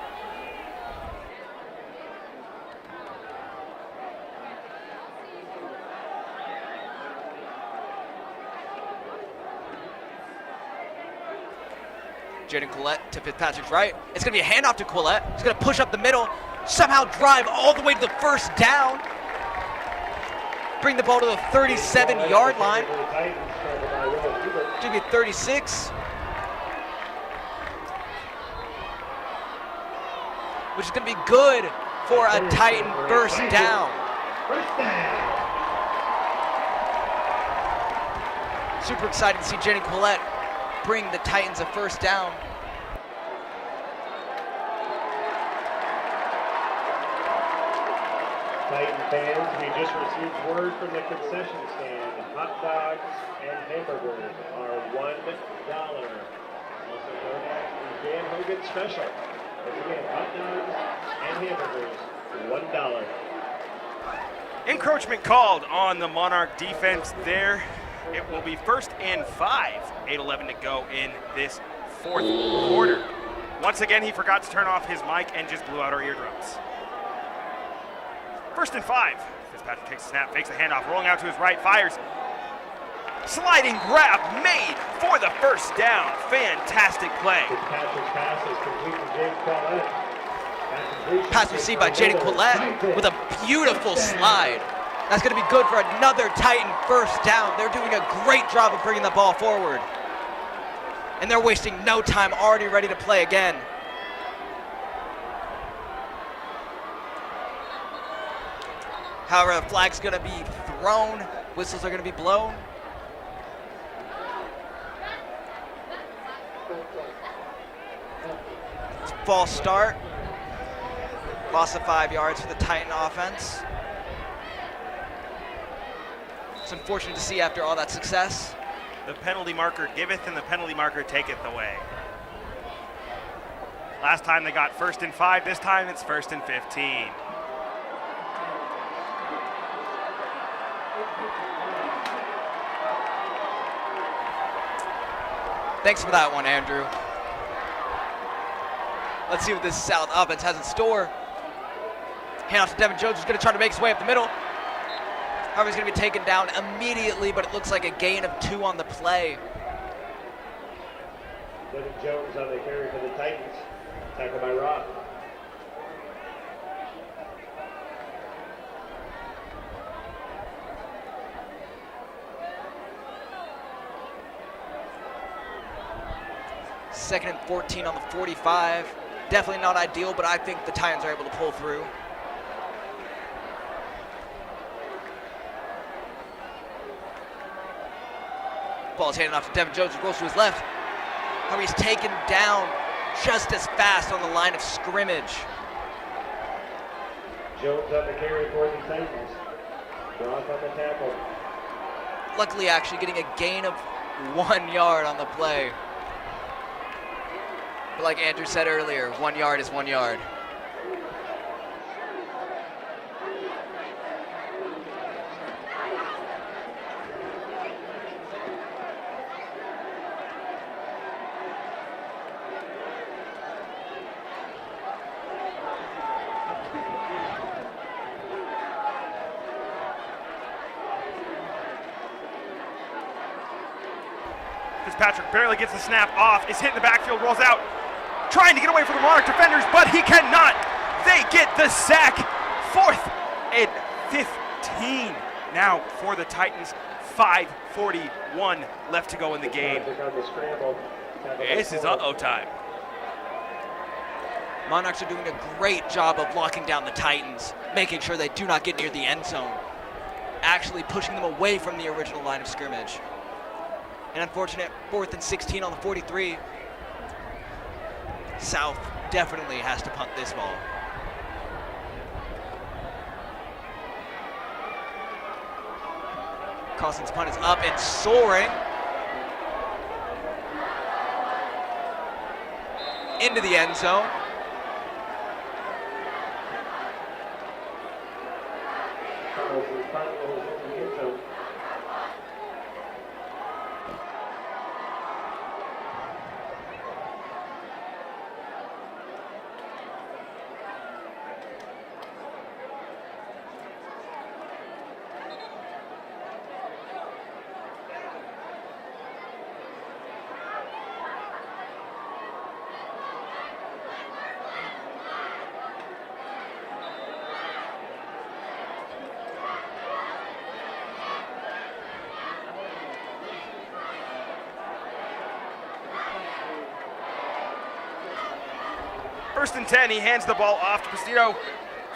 Jaden Quillette to Fitzpatrick's right. It's going to be a handoff to Quillette. He's going to push up the middle, somehow drive all the way to the first down. Bring the ball to the 37-yard line. Should be 36. Which is going to be good for a Titan first down. Super excited to see Jaden Quillette bring the Titans a first down. Titan fans, we just received word from the concession stand. Hot dogs and hamburgers are $1. Also known as the Dan Hogan Special. Once again, hot dogs and hamburgers, $1. Encroachment called on the Monarch defense there. It will be 1st and 5, 8:11 to go in this 4th quarter. Once again, he forgot to turn off his mic and just blew out our eardrums. 1st and 5. Fitzpatrick takes a snap, fakes a handoff, rolling out to his right, fires. Sliding grab made for the 1st down. Fantastic play. Fitzpatrick's pass is complete to James Collette. Pass received by Jaden Collette with a beautiful slide. That's going to be good for another Titan 1st down. They're doing a great job of bringing the ball forward. And they're wasting no time, already ready to play again. However, the flag's going to be thrown. Whistles are going to be blown. False start. Loss of 5 yards for the Titan offense. It's unfortunate to see after all that success. The penalty marker giveth and the penalty marker taketh away. Last time they got 1st and 5, this time it's 1st and 15. Thanks for that one, Andrew. Let's see what this South offense has in store. Hand off to Devin Jones, who's going to try to make his way up the middle. However, he's going to be taken down immediately, but it looks like a gain of 2 on the play. Devin Jones on the carry for the Titans. Tackled by Roth. Second and 14 on the 45. Definitely not ideal, but I think the Titans are able to pull through. Ball's handed off to Devin Jones, who goes to his left. How he's taken down just as fast on the line of scrimmage. Jones on the carry for the Titans. Roth on the tackle. Luckily, actually getting a gain of 1 yard on the play. But like Andrew said earlier, 1 yard is 1 yard. Fitzpatrick barely gets the snap off, is hit in the backfield, rolls out, trying to get away from the Monarch defenders, but he cannot. They get the sack. 4th and 15 now for the Titans. 5:41 left to go in the game. This is uh-oh time. Monarchs are doing a great job of locking down the Titans, making sure they do not get near the end zone, actually pushing them away from the original line of scrimmage. An unfortunate 4th and 16 on the 43. South definitely has to punt this ball. Causton's punt is up and soaring into the end zone. First and 10, he hands the ball off to Prestito.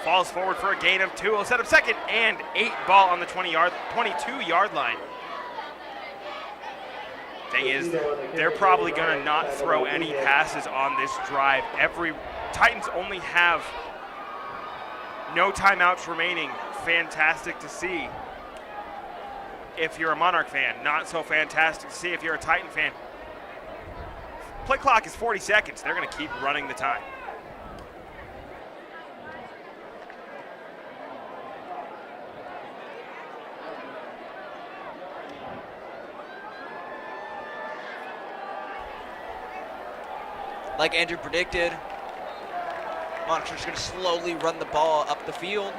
Falls forward for a gain of 2. He'll set up 2nd and 8 ball on the 22-yard line. Thing is, they're probably going to not throw any passes on this drive. Titans only have no timeouts remaining. Fantastic to see if you're a Monarch fan. Not so fantastic to see if you're a Titan fan. Play clock is 40 seconds. They're going to keep running the time. Like Andrew predicted, Monarchs are just going to slowly run the ball up the field.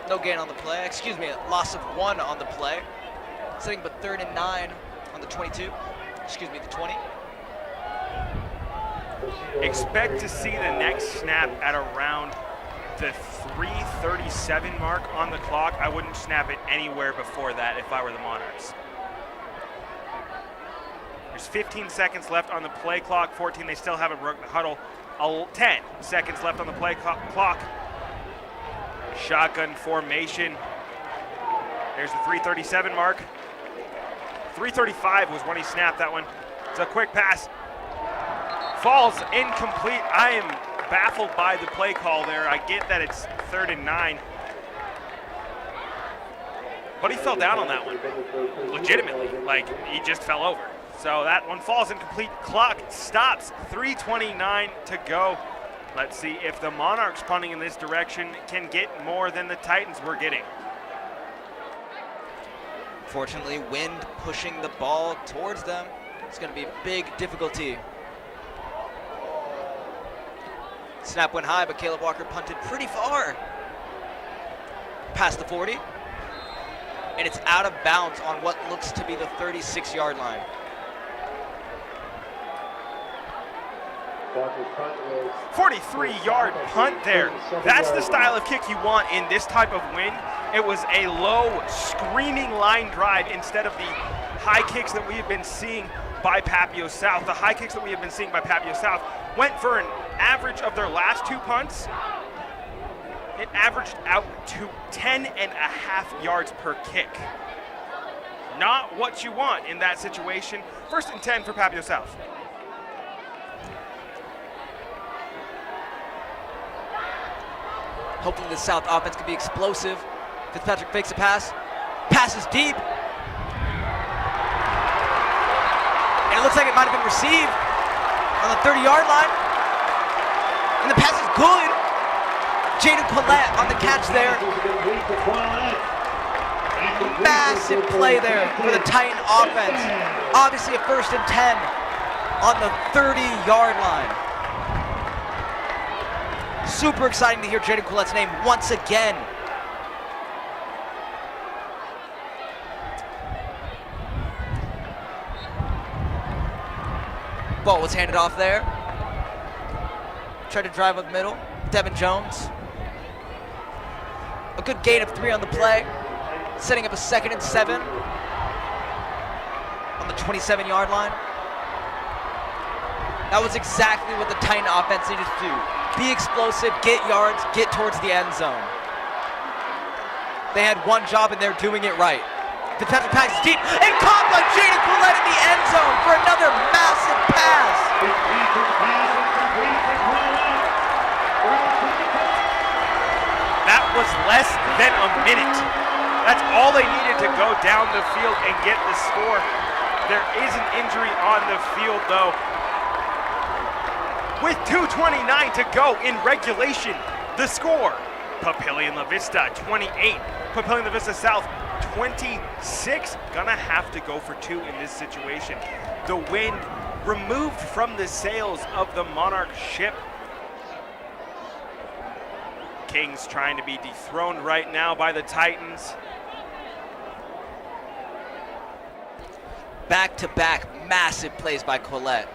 No gain on the play. Excuse me, loss of 1 on the play. Setting up a 3rd and 9 on the 22. Excuse me, the 20. Expect to see the next snap at around the 3:37 mark on the clock. I wouldn't snap it anywhere before that if I were the Monarchs. There's 15 seconds left on the play clock. 14, they still haven't broken the huddle. 10 seconds left on the play clock. Shotgun formation. There's the 3:37 mark. 3:35 was when he snapped that one. It's a quick pass. Falls incomplete. I am baffled by the play call there. I get that it's 3rd and 9. But he fell down on that one. Legitimately. Like, he just fell over. So that one falls incomplete. Clock stops. 3:29 to go. Let's see if the Monarchs punting in this direction can get more than the Titans were getting. Fortunately, wind pushing the ball towards them. It's going to be a big difficulty. Snap went high, but Caleb Walker punted pretty far. Past the 40. And it's out of bounds on what looks to be the 36-yard line. 43-yard punt there. That's the style of kick you want in this type of wind. It was a low, screaming line drive instead of the high kicks that we have been seeing by Papillion South. The high kicks that we have been seeing by Papillion South went for an average of their last 2 punts. It averaged out to 10.5 yards per kick. Not what you want in that situation. 1st and 10 for Papillion South. Hopefully the South offense can be explosive. Fitzpatrick fakes a pass. Pass is deep. And it looks like it might have been received on the 30-yard line. And the pass is good. Jaden Collette on the catch there. Massive play there for the Titan offense. Obviously a 1st and 10 on the 30-yard line. Super exciting to hear Jaden Collette's name once again. Ball was handed off there. Tried to drive up middle. Devin Jones. A good gain of 3 on the play. Setting up a 2nd and 7 on the 27-yard line. That was exactly what the Titan offense needed to do. Be explosive, get yards, get towards the end zone. They had one job and they're doing it right. Fitzpatrick pass is deep and caught by Jaden Collette in the end zone for another massive pass. That was less than a minute. That's all they needed to go down the field and get the score. There is an injury on the field though. With 2:29 to go in regulation, the score, Papillion La Vista 28, Papillion La Vista South 26. Gonna have to go for 2 in this situation. The wind removed from the sails of the Monarch ship. Kings trying to be dethroned right now by the Titans. Back-to-back massive plays by Collette.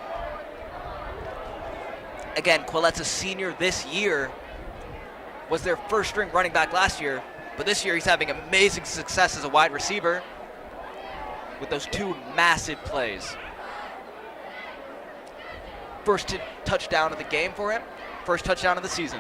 Again, Collette's a senior this year. Was their 1st string running back last year, but this year he's having amazing success as a wide receiver with those 2 massive plays. First touchdown of the game for him, 1st touchdown of the season.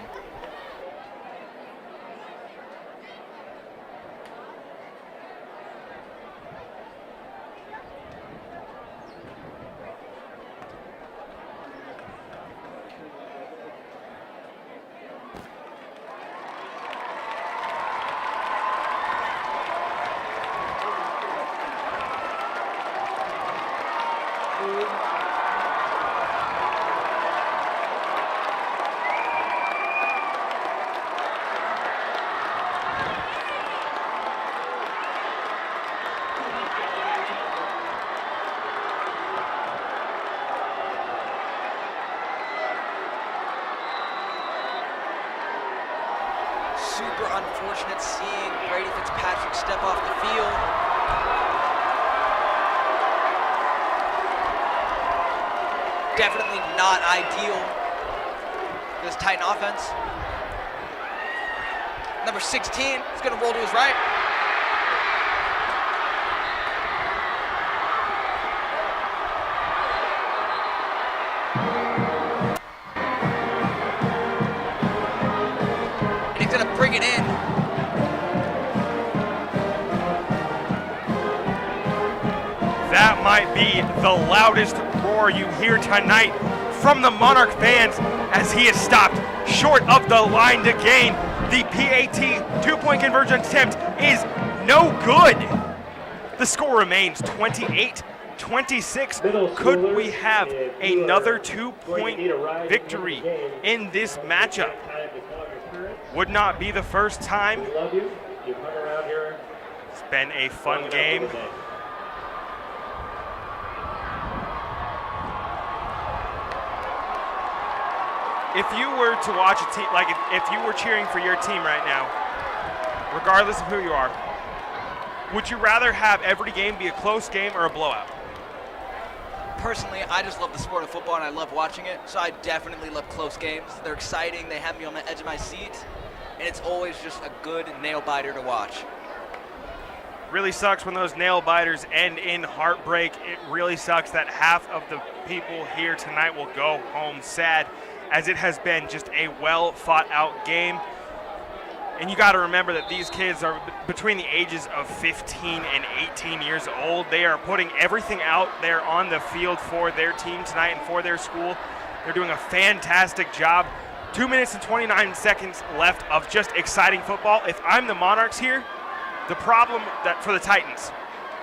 super unfortunate seeing Brady Fitzpatrick step off the field. Definitely not ideal for this Titan offense. Number 16 is going to roll to his right. And he's going to bring it in. That might be the loudest roar you hear tonight from the Monarch fans as he is stopped short of the line to gain. The PAT two-point conversion attempt is no good. The score remains 28-26. Could we have another two-point victory in this matchup? Would not be the first time. It's been a fun game. If you were to watch a team, like if you were cheering for your team right now, regardless of who you are, would you rather have every game be a close game or a blowout? Personally, I just love the sport of football and I love watching it, so I definitely love close games. They're exciting, they have me on the edge of my seat, and it's always just a good nail biter to watch. Really sucks when those nail biters end in heartbreak. It really sucks that half of the people here tonight will go home sad, as it has been just a well fought out game. And you got to remember that these kids are between the ages of 15 and 18 years old. They are putting everything out there on the field for their team tonight and for their school. They're doing a fantastic job. 2 minutes and 29 seconds left of just exciting football. If I'm the Monarchs here, the problem that for the Titans,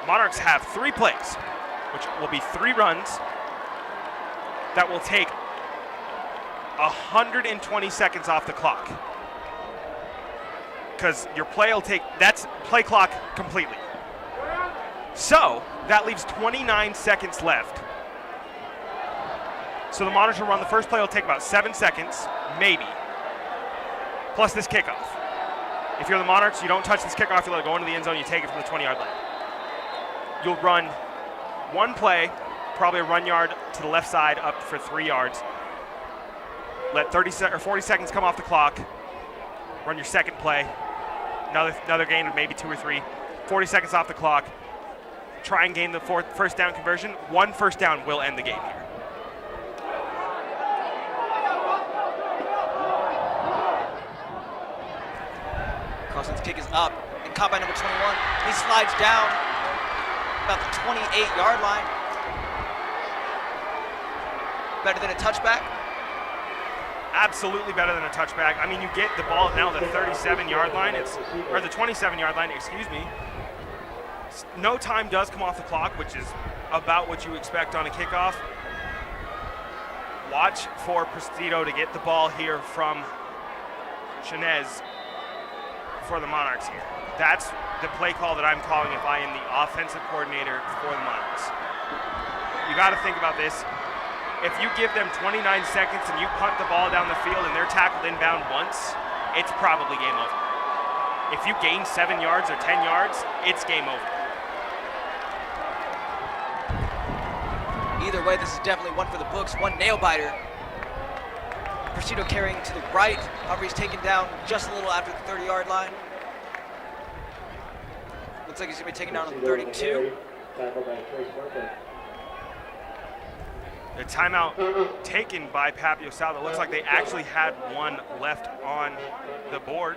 Monarchs have 3 plays, which will be 3 runs that will take 120 seconds off the clock. Because your play will take, that's play clock completely. So that leaves 29 seconds left. So the Monarchs will run the first play, will take about 7 seconds, maybe, plus this kickoff. If you're the Monarchs, you don't touch this kickoff, you let it go into the end zone, you take it from the 20-yard line. You'll run one play, probably a run yard to the left side up for 3 yards. Let 40 seconds come off the clock. Run your second play. Another gain of maybe 2 or 3. 40 seconds off the clock. Try and gain the first down conversion. 1 first down will end the game here. Carson's kick is up and caught by number 21. He slides down about the 28-yard line. Better than a touchback? Absolutely better than a touchback. I mean, you get the ball now the 37-yard line, or the 27-yard line, excuse me. No time does come off the clock, which is about what you expect on a kickoff. Watch for Prestito to get the ball here from Chinez for the Monarchs here. That's the play call that I'm calling if I am the offensive coordinator for the Monarchs. You got to think about this. If you give them 29 seconds and you punt the ball down the field and they're tackled inbound once, it's probably game over. If you gain 7 yards or 10 yards, it's game over. Either way, this is definitely one for the books, one nail biter. Prestito carrying to the right. However, he's taken down just a little after the 30-yard line. Looks like he's going to be taken down on the 32. The timeout taken by Papillion. It looks like they actually had one left on the board.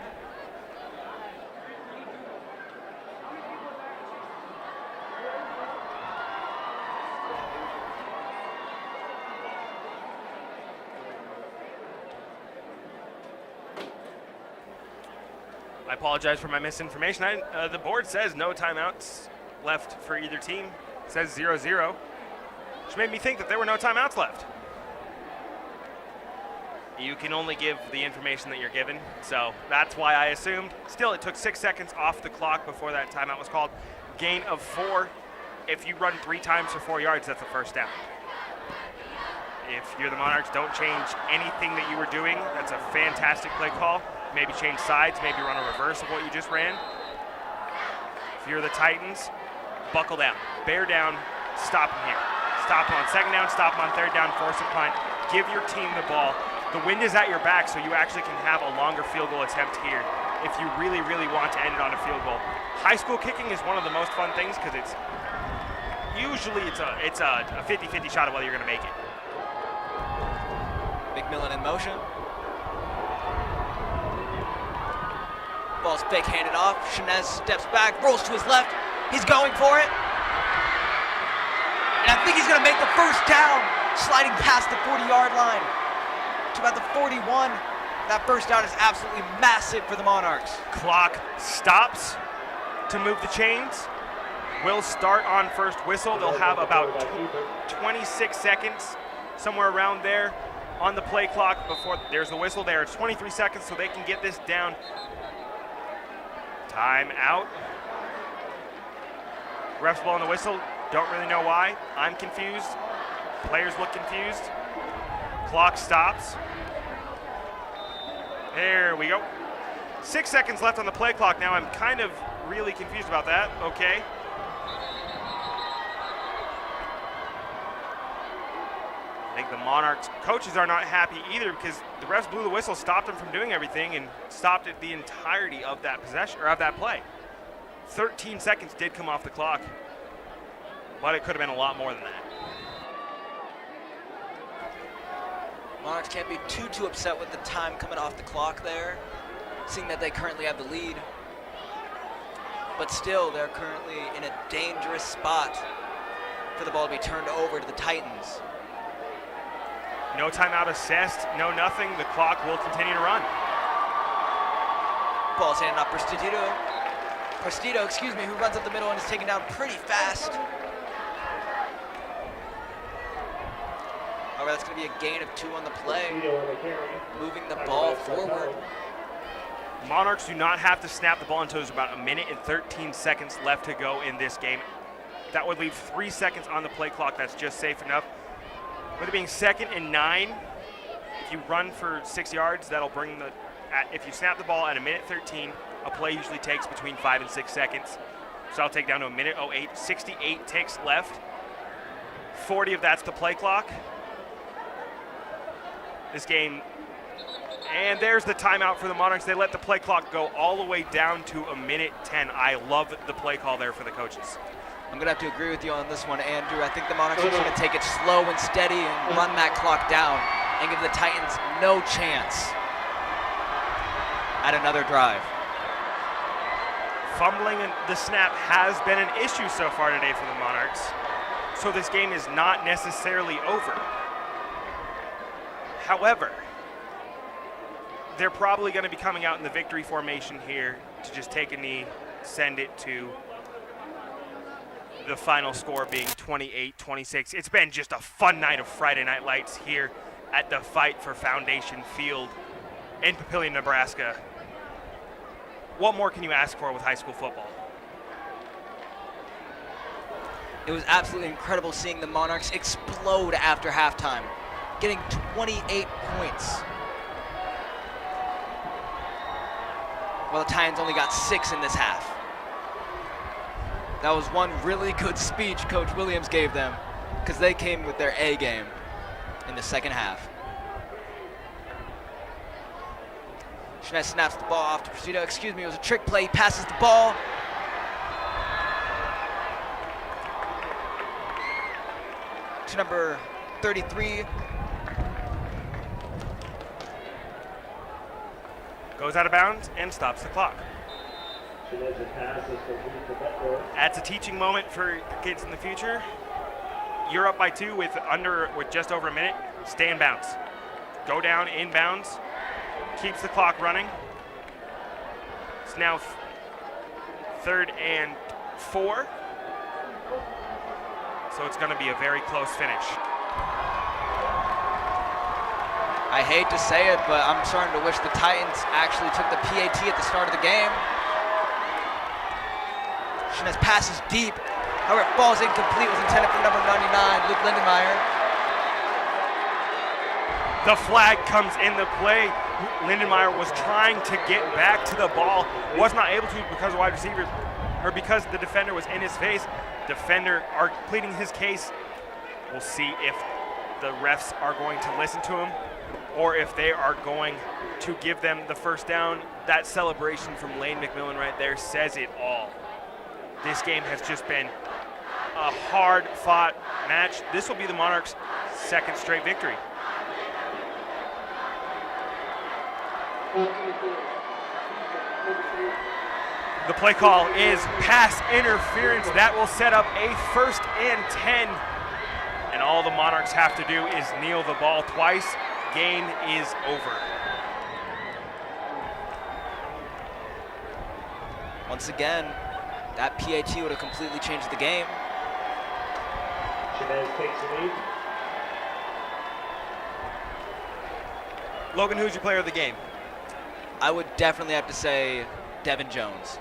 I apologize for my misinformation. The board says no timeouts left for either team. It says 0-0. Which made me think that there were no timeouts left. You can only give the information that you're given, so that's why I assumed. Still, it took 6 seconds off the clock before that timeout was called. Gain of 4. If you run 3 times for 4 yards, that's a first down. If you're the Monarchs, don't change anything that you were doing. That's a fantastic play call. maybe change sides, maybe run a reverse of what you just ran. If you're the Titans, buckle down, bear down, stop them here. Stop them on second down, stop them on third down, force a punt. Give your team the ball. The wind is at your back, so you actually can have a longer field goal attempt here if you really, really want to end it on a field goal. High school kicking is one of the most fun things because it's usually it's a 50-50 shot of whether you're going to make it. McMillan in motion. Ball's fake handed off. Shinez steps back, rolls to his left. He's going for it. And I think he's going to make the first down, sliding past the 40-yard line to about the 41. That first down is absolutely massive for the Monarchs. Clock stops to move the chains. Will start on first whistle. They'll have about 26 seconds, somewhere around there, on the play clock before there's a whistle there. It's 23 seconds, so they can get this down. Time out. Refs blowing the whistle. Don't really know why. I'm confused. Players look confused. Clock stops. There we go. 6 seconds left on the play clock now. I'm kind of really confused about that. Okay. I think the Monarchs coaches are not happy either because the refs blew the whistle, stopped them from doing everything, and stopped it the entirety of that possession or of that play. 13 seconds did come off the clock, but it could have been a lot more than that. Monarchs can't be too upset with the time coming off the clock there, seeing that they currently have the lead. But still, they're currently in a dangerous spot for the ball to be turned over to the Titans. No timeout assessed, no nothing. The clock will continue to run. Ball's handed off Prestito, who runs up the middle and is taken down pretty fast. However, that's going to be a gain of 2 on the play, moving the ball forward. Monarchs do not have to snap the ball until there's about 1 minute and 13 seconds left to go in this game. That would leave 3 seconds on the play clock. That's just safe enough. With it being 2nd and 9, if you run for 6 yards, that'll bring the, if you snap the ball at 1 minute 13, a play usually takes between 5 and 6 seconds. So that'll take down to 1 minute 08, 68 ticks left. 40 of that's the play clock. This game, and there's the timeout for the Monarchs. They let the play clock go all the way down to 1 minute 10. I love the play call there for the coaches. I'm going to have to agree with you on this one, Andrew. I think the Monarchs are going to take it slow and steady and run that clock down and give the Titans no chance at another drive. Fumbling the snap has been an issue so far today for the Monarchs, so this game is not necessarily over. However, they're probably going to be coming out in the victory formation here to just take a knee, send it to the final score being 28-26. It's been just a fun night of Friday Night Lights here at the Fight for Foundation Field in Papillion, Nebraska. What more can you ask for with high school football? It was absolutely incredible seeing the Monarchs explode after halftime, getting 28 points. While the Titans only got 6 in this half. That was one really good speech Coach Williams gave them because they came with their A game in the second half. Shinez snaps the ball off to Prestito. It was a trick play. He passes the ball. To number 33. Goes out of bounds and stops the clock. That's a teaching moment for kids in the future. You're up by 2 with just over 1 minute. Stay in bounds. Go down in bounds. Keeps the clock running. It's now 3rd and 4. So it's going to be a very close finish. I hate to say it, but I'm starting to wish the Titans actually took the PAT at the start of the game. Shinez passes deep. However, it falls incomplete. It was intended for number 99, Luke Lindenmeyer. The flag comes in the play. Lindenmeyer was trying to get back to the ball, was not able to because wide receivers, or because the defender was in his face. Defender are pleading his case. We'll see if the refs are going to listen to him or if they are going to give them the first down. That celebration from Lane McMillan right there says it all. This game has just been a hard-fought match. This will be the Monarchs' second straight victory. The play call is pass interference. That will set up a 1st and 10. And all the Monarchs have to do is kneel the ball twice. Game is over. Once again, that PAT would have completely changed the game. Chavez takes the lead. Logan, who's your player of the game? I would definitely have to say Devin Jones.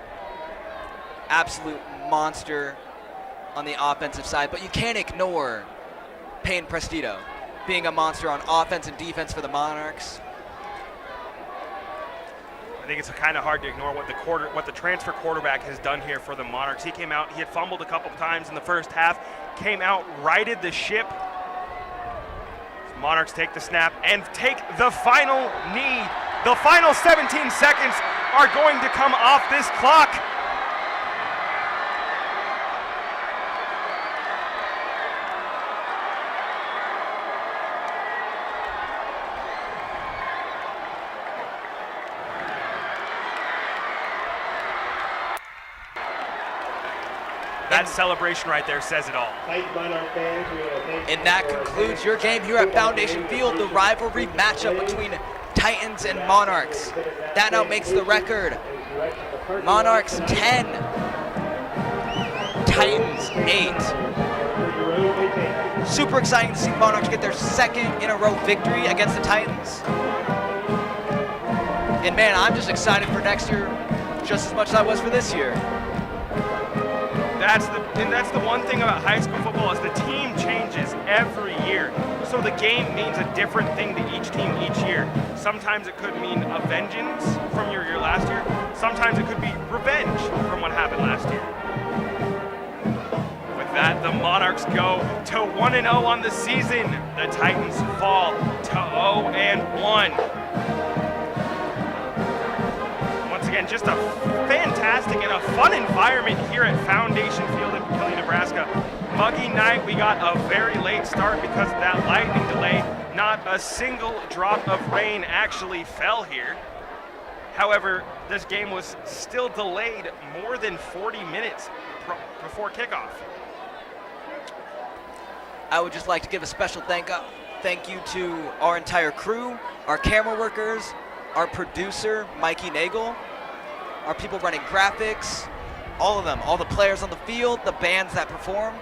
Absolute monster on the offensive side, but you can't ignore Payne Prestito being a monster on offense and defense for the Monarchs. I think it's kind of hard to ignore what the transfer quarterback has done here for the Monarchs. He came out, he had fumbled a couple of times in the first half, came out, righted the ship. Monarchs take the snap and take the final knee. The final 17 seconds are going to come off this clock. That celebration right there says it all. And that concludes your game here at Foundation Field, the rivalry matchup between Titans and Monarchs. That now makes the record Monarchs 10, Titans 8. Super exciting to see Monarchs get their second in a row victory against the Titans. And man, I'm just excited for next year just as much as I was for this year. That's the one thing about high school football is the team changes every year. So the game means a different thing to each team each year. Sometimes it could mean a vengeance from your year last year. Sometimes it could be revenge from what happened last year. With that, the Monarchs go to 1-0 on the season. The Titans fall to 0-1. Again, just a fantastic and a fun environment here at Foundation Field in Papillion, Nebraska. Muggy night, we got a very late start because of that lightning delay. Not a single drop of rain actually fell here. However, this game was still delayed more than 40 minutes before kickoff. I would just like to give a special thank you to our entire crew, our camera workers, our producer, Mikey Nagel, our people running graphics, all of them, all the players on the field, the bands that performed,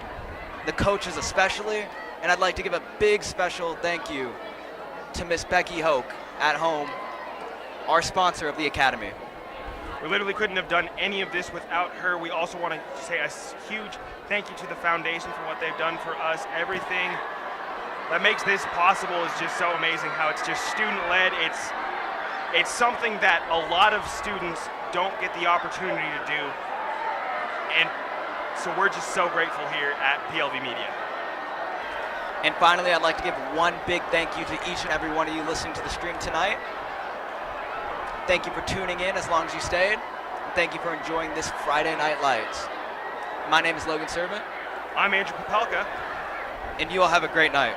the coaches especially, and I'd like to give a big special thank you to Miss Becky Hoke at home, our sponsor of the Academy. We literally couldn't have done any of this without her. We also want to say a huge thank you to the foundation for what they've done for us. Everything that makes this possible is just so amazing, how it's just student-led. It's something that a lot of students don't get the opportunity to do. And so we're just so grateful here at PLV Media. And finally, I'd like to give one big thank you to each and every one of you listening to the stream tonight. Thank you for tuning in as long as you stayed. And thank you for enjoying this Friday Night Lights. My name is Logan Servant. I'm Andrew Papelka. And you all have a great night.